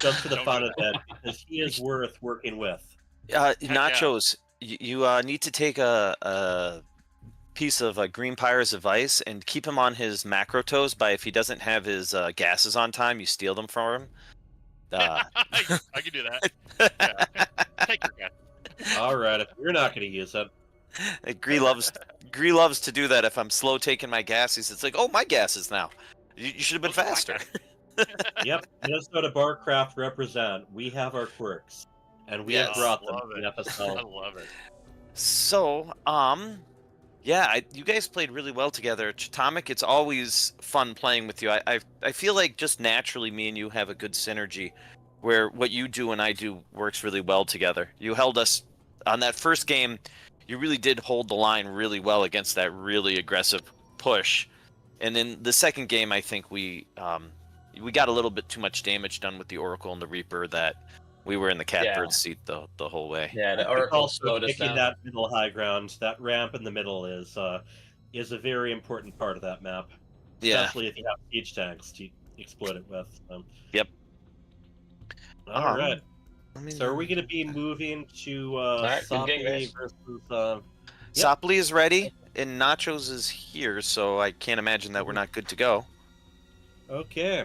Just for the fun of it, because he is worth working with. Nachos, you need to take a piece of Green Pyre's advice and keep him on his macro toes by if he doesn't have his gases on time, you steal them from him. I can do that. Yeah. Take your gas. All right, if you're not going to use it. Gree loves to do that. If I'm slow taking my gases, it's like, oh, my gases now. You should have been faster. Yep, Minnesota Barcraft represent. We have our quirks, and we have brought them to the FSL. I love it. So, you guys played really well together. Chatomic, it's always fun playing with you. I feel like just naturally me and you have a good synergy, where what you do and I do works really well together. You held us on that first game. You really did hold the line really well against that really aggressive push, and in the second game, I think we got a little bit too much damage done with the Oracle and the Reaper that we were in the catbird seat the whole way. Yeah, the Oracle slowed us down. That middle high ground, that ramp in the middle is a very important part of that map. Especially if you have siege tanks to exploit it with. Yep. All right. So are we going to be moving to Sopley versus... Sopley is ready, and Nachos is here, so I can't imagine that we're not good to go. Okay.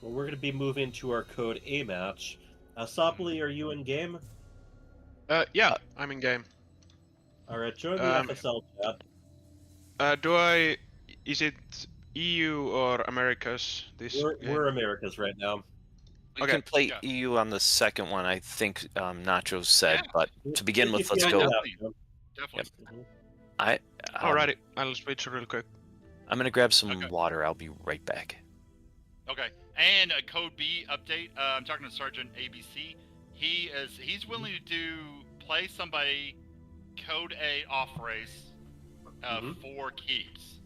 Well, we're going to be moving to our Code A match. Sopley, are you in game? Yeah, I'm in game. All right, join the FSL chat. Is it EU or Americas? We're Americas right now. We can play EU on the second one, I think Nachos said, but to begin with, let's go. Definitely. Yep. Alrighty, I'll switch real quick. I'm going to grab some water. I'll be right back. Okay. And a Code B update. I'm talking to Sergeant ABC. he's willing to play somebody code A off race for keeps.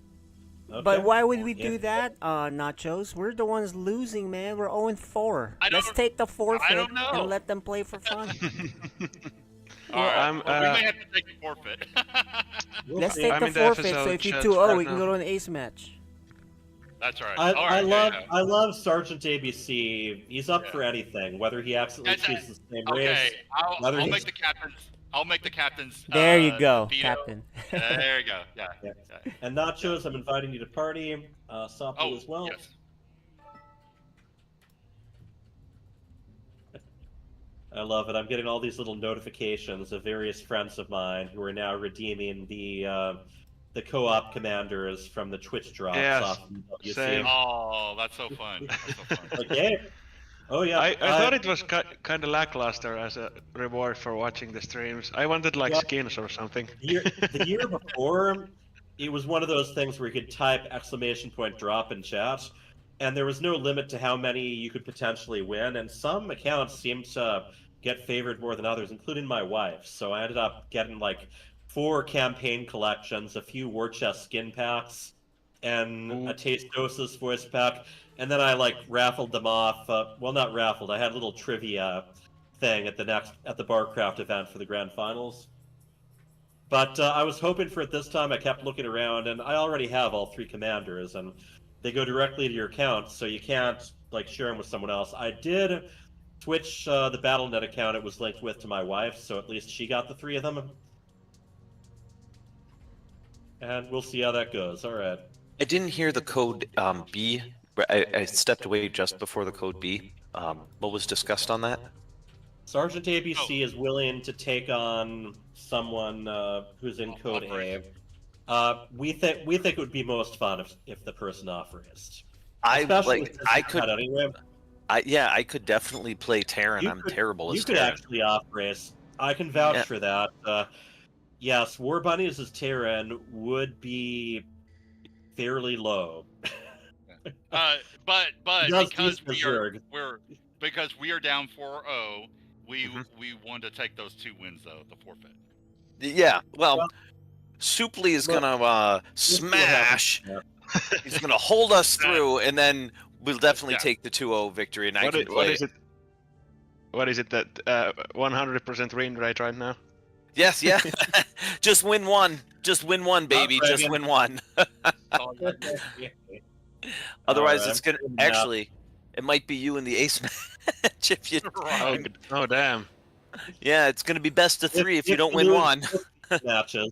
Okay. But why would we Yeah. do that, Nachos? We're the ones losing, man. We're 0-4. I Let's don't- take the forfeit don't know. and let them play for fun. All right, I'm, well, we may have to take a forfeit. Let's see. take I'm the in the forfeit, FSL so if you chat 2-0, right we can now. go to an ace match. That's right. I All right, I love Sergeant ABC. He's up for anything, whether he accidentally chooses the same race. Okay, I'll whether make the captains. I'll make the captains. There you go, veto. Captain. There you go. Yeah. Yeah. And Nachos, I'm inviting you to party. Softly as well. Yes. I love it. I'm getting all these little notifications of various friends of mine who are now redeeming the co-op commanders from the Twitch drops Yes, off WC. same. Oh, that's so fun. That's so fun. Like, hey. Oh yeah. I thought it was kind of lackluster as a reward for watching the streams. I wanted like Yeah. skins or something. The year before, it was one of those things where you could type ! drop in chat, and there was no limit to how many you could potentially win, and some accounts seemed to get favored more than others, including my wife. So I ended up getting like 4 campaign collections, a few war chest skin packs, and a Tastosis voice pack, and then I like raffled them off. Well, not raffled. I had a little trivia thing at the Barcraft event for the grand finals. But I was hoping for it this time. I kept looking around, and I already have all 3 commanders, and they go directly to your account, so you can't like share them with someone else. I did switch the BattleNet account it was linked with to my wife, so at least she got the 3 of them. And we'll see how that goes. All right. I didn't hear the code B. I stepped away just before the code B. What was discussed on that? Sergeant ABC is willing to take on someone who's in code A. We think it would be most fun if the person offers. I could anyway. I could definitely play Terran. I'm terrible as You could Terran. actually off-race. I can vouch for that. Yes, War Bunnies as Terran would be fairly low. But Just because use because we are down 4-0, we want to take those 2 wins though, the forfeit. Yeah, well, Supley is gonna smash. He's gonna hold us through, and then we'll definitely take the 2-0 victory, and I can play. What is it that 100% win rate right now? Yes, yeah. Just win one. Just win one, baby. Just win one. Otherwise, it's gonna actually. It might be you in the ace match if you. Oh damn. Yeah, it's gonna be best of 3 if you don't win one. Matches.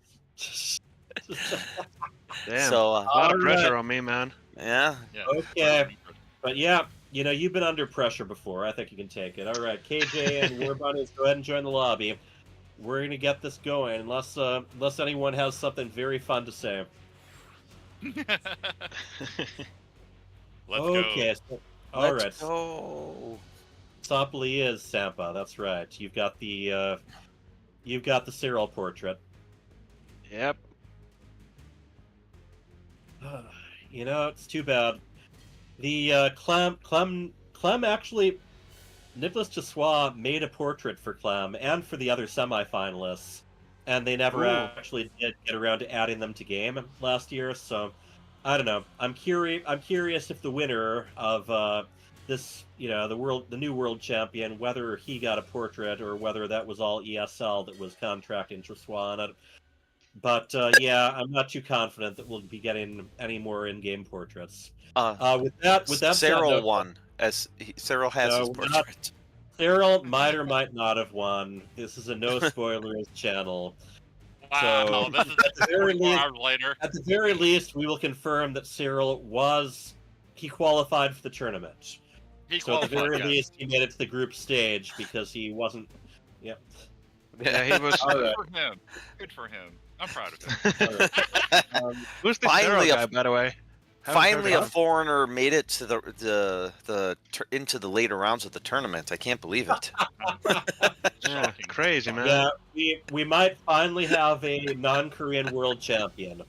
Damn. So, a lot of pressure on me, man. Yeah. Okay. But yeah, you've been under pressure before. I think you can take it. All right, KJ and War Bunnies, go ahead and join the lobby. We're gonna get this going, unless anyone has something very fun to say. Let's okay, go. So, all right. Let's go. Sopley is Sampa. That's right. You've got the Cyril portrait. Yep. It's too bad. The Clem actually, Nicholas Chassois made a portrait for Clem and for the other semifinalists, and they never actually did get around to adding them to game last year. So I don't know. I'm curious if the winner of this, the new world champion, whether he got a portrait or whether that was all ESL that was contracting Chassois on it. But yeah, I'm not too confident that we'll be getting any more in-game portraits. With that Cyril won, as Cyril has his portrait. Cyril might or might not have won. This is a no spoilers channel. Wow, So this is 24 hours later. At the very least, we will confirm that Cyril qualified for the tournament. So at the very least, he made it to the group stage because he wasn't. Yep. Yeah, he was. Good for him. Good for him. I'm proud of him. Who's the Cyril guy, by the way? Finally, a foreigner made it to into the later rounds of the tournament. I can't believe it. Yeah, crazy, man. Yeah, we might finally have a non-Korean world champion.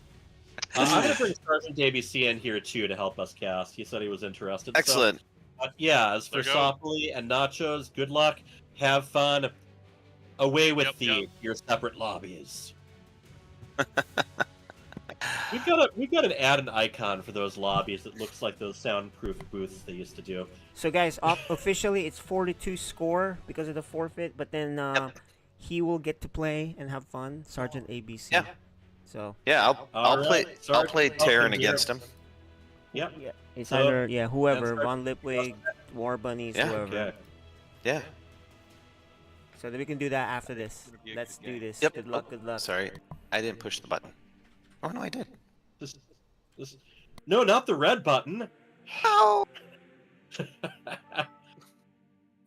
I'm going to bring Sergeant ABC in here too to help us cast. He said he was interested. Excellent. So, yeah, as for Sopley and Nachos, good luck. have fun. Away with your separate lobbies. We've got to add an icon for those lobbies that looks like those soundproof booths they used to do. So guys, officially it's 4-2 score because of the forfeit, but then he will get to play and have fun, Sergeant ABC. Yeah. So. Yeah, I'll Sergeant play Terran here. against him. Yep. Yeah. It's So, either whoever, that's Von Lipwig, War Bunnies, Yeah. whoever. Okay. Yeah. So then we can do that after this. Let's do this. Yep. Good luck. Good luck. Sorry, I didn't push the button. Oh no, I did. No, not the red button. No.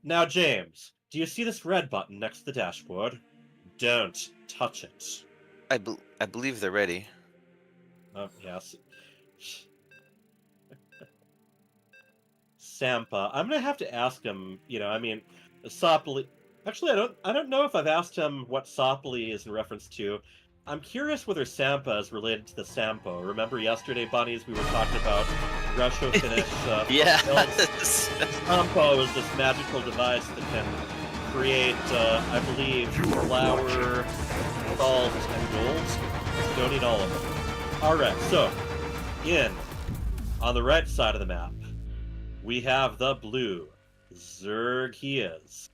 Now, James, do you see this red button next to the dashboard? Don't touch it. I believe they're ready. Oh, yes. Sampa. I'm gonna have to ask him, Sopley. Actually, I don't know if I've asked him what Sopley is in reference to. I'm curious whether Sampa is related to the Sampo. Remember yesterday, Bunnies, we were talking about Rusho-Finnish Yeah. Sampo is this magical device that can create, I believe, flour, salt, and gold. Don't need all of them. Alright, so, on the right side of the map, we have the blue. Zerg he is.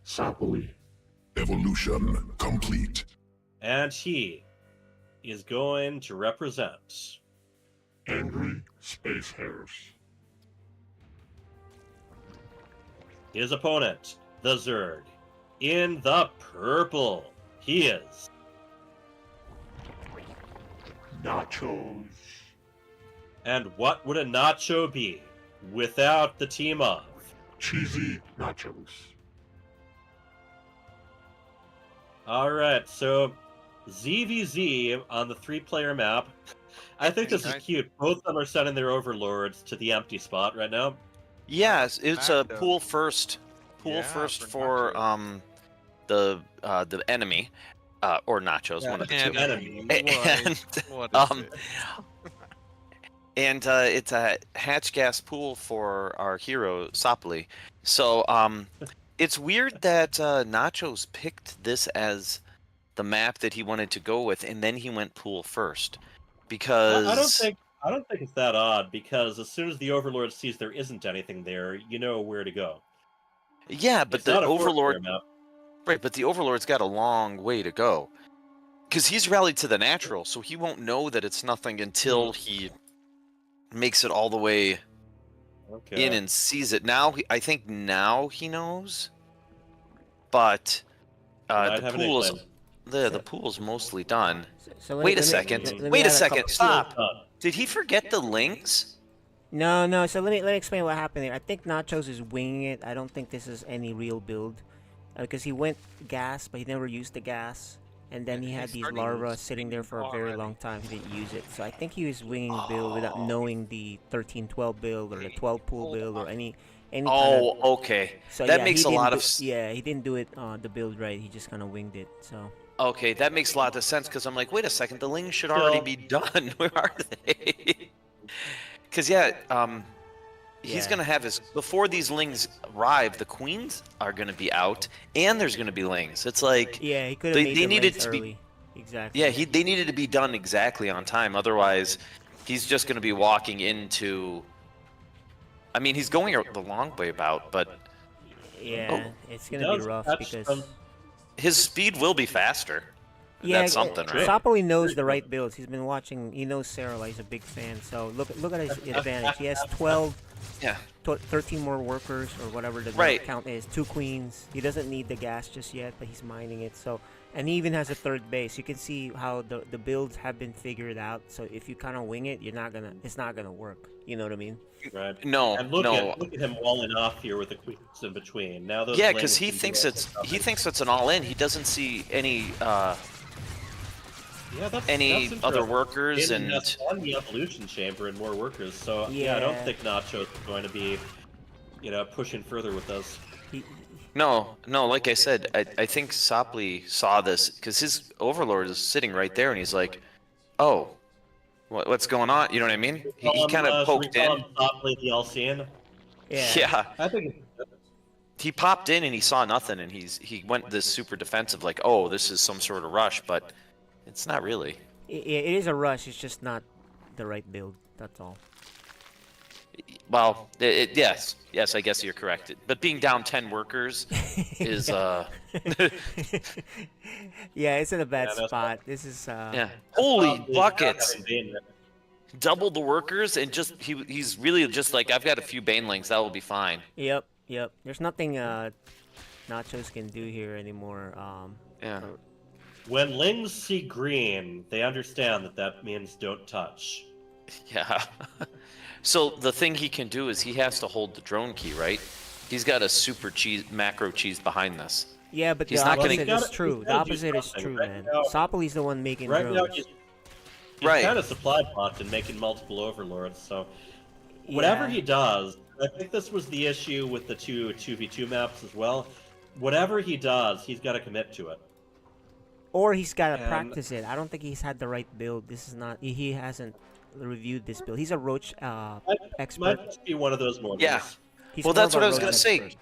Sapoli. Evolution complete. And he is going to represent Angry Space Hares. his opponent, the Zerg. In the purple, he is Nachos. And what would a nacho be without the team of CheesyNachos. Alright, so ZVZ on the 3-player map. I think this is cute. Both of them are sending their overlords to the empty spot right now. Yes, it's a pool first. Pool first for the enemy. Or nachos, one of the two. Enemy. And it's a hatch gas pool for our hero Sopley. So it's weird that Nachos picked this as the map that he wanted to go with, and then he went pool first, because I don't think it's that odd, because as soon as the Overlord sees there isn't anything there, you know where to go. Yeah, but It's the not a Overlord, map. right? But the Overlord's got a long way to go, because he's rallied to the natural, so he won't know that it's nothing until he makes it all the way in and sees it. Now, I think now he knows, but the pool is the pool's mostly done. So Wait a second. Wait a second. Stop. Did he forget the links? No. So let me explain what happened here. I think Nachos is winging it. I don't think this is any real build, because he went gas, but he never used the gas, and then he had these larvae sitting there for a very long time. He didn't use it, so I think he was winging the build without knowing the 13-12 build or the 12 pool build or any. Oh, okay. So that yeah, makes a lot of. Yeah, he didn't do it the build right. He just kind of winged it. So. Okay, that makes a lot of sense, because I'm like, wait a second, the lings should already be done. Where are they? Because he's gonna have his before these lings arrive. The queens are gonna be out, and there's gonna be lings. It's like yeah, he could have made they the needed lings to early. be exactly. Yeah, they needed to be done exactly on time. Otherwise, he's just gonna be walking into. I mean, he's going the long way about, but yeah, it's gonna be rough because his speed will be faster. yeah, that's something, right? Sapoli knows the right builds. He's been watching. He knows Sarah. He's a big fan. So look at his advantage. He has 12. Yeah. 13 more workers or whatever the count is. 2 queens. He doesn't need the gas just yet, but he's mining it. So, and he even has a third base. You can see how the builds have been figured out. So if you kind of wing it, it's not gonna work. You know what I mean? Right. No. And look at him walling off here with the queens in between. Now those. Yeah, because he thinks it's an all-in. He doesn't see any that's other workers and on the evolution chamber and more workers. So yeah, I don't think Nachos is going to be, pushing further with those. No, like I said, I think Sopley saw this because his overlord is sitting right there, and he's like, "Oh, what's going on?" You know what I mean? He kind of poked in. Sopley the all-seeing. Yeah. Yeah. I think. he popped in and he saw nothing, and he went this super defensive, like, oh, this is some sort of rush, but it's not really. It is a rush. It's just not the right build. That's all. Well, yes, I guess you're correct. But being down 10 workers is Yeah, it's in a bad spot. This is yeah. Holy buckets! Double the workers and just he's really just like, I've got a few banelings, that will be fine. Yep. There's nothing Nachos can do here anymore. Yeah. When lings see green, they understand that means don't touch. Yeah. So the thing he can do is he has to hold the drone key, right? He's got a super macro cheese behind this. Yeah, but he's the not opposite gonna... is true. The opposite is true, man. Sopley's the one making right drones. Now he's kind of supply bot and making multiple overlords, so whatever he does, I think this was the issue with the 2v2 maps as well. Whatever he does, he's got to commit to it. Or he's got to practice it. I don't think he's had the right build. This is not... He hasn't reviewed this build. He's a Roach expert. Might just be one of those mornings. Yeah. Well, that's what I was going to say.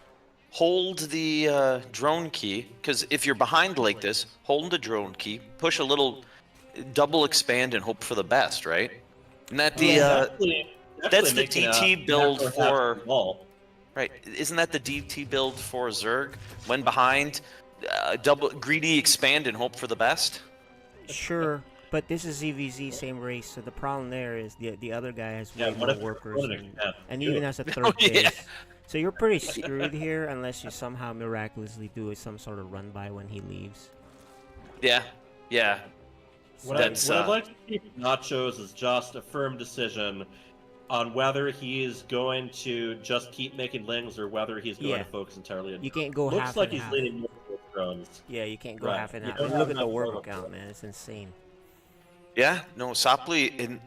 Hold the drone key, because if you're behind like this, hold the drone key, push a little, double expand, and hope for the best, right? And that that's the DT build for... Right, isn't that the DT build for Zerg? When behind, double greedy expand and hope for the best? Sure, but this is ZVZ, same race, so the problem there is the other guy has way more workers and even has a third base. So you're pretty screwed here unless you somehow miraculously do some sort of run by when he leaves. Yeah. What I'd like to see from Nachos is just a firm decision on whether he is going to just keep making lings or whether he's going to focus entirely on... You can't go half and half. Looks like he's leaning more towards drones. Yeah, you can't go half and half. And look at the work count, man. It's insane. Yeah, no, Sopley...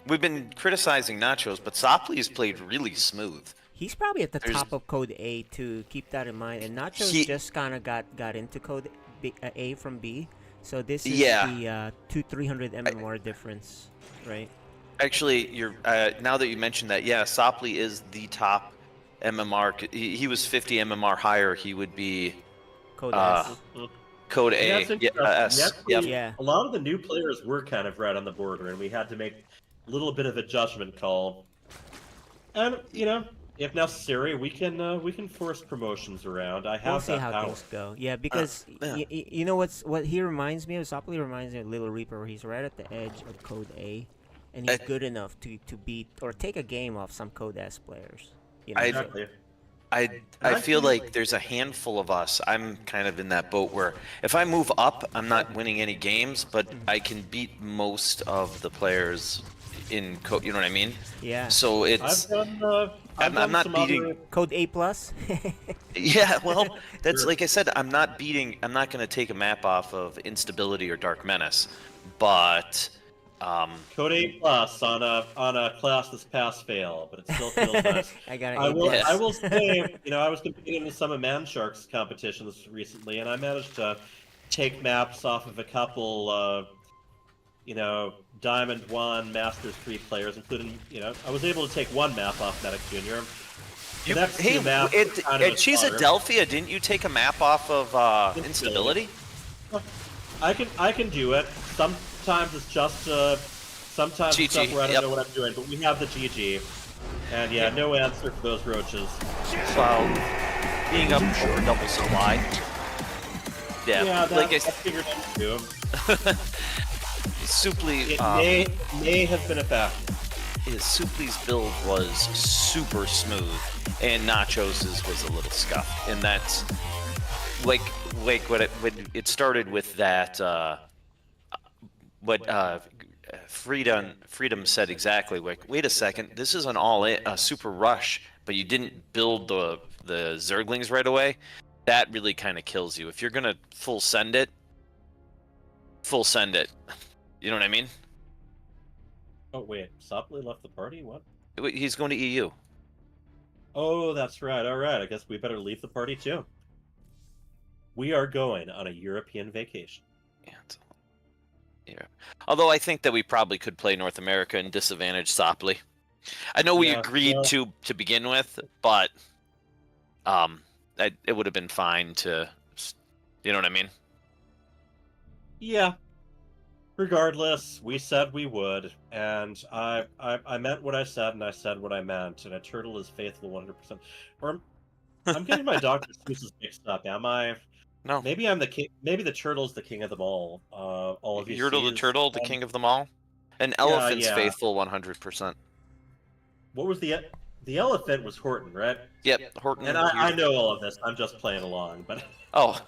We've been criticizing Nachos, but Sopley's played really smooth. He's probably at the top of Code A, to keep that in mind. And Nachos just kind of got into Code A from B. So this is the 200-300 MMR difference, right? Actually, you're now that you mentioned that, yeah, Sopley is the top MMR. He was 50 MMR higher. He would be Code S. Code A. S. Yeah. A lot of the new players were kind of right on the border, and we had to make a little bit of a judgment call. And if necessary, we can force promotions around. We'll see how things go. Yeah, because you know what he reminds me of? Sopley reminds me of Little Reaper, where he's right at the edge of Code A. And he's good enough to beat or take a game off some Code S players. I feel like there's a handful of us. I'm kind of in that boat where if I move up, I'm not winning any games, but I can beat most of the players in Code. You know what I mean? Yeah. So it's I'm not beating Code A+. Yeah, well, that's like I said. I'm not going to take a map off of Instability or Dark Menace, but. Code A+ on a class that's pass fail, but it still feels nice. I will say, I was competing in some of Manshark's competitions recently, and I managed to take maps off of a couple, Diamond 1, Masters 3 players, including, I was able to take one map off Medic Junior. At Cheesydelphia, didn't you take a map off of Instability? I can do it. Sometimes it's just sometimes GG, it's stuff where I don't know what I'm doing, but we have the GG. And no answer for those roaches. Well, being up over double supply. Yeah, like I figured out too. Supley may have been a factor. Supley's build was super smooth, and Nachos's was a little scuffed, and that's like when it started with that. What Freedom said exactly. Like, wait a second, this is an all-in super rush, but you didn't build the Zerglings right away. That really kind of kills you. If you're gonna full send it. You know what I mean? Oh wait, Sopley left the party? What? He's going to EU. Oh, that's right. All right, I guess we better leave the party too. We are going on a European vacation. Yeah. Although I think that we probably could play North America and disadvantage Sopley. I know we agreed to begin with, but it would have been fine to, you know what I mean? Yeah. Regardless, we said we would, and I meant what I said, and I said what I meant, and a turtle is faithful 100%. Or I'm getting my Dr. Seuss's mixed up. Am I? No. Maybe I'm the king. Maybe the turtle's the king of them all. All of you Yertle the see turtle, the king of them all, and elephant's yeah. faithful 100%. What was the elephant was Horton, right? Yep, Horton. And I know all of this. I'm just playing along, but oh,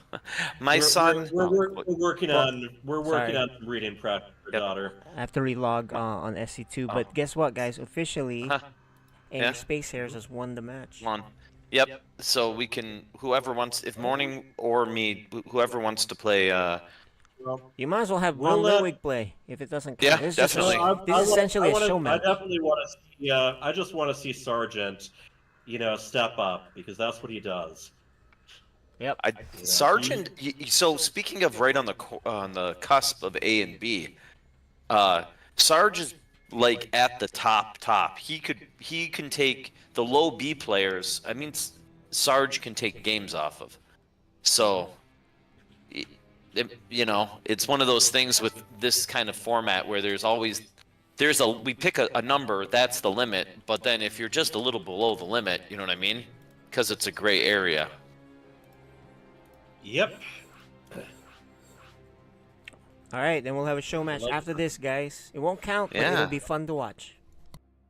my son. We're working on sorry. some reading prep for daughter. I have to relog on SC2, but guess what, guys? Officially, Angry Yeah. Space Hares has won the match. Come on. Yep. So we can, whoever wants, if Morning or me, whoever wants to play. You might as well have We'll Von let- Lilwig play if it doesn't count. Yeah, This is definitely. this is essentially a show I match. definitely want to see. I just want to see Sargent, step up because that's what he does. Yep. Sergeant. So speaking of right on the cusp of A and B, Sarge is like at the top. He can take the low B players. I mean, Sarge can take games off of. So, it's one of those things with this kind of format where we pick a number, that's the limit. But then if you're just a little below the limit, you know what I mean? Because it's a gray area. Yep. All right, then we'll have a show match after this, guys. It won't count, but it'll be fun to watch.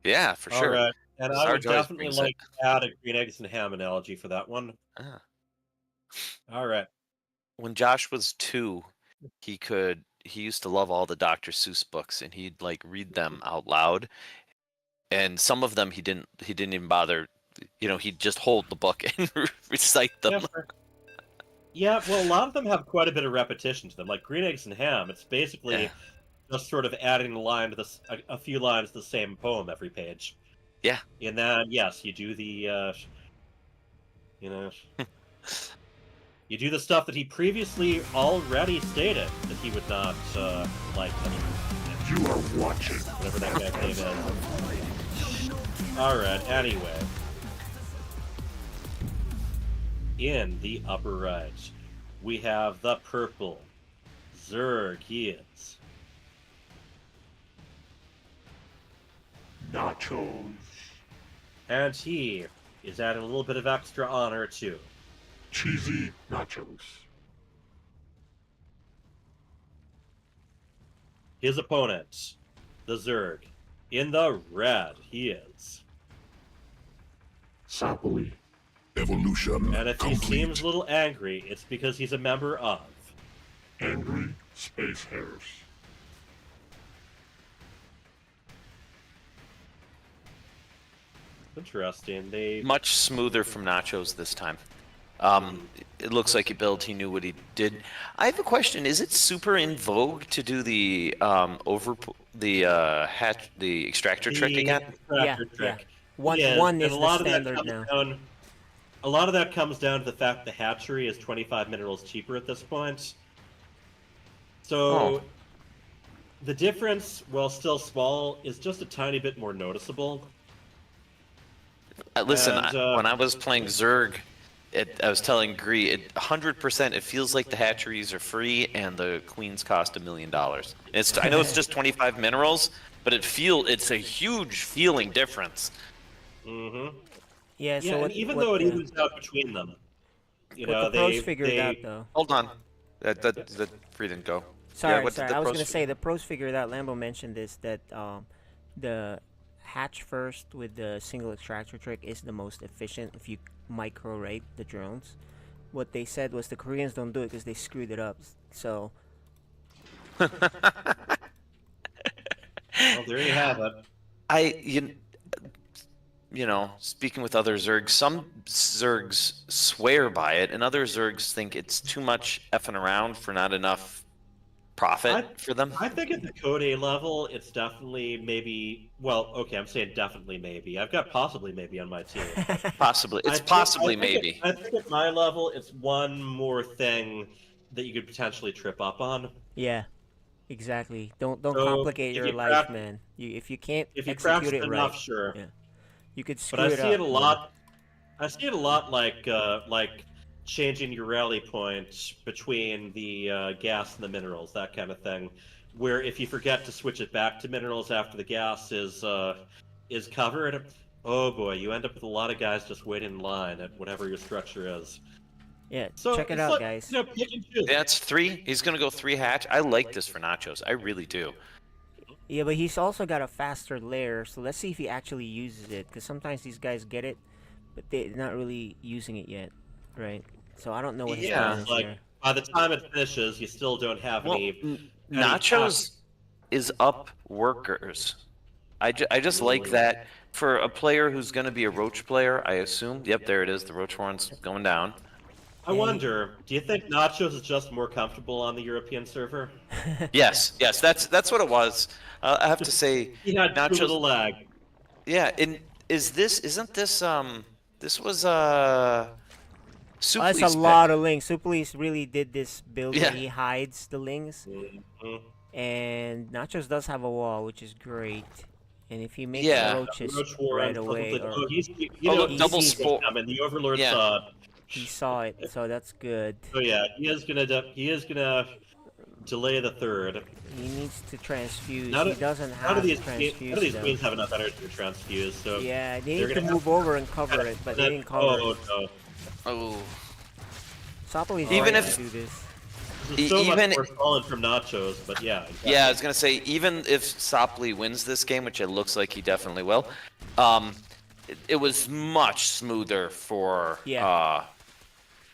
Yeah, for sure. All right. And I would Sarge always definitely brings like to add a green eggs and ham analogy for that one. All right. When Josh was 2, he used to love all the Dr. Seuss books, and he'd like read them out loud. And some of them he didn't even bother. He'd just hold the book and recite them. Yeah, well, a lot of them have quite a bit of repetition to them. Like green eggs and ham, it's basically just sort of adding a few lines to the same poem every page. Yeah. And then, yes, you do the, you do the stuff that he previously already stated that he would not like. You are watching. Whatever that guy's name is. Alright, anyway. In the upper right, we have the purple Zerg. He is Nachos. And he is adding a little bit of extra honor too. CheesyNachos. His opponent, the Zerg. In the red, he is Sapoli. Evolution And if complete. he seems a little angry, it's because he's a member of Angry Space Hares. Interesting. They Much smoother from Nachos this time. It looks like he knew what he did. I have a question. Is it super in vogue to do the extractor trick again? Extractor trick. One And is a lot the of that standard comes now. a lot of that comes down to the fact the hatchery is 25 minerals cheaper at this point. So the difference, while still small, is just a tiny bit more noticeable. Listen, And, when I was playing Zerg, I was telling Gree, 100%, it feels like the hatcheries are free and the queens cost $1 million. I know it's just 25 minerals, but it's a huge feeling difference. Mm-hmm. Yeah, so and even though it evens out between them, the pros figured out though. Hold on, that Free didn't go. Sorry, what did the I was pros gonna say the pros figured out. Lambo mentioned this that the hatch first with the single extractor trick is the most efficient if you micro rape the drones. What they said was the Koreans don't do it because they screwed it up. So. Well, there you have it. Speaking with other Zergs, some Zergs swear by it, and other Zergs think it's too much effing around for not enough profit for them. I think at the Code A level, it's definitely maybe. Well, okay, I'm saying definitely maybe. I've got possibly maybe on my team. Possibly, it's maybe. I think at my level, it's one more thing that you could potentially trip up on. Yeah, exactly. Don't So, complicate if your you life, craft- man. If you can't If you execute craft it enough, right, sure. yeah, you could screw But I it see up. it a lot. I see it a lot like changing your rally point between the gas and the minerals, that kind of thing. Where if you forget to switch it back to minerals after the gas is covered, oh boy, you end up with a lot of guys just waiting in line at whatever your structure is. Yeah, So check it it's out, like, guys. pick and choose. That's 3. He's gonna go 3 hatch. I like this for Nachos. I really do. Yeah, but he's also got a faster lair, so let's see if he actually uses it. Because sometimes these guys get it, but they're not really using it yet, right? So I don't know what his Yeah. plan is Like here. by the time it finishes, you still don't have Well, any Nachos is up workers. I just like that for a player who's going to be a Roach player, I assume. Yep, there it is. The Roach horn's going down. I wonder, do you think Nachos is just more comfortable on the European server? Yes, that's what it was. I have to say, He had too Nachos. little lag. Yeah, and isn't this this was That's a Supli's lot of lings. Suplis really did this build Yeah. where he hides the lings. And Nachos does have a wall, which is great. And if you make Yeah. roaches Roach Warren, right away, something- or oh, he's, double sees spore. it coming. The Overlord Yeah. saw it. he saw it, so that's good. So yeah, he is gonna delay the third. He needs to transfuse. None He of- doesn't None have of these transfuse. none of these though. queens have enough energy to transfuse. So Yeah, they they're need to gonna move over and cover it, but they didn't cover Oh it. no! Oh. Sopoli's Even right if- to do this. This is so even- much more solid from Nachos, but yeah. Exactly. Yeah, I was gonna say even if Sopley wins this game, which it looks like he definitely will, it was much smoother for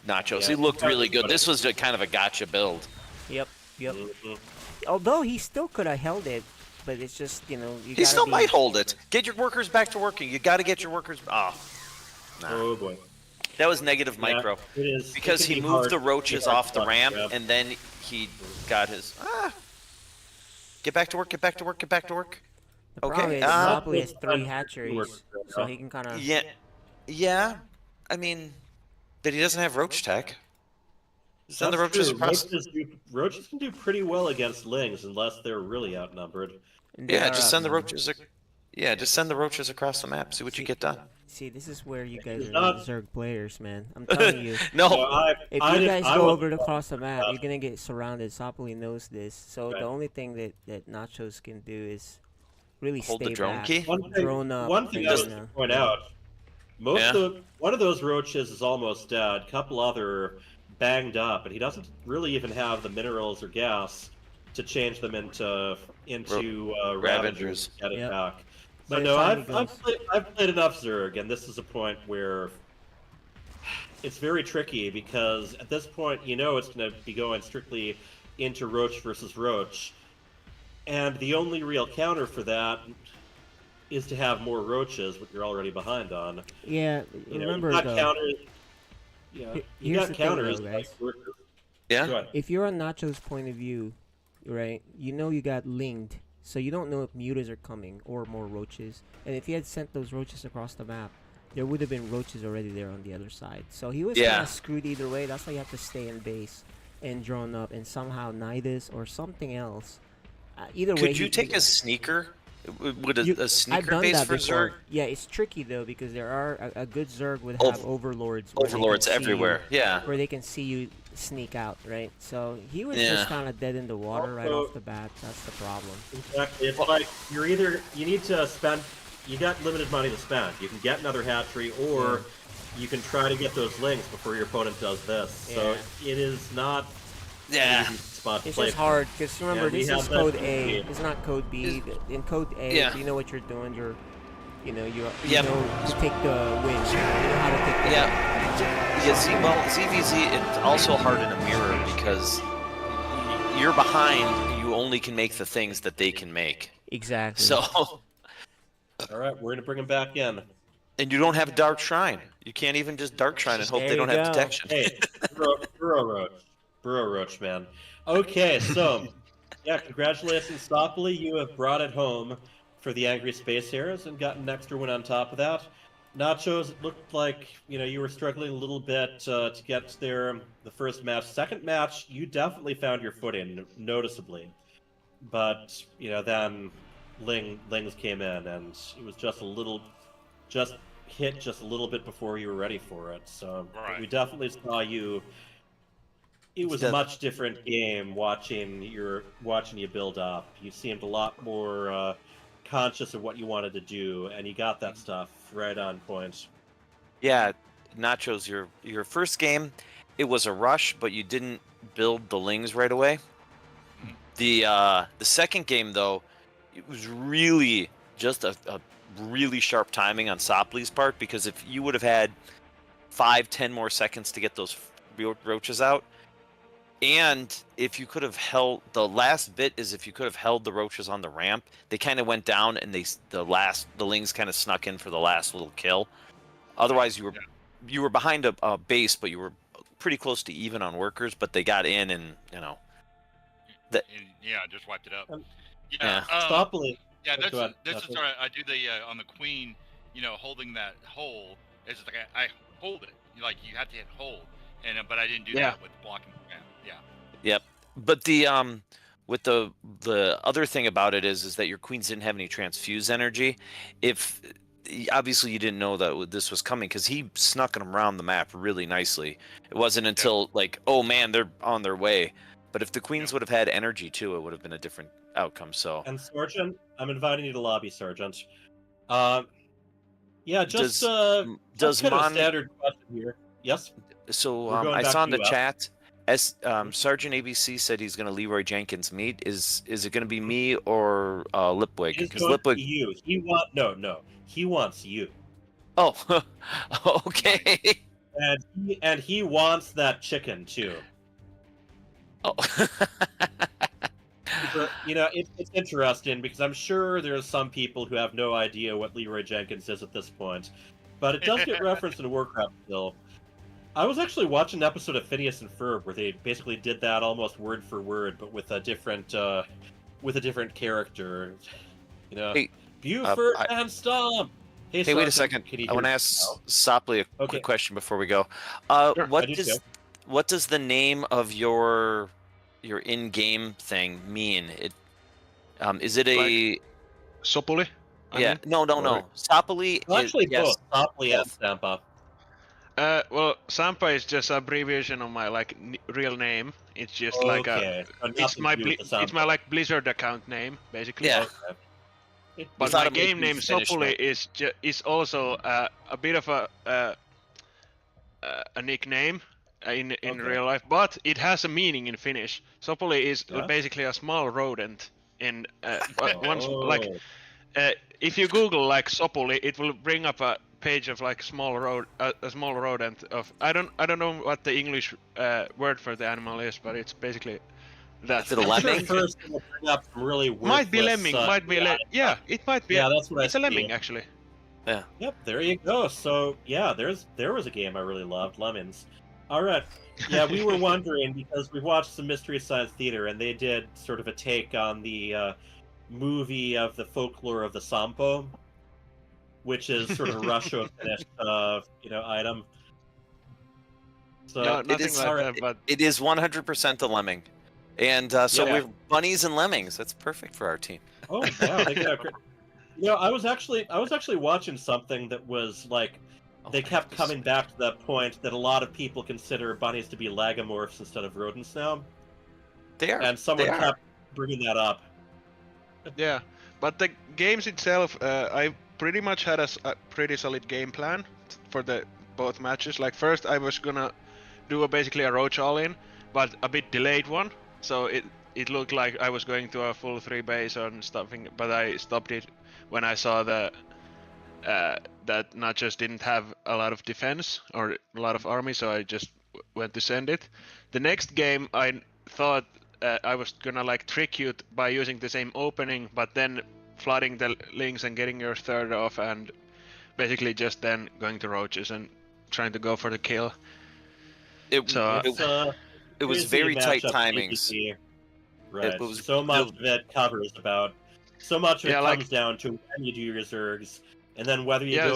Nachos. Yeah. He looked really good. This was a kind of a gotcha build. Yep. Mm-hmm. Although he still could have held it, but it's just you He gotta still be- might hold it. Get your workers back to working. You got to get your workers. Oh boy. That was negative Yeah, micro. it is. Because It can he be moved hard- the it can be roaches hard off to the block, ramp, yeah. and then he got his. Get back to work. Get back to work. Get back to work. The problem Okay. is Sopoli has 3 hatcheries, so he can kind of. Yeah. Yeah. I mean, but he doesn't have roach tech. Send the That's roaches true. across. Roaches can do pretty well against lings unless they're really outnumbered. Yeah, just send the roaches. Yeah, just send the roaches across the map. See what you get done. See, this is where you guys It's are not- not Zerg players, man. I'm telling you. No. If you guys go over across the map, you're gonna get surrounded. Sopoli knows this. So Right. the only thing that Nachos can do is really Hold stay the drone back, key? drone up, One thing and I was then, to point out, Yeah. one of those roaches is almost dead. A couple other banged up, and he doesn't really even have the minerals or gas to change them into Ravagers Ravagers. to get it Yep. back. By But the no, time I've, he I've, goes- played, I've played enough Zerg, and this is a point where it's very tricky because at this point, it's going to be going strictly into Roach versus Roach, and the only real counter for that is to have more Roaches, but you're already behind on. yeah. Remember you've got though, counters. Yeah, Here- you here's got the thing, counters though, like guys. workers. Yeah. Go ahead. if you're on Nacho's point of view, right, you got linged, so you don't know if mutas are coming or more roaches. And if he had sent those roaches across the map, there would have been roaches already there on the other side. So he was Yeah. kind of screwed either way. That's why you have to stay in base and drone up and somehow Nidus or something else. Either way, Could you take a sneaker? Would You- a I've sneaker done base that for before. Zerg? Yeah, it's tricky though because there are a good Zerg would Ov- have overlords. where they can Overlords see you- everywhere. Yeah. where they can see you sneak out, right? So he was Yeah. just kind of dead in the water right Also- off the bat. That's the problem. Exactly. It's like you need to spend. You got limited money to spend. You can get another hatchery, or you can try to get those links before your opponent does this. So it is not. Yeah. An easy spot to It's play just for. hard because remember Yeah, we this is have that code code A. B. It's not code B. In code A, Yeah. if you know what you're doing, you Yep. know to take the win. You know how to take the Yeah. Yeah. ZVZ. It's also hard in a mirror because you're behind. You only can make the things that they can make. Exactly. So. All right, we're gonna bring him back in. And you don't have Dark Shrine. You can't even just Dark Shrine and hope There they you don't have go. detection. Hey, Burrow Roach, man. Okay, so yeah, congratulations, Sopley. You have brought it home for the Angry Space Hares and gotten an extra win on top of that. Nachos, it looked like you were struggling a little bit to get there the first match. Second match, you definitely found your footing noticeably, but then Lings came in and it was just hit just a little bit before you were ready for it. So Right. we definitely saw you. It was a much different game watching you build up. You seemed a lot more conscious of what you wanted to do, and you got that stuff right on point. Yeah, Nachos, your first game, it was a rush, but you didn't build the lings right away. The second game though, it was really just a really sharp timing on Sopley's part, because if you would have had 5-10 more seconds to get those roaches out, and if you could have held the last bit is if you could have held the roaches on the ramp, they kind of went down and the lings kind of snuck in for the last little kill. Otherwise, you were behind a base, but you were pretty close to even on workers. But they got in, and yeah, just wiped it up. Yeah. Sopley. Yeah, Go ahead. this is where I do the on the queen. Holding that hole. It's just like I hold it. Like you have to hit hold, and but I didn't do that with blocking. Yeah. Yep. But the with the other thing about it is that your queens didn't have any transfuse energy. If obviously you didn't know that this was coming, because he snuck them around the map really nicely. It wasn't until like, oh man, they're on their way. But if the queens would have had energy too, it would have been a different outcome. So. And Sergeant, I'm inviting you to lobby, Sergeant. Yeah, just does kind of a Mon standard question here. Yes. So We're going I back saw to in the you, Al. chat, Sergeant ABC said he's going to Leroy Jenkins meet. Is it going to be me or Lipwig? It is Because going to Lipwig. be you. No. He wants you. Oh, okay. And he wants that chicken too. Oh. It's interesting because I'm sure there's some people who have no idea what Leroy Jenkins is at this point, but it does get referenced in Warcraft still. I was actually watching an episode of Phineas and Ferb where they basically did that almost word for word, but with a different character. Hey, Buford and Stomp. Hey, wait a second. I want to ask Sopley a quick question before we go. What does the name of your in-game thing mean? Is it a Sopuli? Yeah. No. Sopley. Well, actually, yes. both Sopley and Stampa. Well, Sampa is just an abbreviation of my real name. It's just like it's my like Blizzard account name basically. Yeah. Okay. But my game name Sopuli is also a bit of a nickname in real life, but it has a meaning in Finnish. Sopuli is basically a small rodent. If you Google like Sopuli, it will bring up a page of like a small rodent of I don't know what the English word for the animal is, but it's basically that. Is it a lemming? First, we'll bring up some really might be lemming, might be yeah, it might be. Yeah, that's what it's a lemming actually. Yeah. Yep, there you go. So yeah, there was a game I really loved, Lemons. All right. Yeah, we were wondering because we watched some Mystery Science Theater and they did sort of a take on the movie of the folklore of the Sampo, which is sort of a Russo-finished item. So no, nothing like that, but it is 100% a lemming, and we're bunnies and lemmings. That's perfect for our team. Oh wow! I was actually watching something that was like they kept coming back to that point that a lot of people consider bunnies to be lagomorphs instead of rodents now. They are, and someone kept bringing that up. Yeah, but the games itself, I pretty much had a pretty solid game plan for both matches. Like first, I was gonna do basically a roach all-in, but a bit delayed one. So it looked like I was going to a full 3 base and stuffing, but I stopped it when I saw that Nachos didn't have a lot of defense or a lot of army, so I just went to send it. The next game, I thought I was gonna like trick you by using the same opening, but then flooding the links and getting your third off, and basically just then going to roaches and trying to go for the kill. It was very tight timings. Right. So much of it covers about. So much of it comes down to when you do your zergs, and then whether you go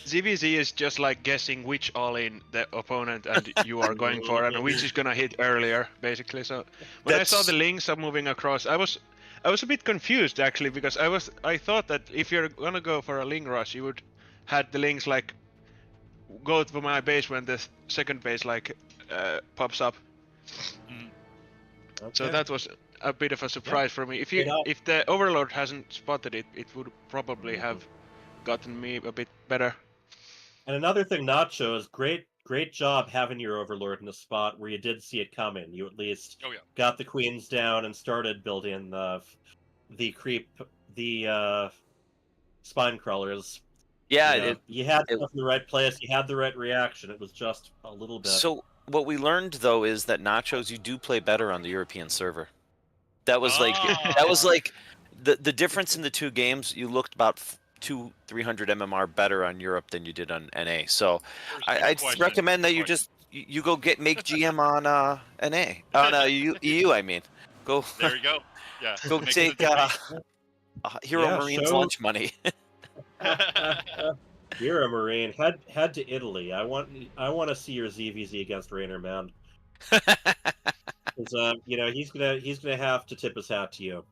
ZVZ is just like guessing which all-in the opponent and you are going for, and which is gonna hit earlier, basically. So when I saw the links are moving across, I was I was a bit confused actually because I thought that if you're gonna go for a Ling rush, you would had the Lings like go to my base when the second base like pops up. Okay. So that was a bit of a surprise for me. If the Overlord hasn't spotted it, it would probably have gotten me a bit better. And another thing, Nacho, is great job having your Overlord in a spot where you did see it coming. You at least got the queens down and started building the spine crawlers. Yeah, you had stuff in the right place. You had the right reaction. It was just a little bit. So what we learned though is that Nachos, you do play better on the European server. That was like the difference in the two games. You looked about 200-300 MMR better on Europe than you did on NA. So I'd recommend that you just you go make GM on NA on EU. I mean, go. There you go. Yeah. Go take Hero Marine's lunch money. Hero Marine, head to Italy. I want to see your ZVZ against Rainer, man. Because he's gonna have to tip his hat to you.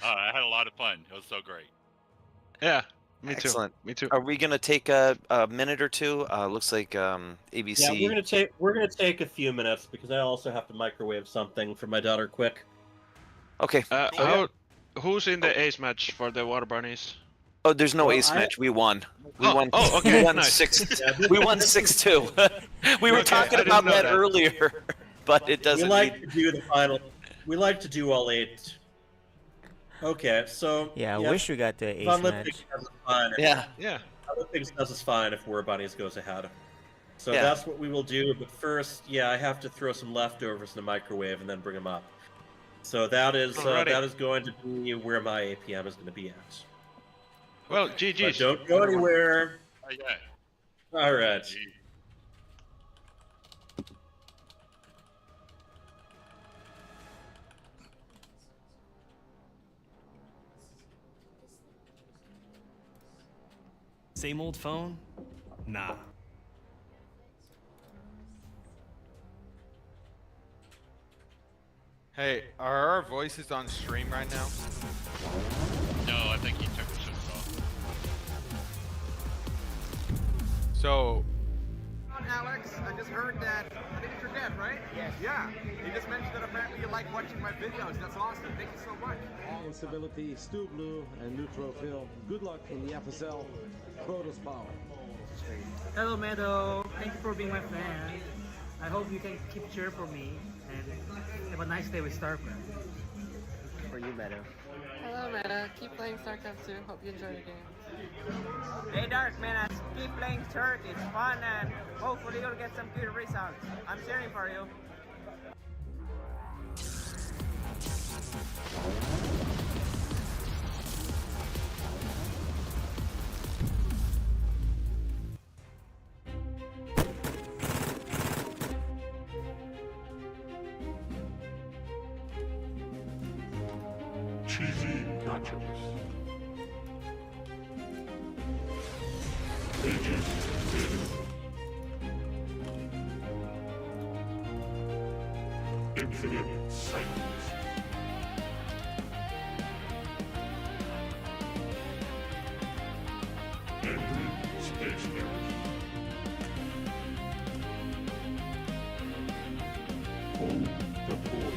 I had a lot of fun. It was so great. Yeah, me Excellent. too. Me too. Are we gonna take a minute or two? Looks like ABC. Yeah, we're gonna take a few minutes because I also have to microwave something for my daughter quick. Okay. Who's in the ace match for the Water Bunnies? Oh, there's no ace match. We won. We won. Okay. We won nice. 6. We won 6-2. We were talking about that earlier, but it doesn't. We like to do the final. We like to do all 8. Okay, so I wish we got the ace match. Yeah. Olympics does is fine if War Bunnies goes ahead. So Yeah. that's what we will do. But first, I have to throw some leftovers in the microwave and then bring them up. So that is going to be where my APM is going to be at. Well, GG's. But don't go anywhere. All right. Same old phone? Nah. Hey, are our voices on stream right now? No, I think he took the shit off. So, Alex, I just heard that. I think it's your dad, right? Yes. Yeah. He just mentioned that apparently you like watching my videos. That's awesome. Thank you so much. All instability, Stu Blue, and Neutral Phil. Good luck in the FSL. Protoss Power. Hello, Meadow. Thank you for being my fan. I hope you can keep cheer for me and have a nice day with StarCraft. For you, Meadow. Hello, Meta. Keep playing StarCraft 2. Hope you enjoy the game. Hey, Dark Man, keep playing Turk. It's fun and hopefully you'll get some good results. I'm cheering for you. CheesyNachos. Aegis Infinite Cycles. Angry Space Hares. Hold the poise.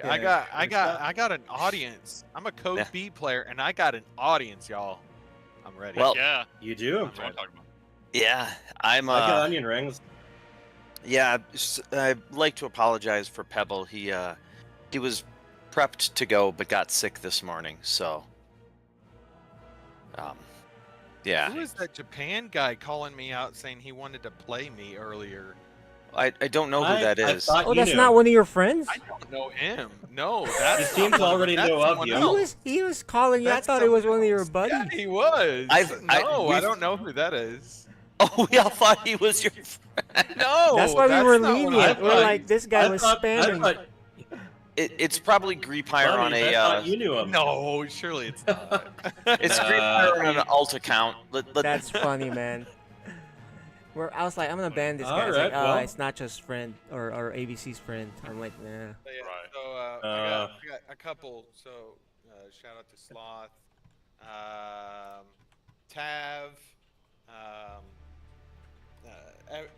I got an audience. I'm a Code B player, and I got an audience, y'all. I'm ready. Well, Yeah. You do. That's what I'm talking about. Yeah, I got onion rings. Yeah, I'd like to apologize for Pebble. He was prepped to go, but got sick this morning. So, yeah. Who is that Japan guy calling me out saying he wanted to play me earlier? I don't know who that is. Oh, that's not one of your friends? I don't know him. No, that's His teams already know of you. He was calling you. I thought it was one of your buddies. Yeah, he was. I don't know who that is. Oh, we all thought he was your friend. No, that's why we were not what lenient. We're like, this guy was spamming. It's probably Greepire on I a. thought you knew him. No, surely it's not. It's Greepire on an alt account. That's funny, man. I was like, I'm gonna ban this guy. It's like, well. it's not just friend or ABC's friend. I'm like, nah. So I got a couple. So shout out to Sloth, Tav,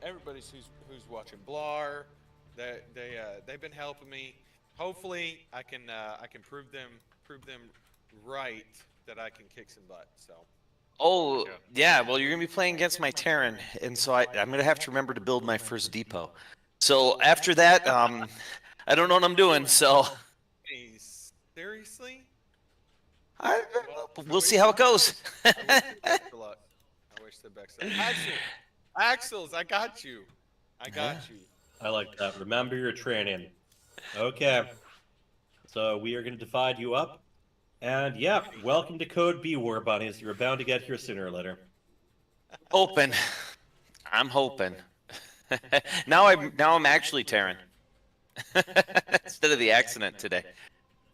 everybody who's watching Blar. They've been helping me. Hopefully, I can prove them right that I can kick some butt. So. Oh, yeah, well, you're going to be playing against my Terran, and so I'm going to have to remember to build my first depot. So after that, I don't know what I'm doing, so... Seriously? We'll see how it goes. I wish the best. Axels, I got you. I like that. Remember your training. Okay. So we are going to divide you up. And yeah, welcome to Code B, War Bunnies. You're bound to get here sooner or later. Hoping. I'm hoping. now I'm actually Terran. Instead of the accident today.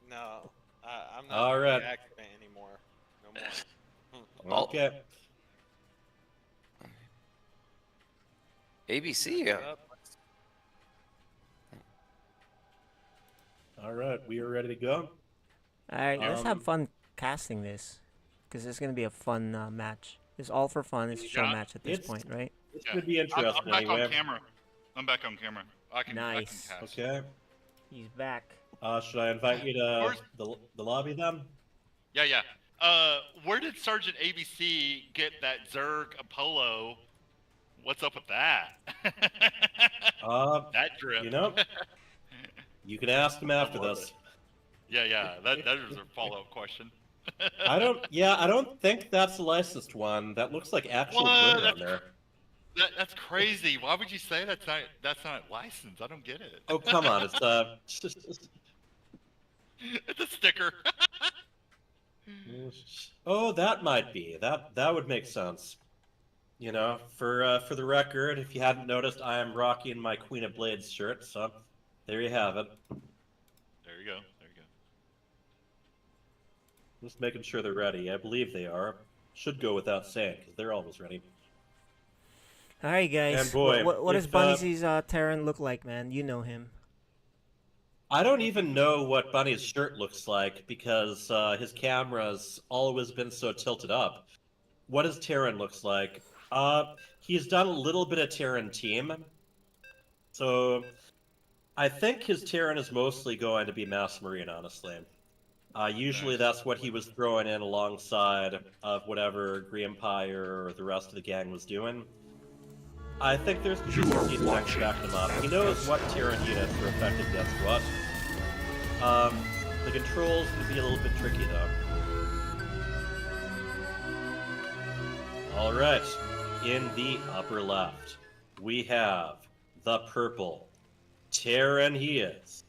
No, I'm not All right. the accident anymore. No more. Okay. ABC. All right, we are ready to go. All right, let's have fun casting this, because it's gonna be a fun match. It's all for fun. It's a show match at this point, right? It's gonna be interesting. I'm back anyway. on camera. I'm back on camera. Nice. I can cast. Okay. He's back. Should I invite you to the lobby then? Yeah. Where did Sergeant ABC get that Zerg Apollo? What's up with that? That drip. You know, you can ask him after this. Yeah. That is a follow-up question. I don't think that's the licensed one. That looks like actual glitter on there. That's crazy. Why would you say that's not licensed? I don't get it. Oh, come on. It's it's a sticker. Oh, that might be. That would make sense. You know, for the record, if you hadn't noticed, I am rocking my Queen of Blades shirt, so there you have it. There you go. Just making sure they're ready. I believe they are. Should go without saying, because they're always ready. All right, guys. And boy, what does Bunny's Terran look like, man? You know him. I don't even know what Bunny's shirt looks like, because his camera's always been so tilted up. What his Terran looks like? He's done a little bit of Terran team. So I think his Terran is mostly going to be Mass Marine, honestly. Usually that's what he was throwing in alongside of whatever Empire or the rest of the gang was doing. I think there's just some defects backing him up. He knows what Terran units are effective against what. The controls can be a little bit tricky though. Alright, in the upper left, we have the purple Terran he is.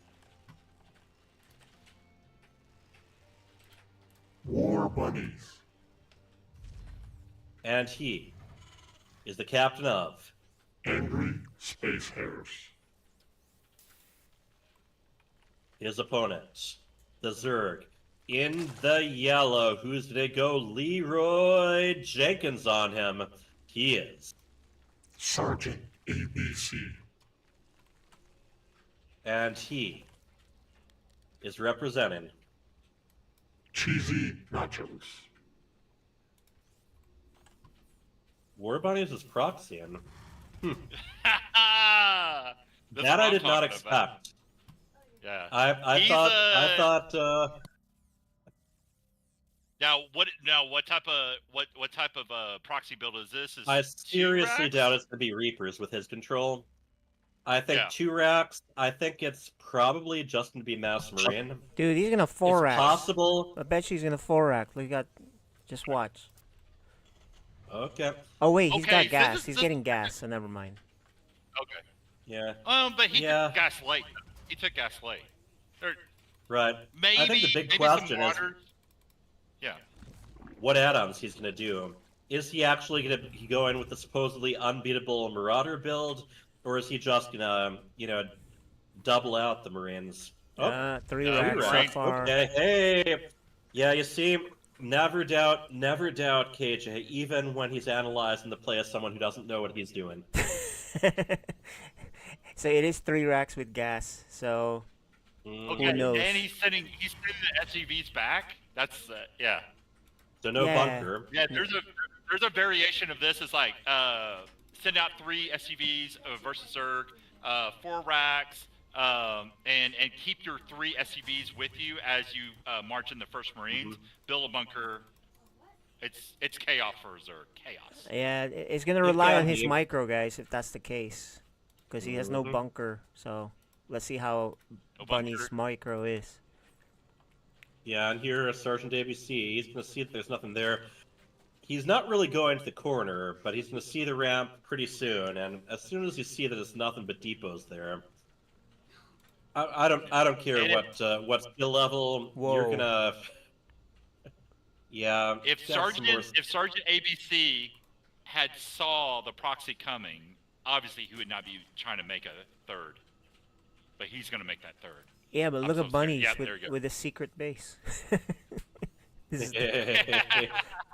War Bunnies. And he is the captain of Angry Space Hares. His opponent, the Zerg, in the yellow. Who's gonna go? Leroy Jenkins on him. He is Sergeant ABC. And he is representing CheesyNachos. War Bunnies is proxying. That's That what I I'm did not talking about. expect. Yeah. I He's, thought. Now what type of proxy build is this? Is I 2 seriously racks? doubt it's gonna be Reapers with his control. I think Yeah. 2 racks. I think it's probably just gonna be Mass Marine. Dude, he's gonna 4 rack. It's possible. I bet you he's gonna 4 rack. Just watch. Okay. Oh wait, he's Okay, got gas. this- He's this- getting gas, so never mind. Okay. Yeah. But he took gas late. He took gas late. Or Right. maybe I think the big maybe question some is water. Yeah. what add-ons he's gonna do. Is he actually gonna go in with the supposedly unbeatable Marauder build, or is he just gonna, double out the Marines? 3 racks so far. Okay, hey, yeah, you see, never doubt KJ, even when he's analyzing the play as someone who doesn't know what he's doing. So it is 3 racks with gas. So Okay, who knows? and he's sending the SUVs back. That's yeah. So no bunker. Yeah, there's a variation of this. It's like send out 3 SUVs versus Zerg, 4 racks, and keep your 3 SUVs with you as you march in the first Marines. Build a bunker. It's chaos for Zerg. Chaos. Yeah, it's gonna rely on his micro, guys, if that's the case, because he has no bunker. So let's see how Bunny's micro is. Yeah, and here Sergeant ABC, he's going to see that there's nothing there. He's not really going to the corner, but he's going to see the ramp pretty soon, and as soon as you see that it's nothing but depots there, I don't care what skill level you're gonna. Yeah. If Sergeant ABC had saw the proxy coming, obviously he would not be trying to make a third, but he's going to make that third. Yeah, but look at Bunnies Yeah, with a secret base.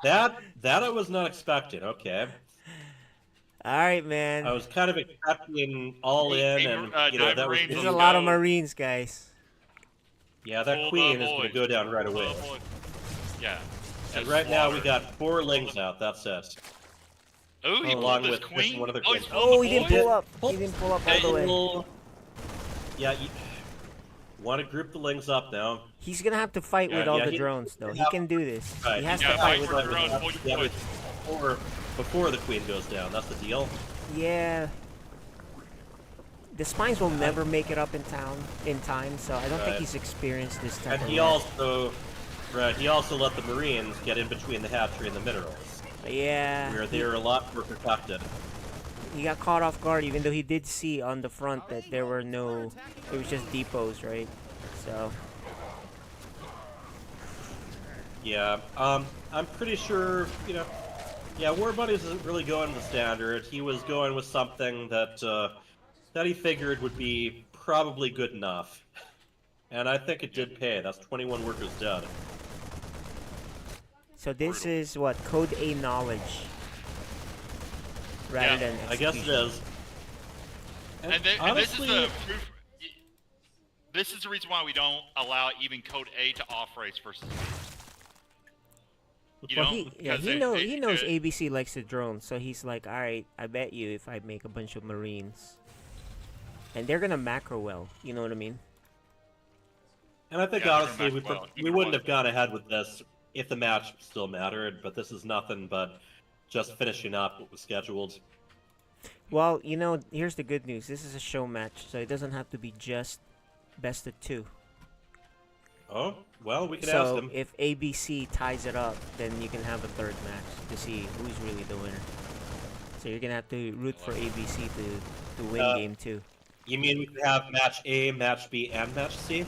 that I was not expecting. Okay. All right, man. I was kind of expecting all in, and that was. There's a lot of Marines, guys. Yeah, that queen is going to go down right away. Yeah. And right now we got 4 lings out. That's it. Oh, he along pulled with his queen. one other Oh, queen. He didn't pull up. He didn't pull up all the way. Yeah, you want to group the lings up now. He's gonna have to fight with all the drones, though. He can do this. Right. He has to fight with the drones. Before the queen goes down. That's the deal. Yeah. The spines will never make it up in time, so I don't think he's experienced this type of he also let the Marines get in between the hatchery and the minerals. Yeah. Where they were a lot more protected. He got caught off guard, even though he did see on the front that there were no... It was just depots, right? So... Yeah, I'm pretty sure, yeah, War Buddies isn't really going with the standard. He was going with something that he figured would be probably good enough. And I think it did pay. That's 21 workers dead. So this is what? Code A knowledge. Rather than execution. I guess it is. And this is the proof. This is the reason why we don't allow even Code A to off race versus B. Well, he knows ABC likes the drone, so he's like, all right, I bet you if I make a bunch of Marines, and they're gonna macro well, you know what I mean? And I think honestly, we wouldn't have gone ahead with this if the match still mattered. But this is nothing but just finishing up what was scheduled. Well, here's the good news. This is a show match, so it doesn't have to be just best of 2. Oh, well, we can ask So them. if ABC ties it up, then you can have a third match to see who's really the winner. So you're gonna have to root for ABC to win game 2. You mean we could have match A, match B, and match C?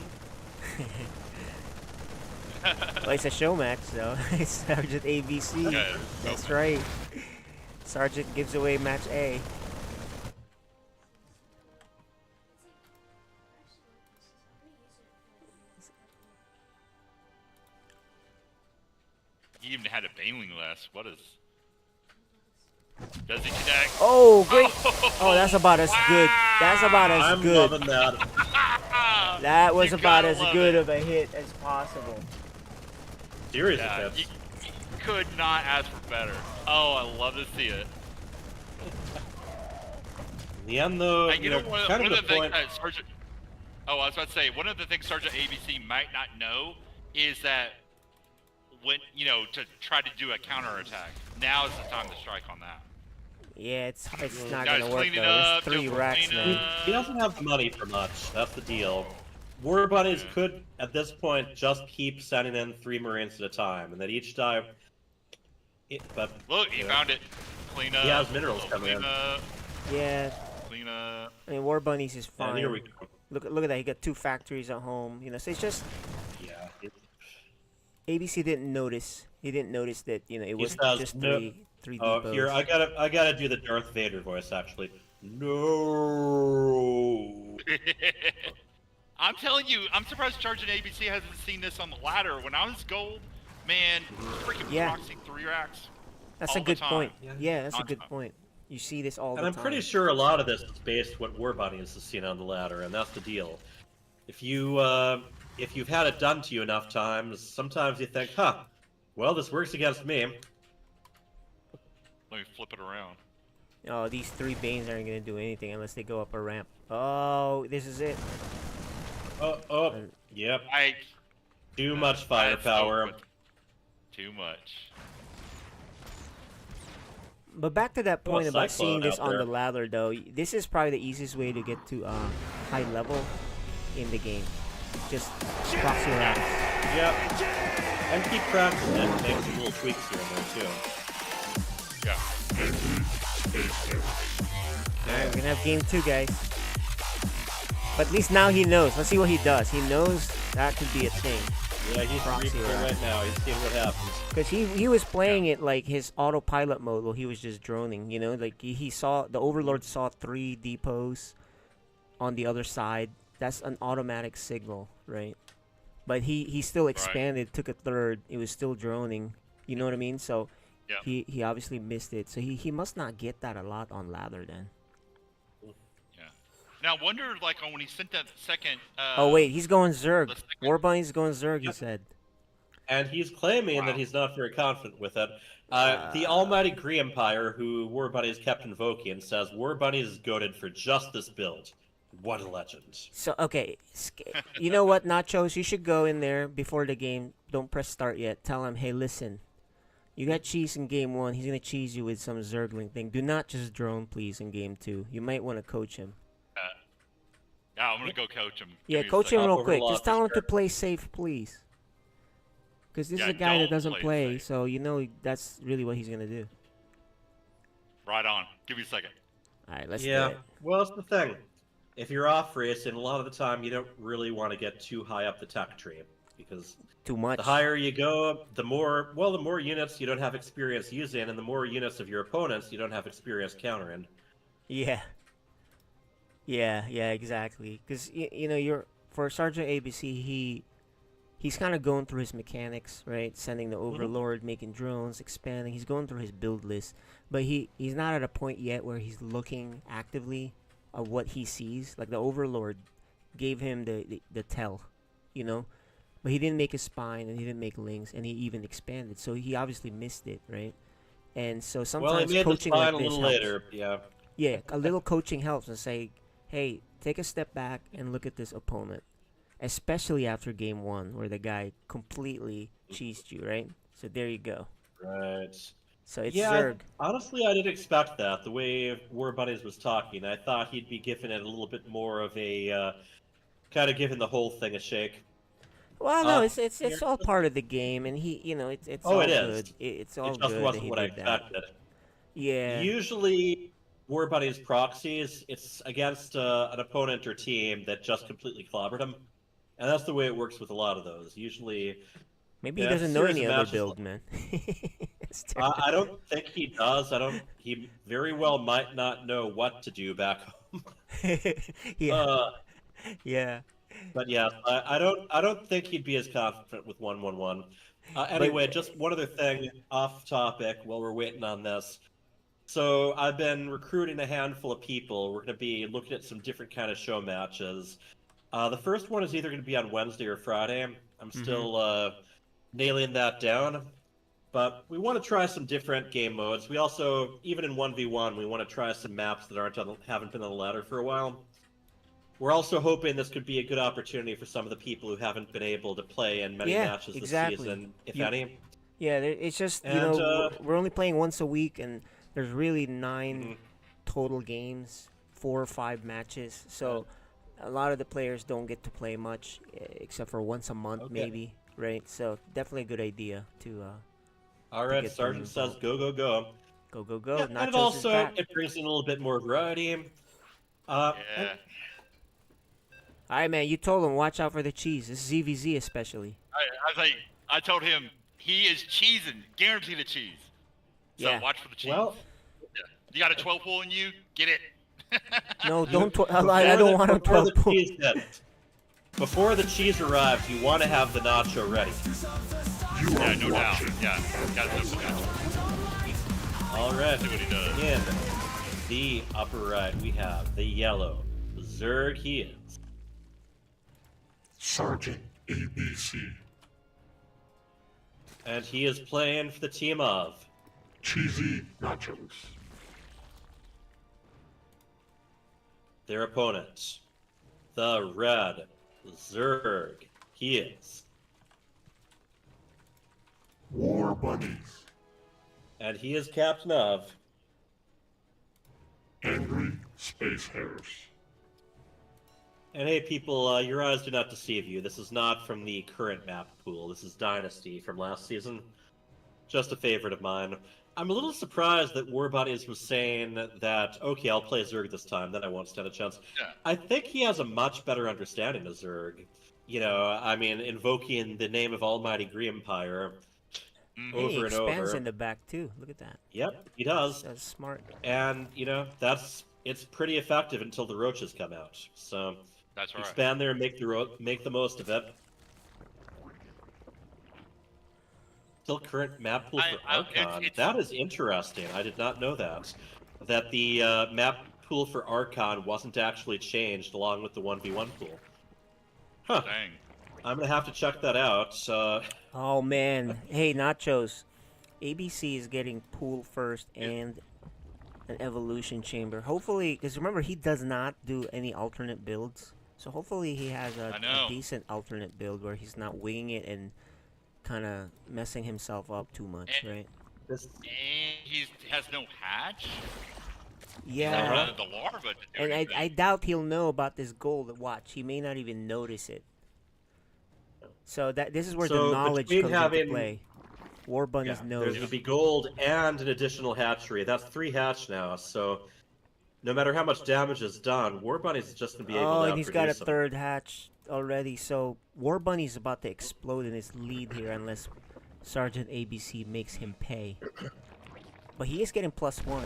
Well, it's a show match, so it's Sergeant ABC. That's right. Sergeant gives away match A. He even had a Baneling last. What is? Does he connect? Oh, great! Oh, that's about as good. That's about as I'm good. loving that. That was about as good of a hit as possible. Serious You could not ask for better. Oh, I love to see it. In the end, though, One of the things that Oh, I was about to say, one of the things Sergeant ABC might not know is that when, to try to do a counterattack, now is the time to strike on that. Yeah, it's not Guys, gonna work clean it though. up, There's 3 do racks, clean man. He doesn't have the money for much. That's the deal. War Bunnies could, at this point, just keep sending in 3 Marines at a time, and then each time. But look, he found it. Clean up. He has minerals coming clean in. Up. Yeah. Clean up. I mean, War Bunnies is fine. And here we go. Look at that. He got 2 factories at home. So it's just. Yeah. ABC didn't notice. He didn't notice that it was just three Oh, depots. here I gotta do the Darth Vader voice actually. No. I'm telling you, I'm surprised Sergeant ABC hasn't seen this on the ladder. When I was gold, man, freaking proxy 3 racks. That's all a good the time. point. Yeah, that's a good Non-stop. point. You see this all And the I'm time. pretty sure a lot of this is based what War Bunnies has seen on the ladder, and that's the deal. If you've had it done to you enough times, sometimes you think, huh, well, this works against me. Let me flip it around. Oh, these 3 Banes aren't gonna do anything unless they go up a ramp. Oh, this is it. Yep. Too That's much firepower. so too much. But back to that point about seeing Cyclone this out on there. the ladder, though, this is probably the easiest way to get to high level in the game. Just proxy racks. Yep. And keep practicing it and make some little tweaks here and there, too. Yeah. Alright, we're gonna have game 2, guys. But at least now he knows. Let's see what he does. He knows that could be a thing. Yeah, he's Proxy reading it rack. right now. He's seeing what happens. Because he was playing it like his autopilot mode while he was just droning, like he saw, the Overlord saw 3 depots on the other side. That's an automatic signal, right? But he still expanded, took a 3rd, it was still droning, you know what I mean? So he obviously missed it. So he must not get that a lot on ladder then. Now, I wonder, like, when he sent that second... oh, wait, he's going Zerg. War Bunny's going Zerg, he said. And he's claiming that he's not very confident with it. The almighty Gree Empire, who War Bunnies kept invoking, says War Bunnies is goated for just this build. What a legend. So, okay, you know what, Nachos? You should go in there before the game. Don't press start yet. Tell him, hey, listen. You got cheese in game 1. He's going to cheese you with some Zergling thing. Do not just drone, please, in game 2. You might want to coach him. Yeah, I'm going to go coach him. Yeah, coach him real quick. Just tell him to play safe, please. Because this is a guy that doesn't play, so that's really what he's going to do. Right on. Give me a second. Alright, let's do Yeah, it. well, that's the thing. If you're off racing, a lot of the time you don't really want to get too high up the tech tree. Because too much. The higher you go, the more units you don't have experience using, and the more units of your opponents you don't have experience countering. Yeah. Yeah, exactly. Because you're for Sergeant ABC, he's kind of going through his mechanics, right? Sending the Overlord, making drones, expanding. He's going through his build list, but he's not at a point yet where he's looking actively at what he sees. Like the Overlord gave him the tell, but he didn't make a spine and he didn't make lings and he even expanded. So he obviously missed it, right? And so sometimes he made coaching the spine like a this little helps. later, yeah. Yeah, a little coaching helps and say, hey, take a step back and look at this opponent. Especially after game 1 where the guy completely cheesed you, right? So there you go. Right. So it's yeah, Zerg. Honestly, I didn't expect that. The way War Bunnies was talking, I thought he'd be giving it a little bit more of a, kind of giving the whole thing a shake. Well, no, it's all part of the game, and it's all it good. is. It's all It just good wasn't that he what I did that. expected. Yeah. Usually, War Bunnies proxies, it's against an opponent or team that just completely clobbered him. And that's the way it works with a lot of those. Usually... Maybe he doesn't know any other build, man. I don't think he does. He very well might not know what to do back home. Yeah. Yeah. But yeah, I don't think he'd be as confident with 1-1-1. Anyway, just one other thing off topic while we're waiting on this. So I've been recruiting a handful of people. We're going to be looking at some different kind of show matches. The first one is either going to be on Wednesday or Friday. I'm still nailing that down. But we want to try some different game modes. We also, even in 1v1, we want to try some maps that haven't been on the ladder for a while. we're also hoping this could be a good opportunity for some of the people who haven't been able to play in many matches this season, if any. Yeah, it's just, you And, know, we're only playing once a week, and there's really 9 total games, 4 or 5 matches. So a lot of the players don't get to play much, except for once a month, maybe, right? So definitely a good idea to. All right, Sergeant says go, go, go. Go, go, go. Yeah, Nachos and is also, back. it brings in a little bit more variety. All right, man. You told him watch out for the cheese. This is ZVZ especially. I told him he is cheesing, guarantee the cheese. So Yeah. watch for the cheese. Well, you got a 12 pool in you? Get it. No, don't. I don't want a 12 pool. Before the cheese arrives, you want to have the nacho ready. Yeah, no doubt. Yeah, gotta do the nacho. All right. See what he does. In the upper right, we have the yellow Zerg. He is Sergeant ABC. And he is playing for the team of CheesyNachos. Their opponent, the red Zerg. He is War Bunnies. And he is captain of Angry Space Hares. And hey, people, your eyes do not deceive you. This is not from the current map pool. This is Dynasty from last season. Just a favorite of mine. I'm a little surprised that War Bunnies was saying that, okay, I'll play Zerg this time, then I won't stand a chance. Yeah. I think he has a much better understanding of Zerg. You know, I mean, invoking the name of Almighty Griempire over he and over. expands in the back too. Look at that. Yep, he does. That's smart. And, you know, it's pretty effective until the roaches come out. So that's right. Expand there and make the most of it. Still current map pool for Archon. That is interesting. I did not know that. That the map pool for Archon wasn't actually changed along with the 1v1 pool. Huh. Dang. I'm gonna have to check that out. Oh man, hey Nachos, ABC is getting pool first and an evolution chamber. Hopefully, because remember he does not do any alternate builds, so hopefully he has a decent alternate build where he's not winging it and kind of messing himself up too much, right? And he has no hatch. Yeah. The larva. To do And anything. I doubt he'll know about this gold. Watch, he may not even notice it. So this is where the knowledge comes into play. War Bunnies knows. There's gonna be gold and an additional hatchery. That's 3 hatch now. So no matter how much damage is done, War Bunny's is just gonna be able to. Oh, and he's got a outproduce 3rd hatch already. So War Bunny's about to explode in his lead here unless Sergeant ABC makes him pay. But he is getting +1.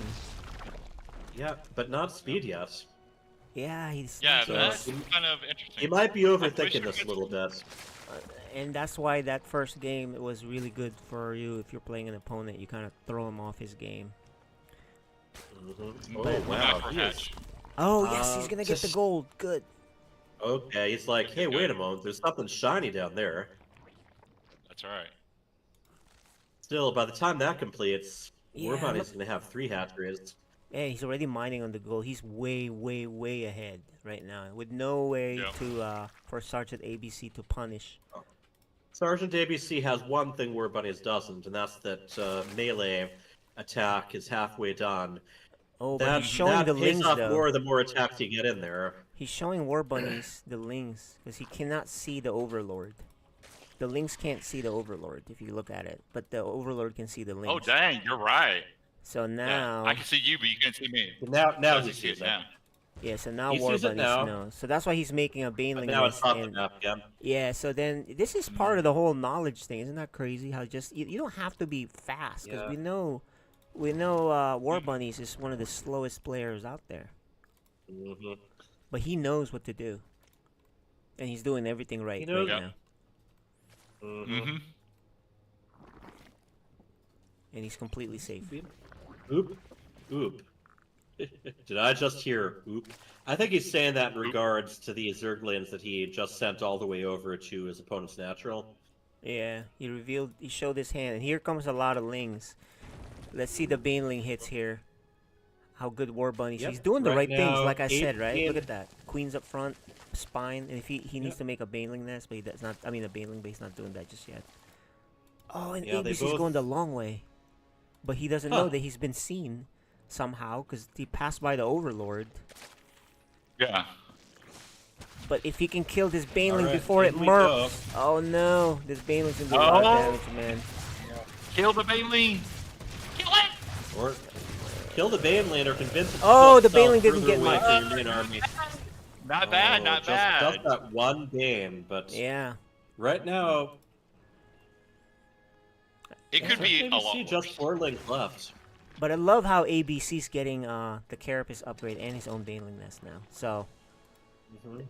Yeah, but not speed yet. Yeah, he's. Yeah, So that's kind of interesting. He might be overthinking this a little bit. And that's why that first game was really good for you. If you're playing an opponent, you kind of throw him off his game. Oh wow! He is... Oh yes, he's gonna get the gold. Good. Okay, he's like, hey, wait a moment. There's something shiny down there. That's right. Still, by the time that completes, War Yeah, Bunny's gonna have 3 hatcheries. Yeah, he's already mining on the gold. He's way, way, way ahead right now, with no way to for Sergeant ABC to punish. Sergeant ABC has one thing War Bunnies doesn't, and that's that melee attack is halfway done. Oh, but he's showing that the pays lings off though. more the more attacks you get in there. He's showing War Bunnies the lings because he cannot see the Overlord. The lings can't see the Overlord if you look at it, but the Overlord can see the lings. Oh dang, you're right. So now I can see you, but you can't see me. Now he he sees it. now. Yeah, so now He War sees it Bunnies now. knows. So that's why he's making a Baneling Now list. it's popping up again. Yeah, so then this is part of the whole knowledge thing. Isn't that crazy? How just you don't have to be fast because we know War Bunnies is one of the slowest players out there. But he knows what to do, and he's doing everything right knows- now. Mm-hmm. And he's completely safe. Oop. Oop. Did I just hear oop? I think he's saying that in regards to the Zerglings that he just sent all the way over to his opponent's natural. Yeah, he showed his hand, and here comes a lot of lings. Let's see the Baneling hits here. how good War Bunnies. Yep, He's doing the right right things, now, like I said, right? 18. Look at that. Queens up front, spine, and if he needs to make a baneling nest, but he does not. I mean, a baneling, but he's not doing that just yet. Oh, and Yeah, they ABC's going the both- long way, but he doesn't know that he's been seen somehow because he passed by the Overlord. Yeah. But if he can kill this baneling Alright, before it in we go. murks, oh no, this baneling's gonna do a lot of damage, man. Kill the baneling. Kill it. Or kill the Baneling or convince it to Oh, put the itself Baneling didn't further get away much. from your main army. Not bad, not just, bad. Just that one Bane, but yeah. Right now, It could be a maybe lot see worse. just 4 links left. But I love how ABC's getting the Carapace upgrade and his own baneling nest now. So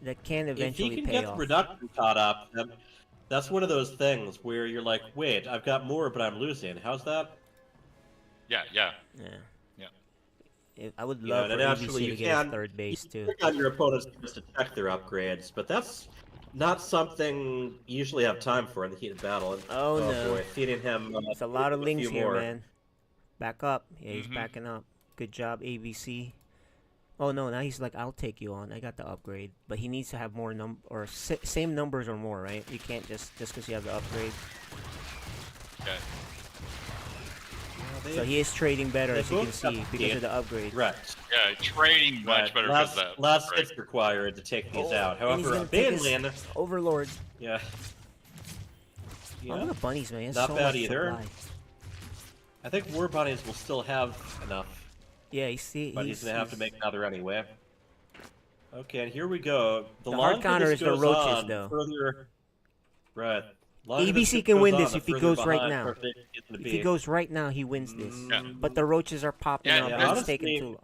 that can eventually if he can pay get off. the production caught up, then that's one of those things where you're like, wait, I've got more, but I'm losing. How's that? Yeah, yeah. I would You know, love for and actually ABC you to get can his third base too. click on your opponents just to check their upgrades, but that's not something you usually have time for in the heat of battle. And, Oh, no. boy, feeding him. It's a lot of few links here, more. man. Back up. Yeah, he's backing up. Good job, ABC. Oh no, now he's like, I'll take you on. I got the upgrade, but he needs to have more same numbers or more, right? You can't just because you have the upgrade. Okay. So he is trading better, they as you can both see, have because the- of the upgrade. Right. Yeah, trading much better because of that. Less Right. hits required to take these out. And he's However, gonna take his Baneling, Overlord. yeah. Oh, look at bunnies, man. He has Not so bad much either. supply. I think War Bunnies will still have enough. Yeah, you see, But he's gonna have to make another anyway. Okay, and here we go. The longer hard counter this is the goes roaches, on, though. Further, right. Longer ABC this can goes win on, this the if he further goes right behind now. Perfect it's gonna If be. he goes right now, he wins this. Yeah. But the roaches are popping Yeah, up, yeah, and it's honestly, taking too long.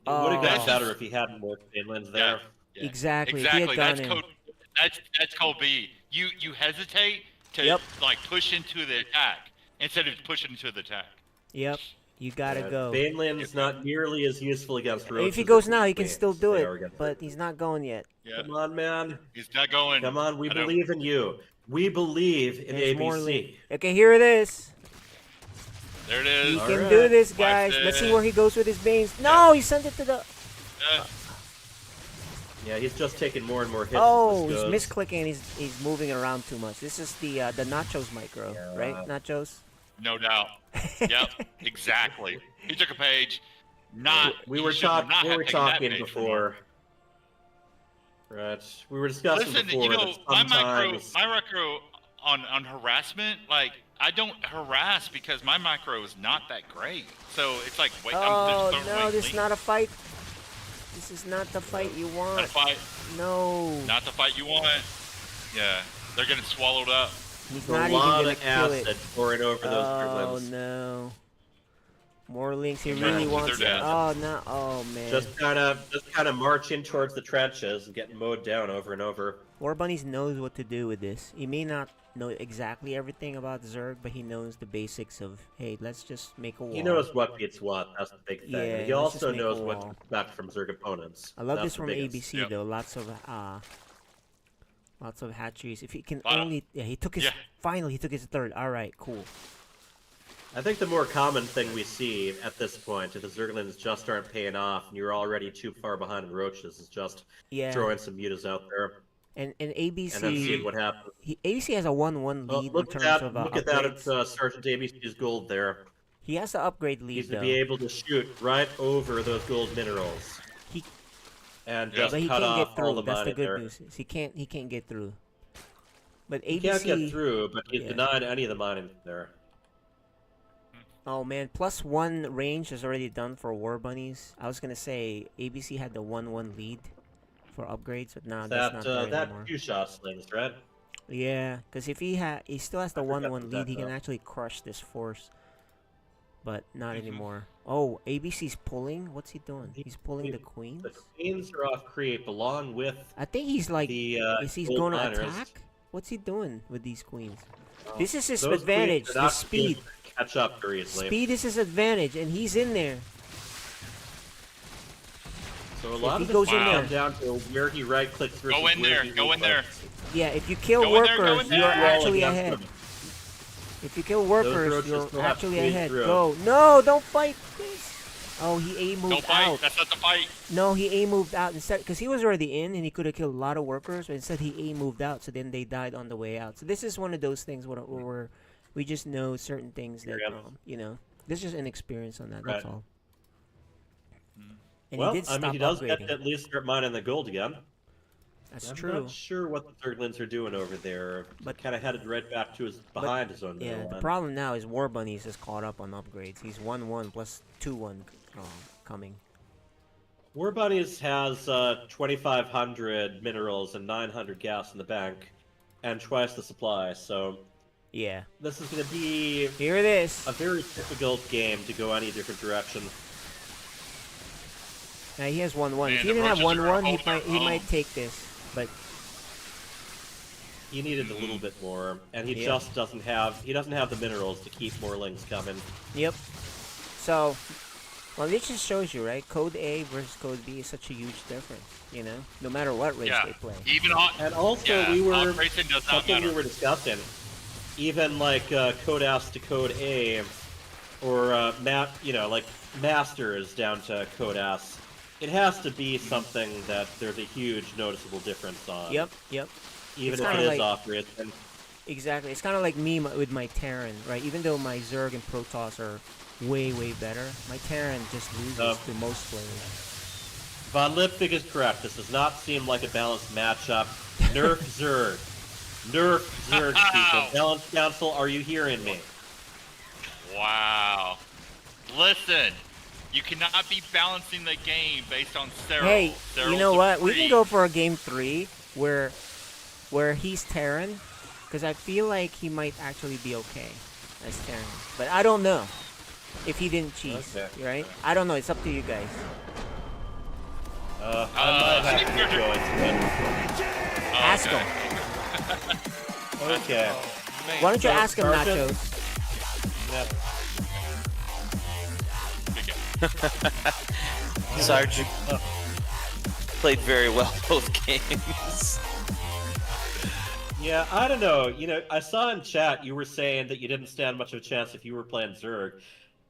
It would have Oh. gotten better if he hadn't more Banelands there. Yeah. Exactly. If he had Exactly. gone That's in. code. That's code B. You hesitate to like push into the attack instead of pushing into the attack. Yep. You gotta go. Baneland's not nearly as useful against roaches. If he goes as now, he can Banes still do they it. are against But he's not going yet. Yeah. Come on, man. He's not going. Come on, we I know. believe in you. We believe in There's more ABC. Okay, here it is. There it is. He can Alright. do this, Wipes guys. Let's see it. where he goes with his Banes. No, he sent it to the... Yeah, he's just taking more and more hits. Oh, as this he's goes. misclicking. He's moving around too much. This is the Nachos micro, right? Nachos? No doubt. Yep. Exactly. He took a page. Not. We he were should not talking. We have were taken that talking page from before. Right. We were discussing Listen, before you know, that my sometimes. micro on harassment, like I don't harass because my micro is not that great. So it's like, wait, Oh, I'm just no, this is not a fight. This is not the fight you want. Not a fight. No. Not the fight you want. Yeah, they're getting swallowed up. He's a not even lot gonna of kill it. acid pouring over those Oh, gremlins. no. More links. He Yeah, really they're wants it. dead. Oh, no. Oh, man. Just kind of marching towards the trenches and getting mowed down over and over. War Bunnies knows what to do with this. He may not know exactly everything about Zerg, but he knows the basics of, hey, let's just make a wall. He knows what beats what. That's the big thing. Yeah, And he let's just also make a knows what to wall. expect from Zerg opponents. I love That's this the from biggest. ABC though. Lots of hatcheries. If he can Wow. only, yeah, he took his. Finally, he took his third. All right, cool. I think the more common thing we see at this point, if the Zerglings just aren't paying off and you're already too far behind the Roaches, is just Yeah. throwing some mutas out there. And ABC. And then seeing what happens. ABC has a 1-1 Oh, lead in look terms at that! of Look at that! upgrades. It's Sergeant ABC's gold there. He has the upgrade lead He's to though. be able to shoot right over those gold minerals. And just but he cut can't off get through. all the That's the mining good there. news. He can't get through. But ABC He can't get through, but he's yeah. denied any of the mining there. Oh man, +1 range is already done for War Bunnies. I was gonna say ABC had the 1-1 lead for upgrades, but nah, that's not there That anymore. 2-shot slings, right? Yeah, because if he still has the I forgot 1-1 about lead, he that, can though. actually crush this force. But not anymore. Oh, ABC's pulling. What's he doing? He's pulling the queens. The queens are off creep along with. I think he's like, the, is he gold going to miners. attack? What's he doing with these queens? Oh, This is his those queens advantage, are the not speed. able to catch up very easily. Speed is his advantage, and he's in there. So a If lot he of goes this in comes there. down to where he right clicks versus Go in where there. he Go in there. left-clicks. Yeah, if you kill Go in there, go workers, in there. you're You're all actually against ahead. them. If you kill workers, roaches you're still have actually to squeeze ahead. through. Go. No, don't fight this. Oh, he A Don't moved fight. out. That's not the fight. No, he A moved out instead because he was already in and he could have killed a lot of workers. But instead, he A moved out, so then they died on the way out. So this is one of those things where we just know certain things that you know. This is just inexperience on that. That's Right. all. And Well, he did I mean, stop he does get upgrading. to at least start mining the gold again. That's I'm true. not sure what the Zerglings are doing over there. But kind of headed right back to behind his own. Yeah, middle the line. problem now is War Bunnies is caught up on upgrades. He's 1-1 plus 2-1 coming. War Bunnies has 2,500 minerals and 900 gas in the bank, and twice the supply. So yeah, this is going to be here it is. A very difficult game to go any different direction. Now he has 1-1. If Man, he the didn't have Roaches are 1-1, he might take this, but he needed a little bit more, and he Yeah. just doesn't have the minerals to keep more links coming. Yep. So, well, this just shows you, right? Code A versus Code B is such a huge difference. You know, no matter what race they play. Even on. And also, yeah, we were on racing does not something matter. we were discussing. Even like Code S to Code A, or like Masters down to Code S. It has to be something that there's a huge noticeable difference on. Yep. Even It's if kinda it is like- off grid. Exactly. It's kind of like me with my Terran, right? Even though my Zerg and Protoss are way better, my Terran just loses to most players. Von Lipvig is correct. This does not seem like a balanced matchup. Nerf Zerg. Nerf Zerg, people. Balance Council, are you hearing me? Wow. Listen, you cannot be balancing the game based on Cyril. Hey, Cyril's you know a what? We freak. can go for a game 3 where he's Terran, because I feel like he might actually be okay as Terran. But I don't know if he didn't cheese, right? I don't know. It's up to you guys. I might have to go into it. Ask him. Okay. Why don't you So, ask him, Sergeant- Nachos? Sarge played very well both games. Yeah, I don't know. You know, I saw in chat you were saying that you didn't stand much of a chance if you were playing Zerg.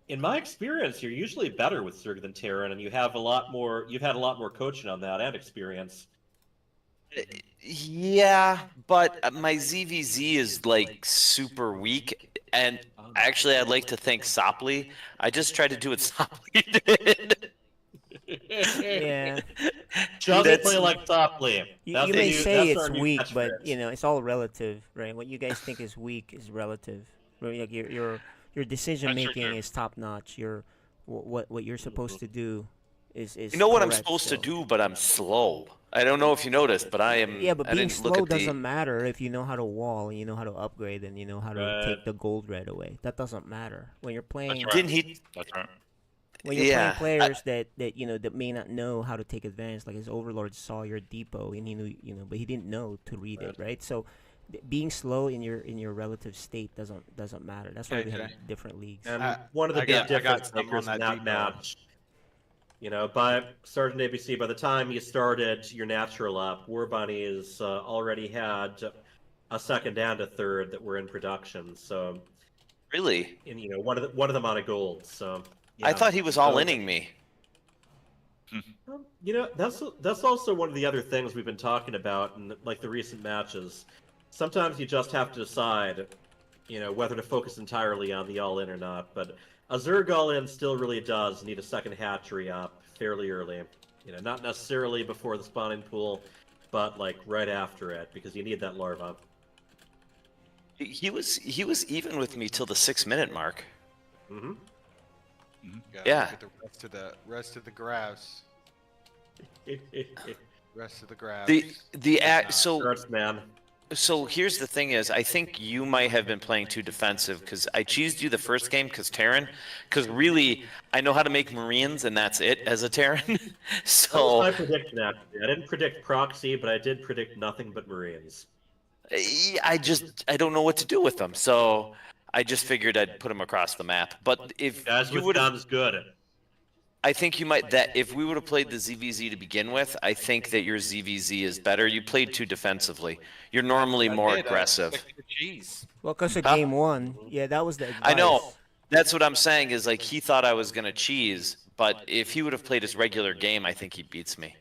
In my experience, you're usually better with Zerg than Terran, and you've had a lot more coaching on that and experience. Yeah, but my ZVZ is like super weak, and actually I'd like to thank Sopley. I just tried to do what Sopley did. Yeah. Doesn't play like Sopley. You That's may the new- say that's it's our new weak, catchphrase. but you know it's all relative, right? What you guys think is weak is relative. Right? Like your decision making is top notch. Your what you're supposed to do is You know what I'm correct supposed still. to do, but I'm slow. I don't know if you noticed, but I am. Yeah, but I being didn't look slow at the- doesn't matter if you know how to wall and you know how to upgrade and you know how to Right. take the gold right away. That doesn't matter when you're playing. That's right. Didn't he? That's right. When you're Yeah, playing players that you know that may not know how to take advantage, like his overlord saw your depot and he knew but he didn't know to read it, right? So being slow in your relative state doesn't matter. That's why we have different leagues. And one of the big difference makers in that match, you know, by Sergeant ABC, by the time you started your natural up, War Bunnies already had a second and a third that were in production. So Really? and you know, one of them on a gold. So I yeah. thought he was all inning me. You know, that's also one of the other things we've been talking about in like the recent matches. Sometimes you just have to decide, you know, whether to focus entirely on the all-in or not. But a Zerg all-in still really does need a second hatchery up fairly early. You know, not necessarily before the spawning pool, but like right after it, because you need that larva. He was even with me till the 6-minute mark. Mm-hmm. Yeah. Get the rest of the grass. Rest of the grass. So here's the thing is, I think you might have been playing too defensive because I cheesed you the first game because Terran, because really I know how to make Marines and that's it as a Terran. That was my prediction actually. I didn't predict proxy, but I did predict nothing but Marines. I don't know what to do with them, so I just figured I'd put them across the map. But if Guys you with would, guns good. I think you might that if we would have played the ZVZ to begin with, I think that your ZVZ is better. You played too defensively. You're normally more aggressive. Well, because of Huh? game 1, yeah, that was the advice. I know. That's what I'm saying is like he thought I was gonna cheese, but if he would have played his regular game, I think he beats me.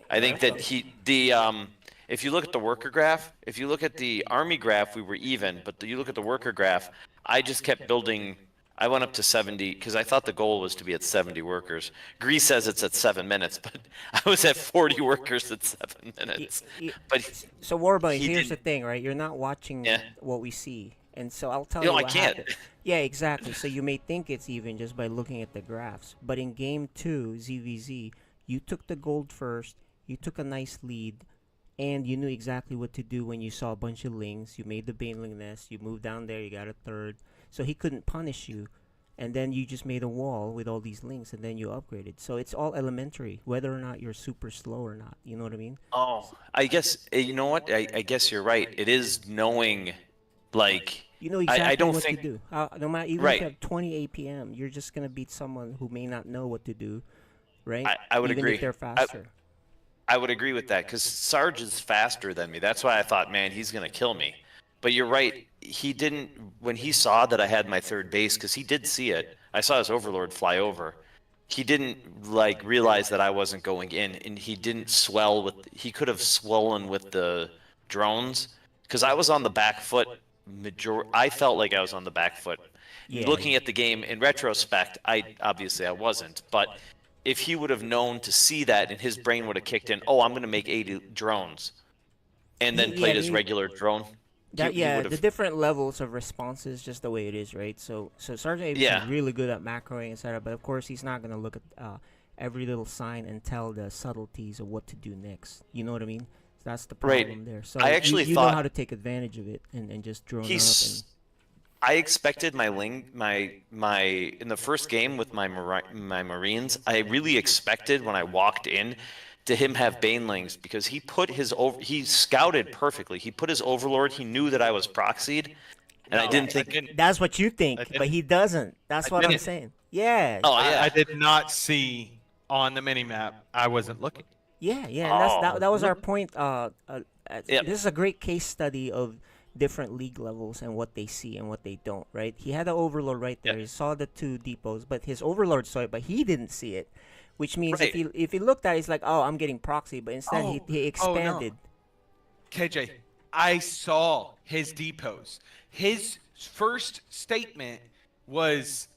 I think that if you look at the worker graph, if you look at the army graph, we were even, but you look at the worker graph, I just kept building. I went up to 70 because I thought the goal was to be at 70 workers. Grease says it's at 7 minutes, but I was at 40 workers at 7 minutes. But so Warbunny, here's the thing, right? You're not watching Yeah. what we see, and so I'll tell You you know, I what can't. happened. Yeah, exactly. So you may think it's even just by looking at the graphs, but in game 2, ZVZ, you took the gold first. You took a nice lead, and you knew exactly what to do when you saw a bunch of lings. You made the baneling nest. You moved down there. You got a third. So he couldn't punish you. And then you just made a wall with all these links, and then you upgraded. So it's all elementary, whether or not you're super slow or not. You know what I mean? Oh, I guess, you know what? I guess you're right. It is knowing, like, You know exactly I don't what think, to do. No matter, even Right. if you have 20 APM, you're just going to beat someone who may not know what to do, right? I would even agree. if they're faster. I would agree with that because Sarge is faster than me. That's why I thought, man, he's going to kill me. But you're right. He didn't, when he saw that I had my third base, because he did see it. I saw his overlord fly over. He didn't like realize that I wasn't going in, and he didn't swell with, he could have swollen with the drones because I was on the back foot. I felt like I was on the back foot. Yeah. Looking at the game in retrospect, obviously I wasn't, but if he would have known to see that and his brain would have kicked in, oh, I'm going to make 80 drones, and then played his regular drone. That, he yeah, would've- the different levels of responses, just the way it is, right? So Sergeant Avis Yeah. is really good at macroing, etc. But of course, he's not gonna look at every little sign and tell the subtleties of what to do next. You know what I mean? That's the Right. problem there. So I actually you thought- know how to take advantage of it and just drone up. And I expected my in the first game with my Marines. I really expected when I walked in to him have banelings because he scouted perfectly. He put his overlord. He knew that I was proxied, and I didn't think. That's what you think, but he doesn't. That's what I'm didn't. saying. Yeah. Oh yeah. I did not see on the minimap. I wasn't looking. Yeah, and that was our point. This is a great case study of different league levels and what they see and what they don't, right? He had the overlord right there. He saw the 2 depots, but his overlord saw it, but he didn't see it, which means if he looked at it, he's like, oh, I'm getting proxy, but instead he expanded. KJ, I saw his depots. His first statement was,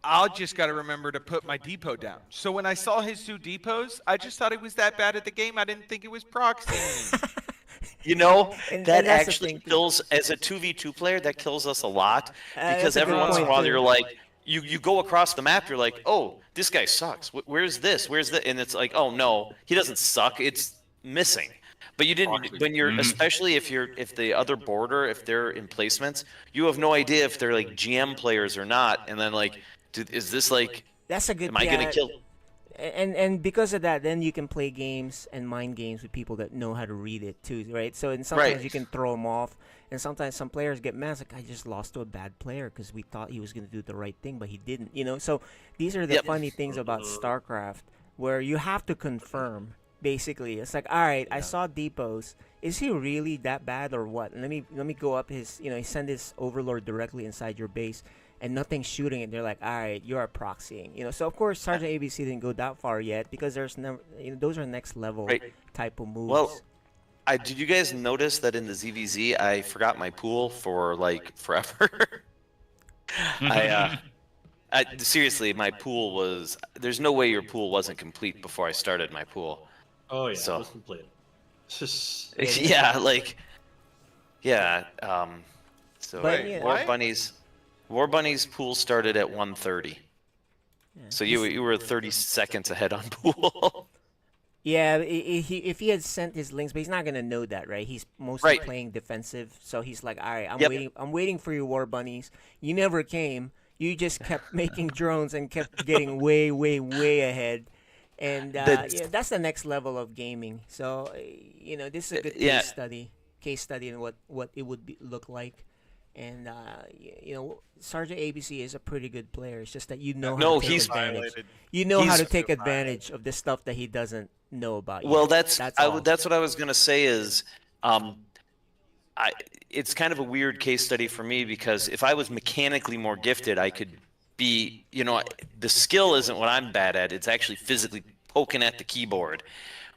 I just got to remember to put my depot down. So when I saw his 2 depots, I just thought he was that bad at the game. I didn't think it was proxying. You know, And that that's the actually thing, too. kills, as a 2v2 player, that kills us a lot. Because that's a every good once in a point, while too. you're like, you go across the map, you're like, oh, this guy sucks. Where's this? Where's that? And it's like, oh, no, he doesn't suck. It's missing. But you didn't, when you're, especially if the other border, if they're in placements, you have no idea if they're like GM players or not. And then like, dude, is this like, That's a good. am I going to kill? And because of that, then you can play games and mind games with people that know how to read it too, right? So and sometimes Right. you can throw them off, and sometimes some players get mad. It's like, I just lost to a bad player because we thought he was going to do the right thing, but he didn't. You know, so these are the funny things about StarCraft, where you have to confirm. Basically, it's like, all right, I saw depots. Is he really that bad or what? And let me go up his. You know, he send his overlord directly inside your base. And nothing's shooting it. They're like, all right, you are proxying. You know, so of course Sergeant ABC didn't go that far yet because there's never, those are next level type of moves. Well, did you guys notice that in the ZVZ I forgot my pool for like forever? Seriously, my pool was. There's no way your pool wasn't complete before I started my pool. Oh yeah, So- it was complete. Yeah, like, yeah. So But, yeah, War Bunny's pool started at 1:30. So you were 30 seconds ahead on pool. Yeah, if he had sent his links, but he's not gonna know that, right? He's mostly Right. playing defensive, so he's like, all right, Yep. I'm waiting for you, War Bunnies. You never came. You just kept making drones and kept getting way ahead. And that's the next level of gaming. So this is a good case study in what it would look like. And Sergeant ABC is a pretty good player. It's just that how to take advantage. You know how to take advantage of the stuff that he doesn't know about. Well, yet. that's all. what I was gonna say is, it's kind of a weird case study for me because if I was mechanically more gifted, I could be, the skill isn't what I'm bad at. It's actually physically poking at the keyboard,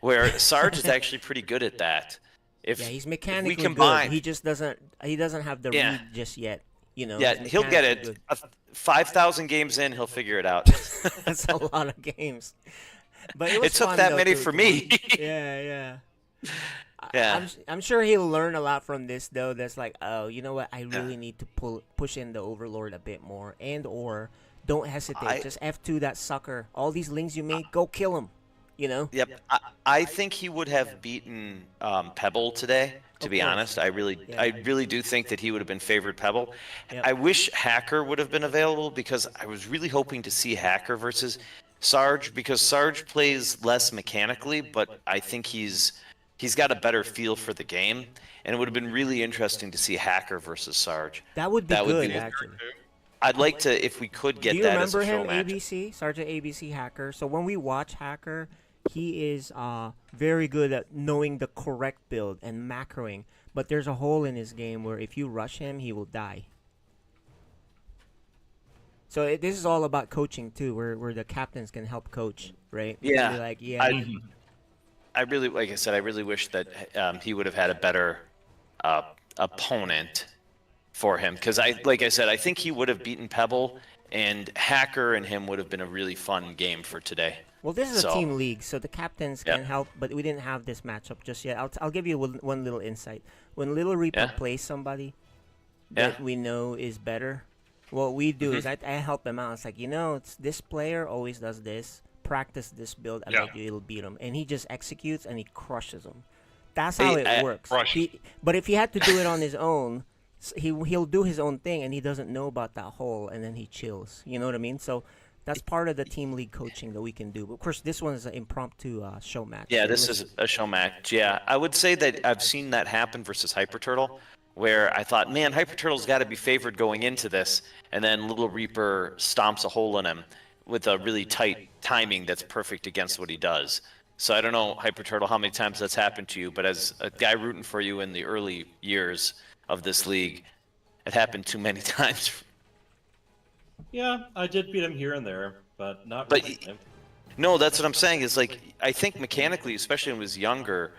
where Sarge is actually pretty good at that. If Yeah, he's if mechanically we combine, good. He just doesn't. He doesn't have the Yeah. read just yet. yeah, he's he'll get mechanically it. good. 5,000 games in, he'll figure it out. That's a lot of games. But it was It took fun, that though, many to for watch. me. Yeah. Yeah. I'm sure he'll learn a lot from this though. That's like, oh, you know what? I really need to push in the Overlord a bit more, or don't hesitate. Just F2 that sucker. All these lings you made, go kill him. Yep. I think he would have beaten Pebble today. To be honest, I really do think that he would have been favored Pebble. Yep. I wish Hacker would have been available because I was really hoping to see Hacker versus Sarge, because Sarge plays less mechanically, but I think he's got a better feel for the game, and it would have been really interesting to see Hacker versus Sarge. That would be good, actually. I'd like to, if we could get Do you that as remember a show him, match. ABC, Sergeant ABC Hacker? So when we watch Hacker, he is very good at knowing the correct build and macroing. But there's a hole in his game where if you rush him, he will die. So this is all about coaching too, where the captains can help coach, right? Yeah. Be like, yeah. I really, like I said, I really wish that he would have had a better opponent for him, because like I said, I think he would have beaten Pebble, and Hacker and him would have been a really fun game for today. Well, this is a team league, so the captains can help, but we didn't have this matchup just yet. I'll give you one little insight. When Little Reaper plays somebody that we know is better, what we do is I help him out. It's like, this player always does this. Practice this build. I bet you it'll beat him. And he just executes and he crushes them. That's how it works. But if he had to do it on his own, he'll do his own thing and he doesn't know about that hole, and then he chills. You know what I mean? So that's part of the team league coaching that we can do. But of course, this one is an impromptu show match. Yeah, this is a show match. Yeah, I would say that I've seen that happen versus Hyper Turtle, where I thought, man, Hyper Turtle's got to be favored going into this, and then Little Reaper stomps a hole in him with a really tight timing that's perfect against what he does. So I don't know, Hyper Turtle, how many times that's happened to you, but as a guy rooting for you in the early years of this league, it happened too many times. Yeah, I did beat him here and there, but not really. No, that's what I'm saying, is like, I think mechanically, especially when he was younger,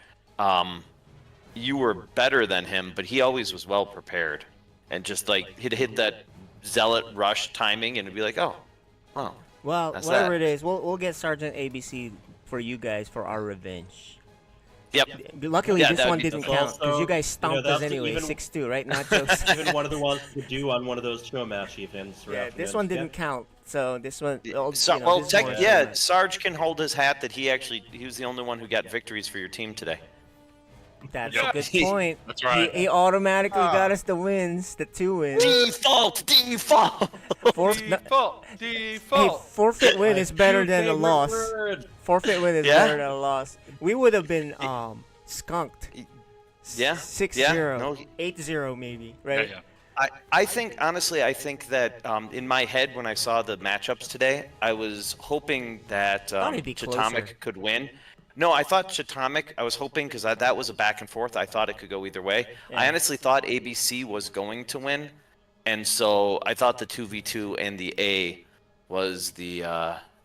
you were better than him, but he always was well prepared. And just like, he'd hit that zealot rush timing and it'd be like, oh, wow. Well, That's whatever that. it is, we'll get Sergeant ABC for you guys for our revenge. Yep. Luckily, Yeah, this that one would be didn't the- count because you guys stomped us that's anyway, even- 6-2, right? Nachos. Even one of the ones to do on one of those show match events. or Yeah, this afternoons. one didn't count. So this one, So, well, Sarge can hold his hat that he was the only one who got victories for your team today. That's Yep. a good point. That's right. He automatically got us the wins, the 2 wins. Default. Hey, forfeit win is better than a loss. Forfeit win is better than a loss. We would have been skunked. Yeah. 6-0, Yeah, no, 8-0 maybe, right? I think, honestly, that in my head when I saw the matchups today, I was hoping that Thought it'd be closer. Chatomic could win. No, I thought Chatomic, I was hoping, because that was a back and forth, I thought it could go either way. Yeah. I honestly thought ABC was going to win, and so I thought the 2v2 and the A was the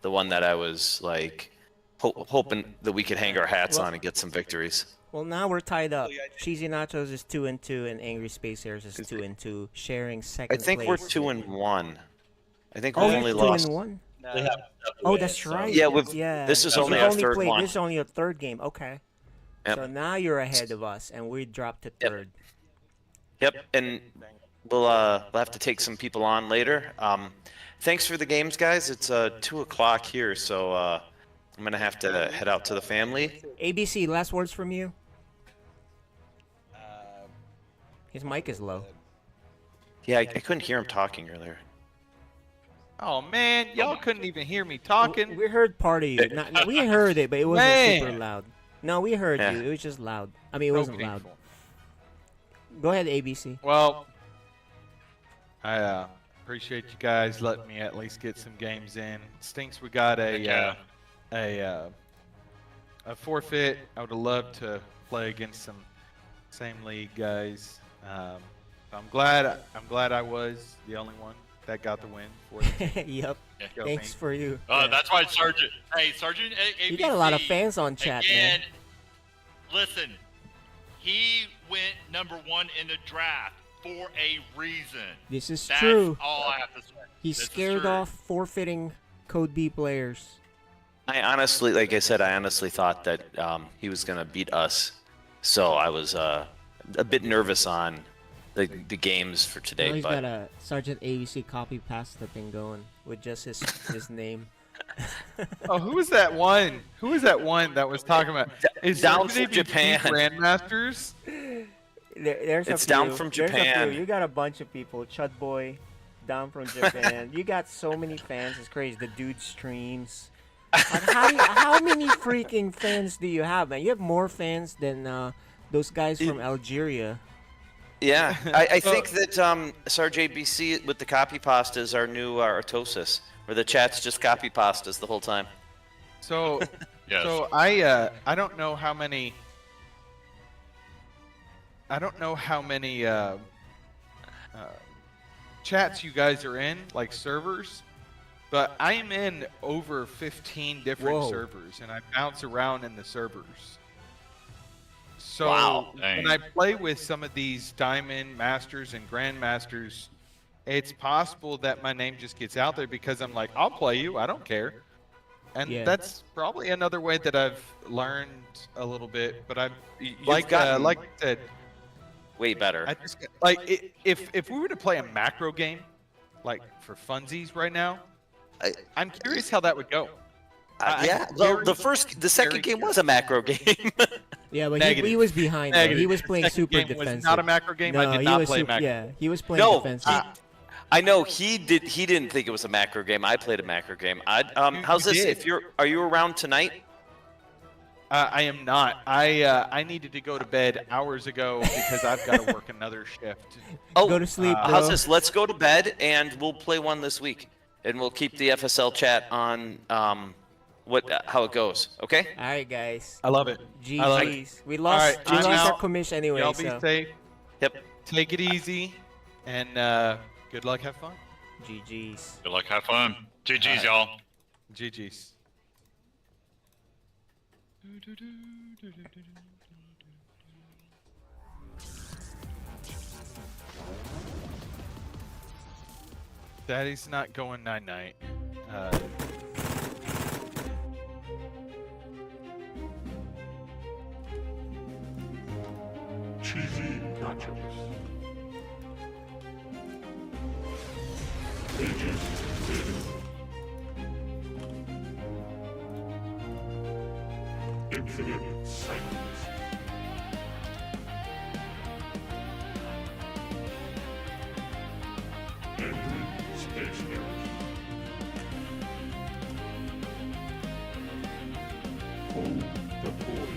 one that I was like hoping that we could hang our hats on and get some victories. Well, now we're tied up. CheesyNachos is 2-2, and Angry Space Hares is 2-2, sharing second I think place. we're 2-1. I think Oh, we've you're only lost. 2-1? They have Oh, that's right. Yeah, this is We've only our third played, one. This is only your third game. Okay. Yep. So now you're ahead of us, and we dropped to third. Yep, and we'll have to take some people on later. Thanks for the games, guys. It's 2 o'clock here, so I'm gonna have to head out to the family. ABC, last words from you. His mic is low. Yeah, I couldn't hear him talking earlier. Oh man, y'all couldn't even hear me talking. We heard part of you. We heard it, but it wasn't Man. super loud. No, we heard Yeah. you. It was just loud. I mean, it So wasn't loud. painful. Go ahead, ABC. Well, I appreciate you guys letting me at least get some games in. Stinks we got a forfeit. I would have loved to play against some same league guys. So I'm glad I was the only one that got the win for the team. Yep. Go Thanks Pink. for you. That's why Sergeant. Hey, Sergeant. You got a lot of ABC, fans on chat, again, man. Listen, he went number 1 in the draft for a reason. This is That's true. all I have to say. He This is scared true. off forfeiting Code B players. I honestly, like I said, I honestly thought that he was gonna beat us, so I was a bit nervous on the games for Now today. he's But got a Sergeant ABC copy pasta thing going with just his name. Oh, who was that one? Who was that one that was talking about? Is Down Sergeant from ABC Japan. Grandmasters? There's It's a down few. from There's a Japan. few. You got a bunch of people. Chud Boy, down from Japan. You got so many fans. It's crazy. The dude streams. Like, how many freaking fans do you have, man? You have more fans than those guys from Algeria. yeah, I think that Sarge ABC with the copy pasta is our new Artosis, where the chat's just copy pastas the whole time. So, Yes. so I don't know how many. I don't know how many chats you guys are in, like servers, but I'm in over 15 different Whoa. servers, and I bounce around in the servers. So Wow. when I play with some of these Diamond Masters and Grandmasters, it's possible that my name just gets out there because I'm like, I'll play you, I don't care. And Yeah. that's probably another way that I've learned a little bit. But You've like gotten I said, way better. I just like if we were to play a macro game, like for funsies right now, I'm curious how that would go. Yeah, well, the second game was a macro game. Yeah, but Negative. he was behind. Though. He Negative. was playing Second super game defensive. was not a macro game. No, I did he not was play super, macro. Yeah, he was playing No, defensive. I know he did. He didn't think it was a macro game. I played a macro game. How's this? did. Are you around tonight? I am not. I needed to go to bed hours ago because I've got to work another shift. Oh, Go to sleep, bro. how's this? Let's go to bed and we'll play one this week, and we'll keep the FSL chat on how it goes. Okay? All right, guys. I love it. I love it. GG's. We lost. All right, we I'm lost our out. commission anyway. Y'all be so. safe. Yep. Take it easy, and good luck. Have fun. GG's. Good luck. Have fun. GG's, y'all. GG's. Daddy's not going night-night. Cheesy nachos. Agent hidden. Infinite cycles. Angry Space Hares. Hold the boys.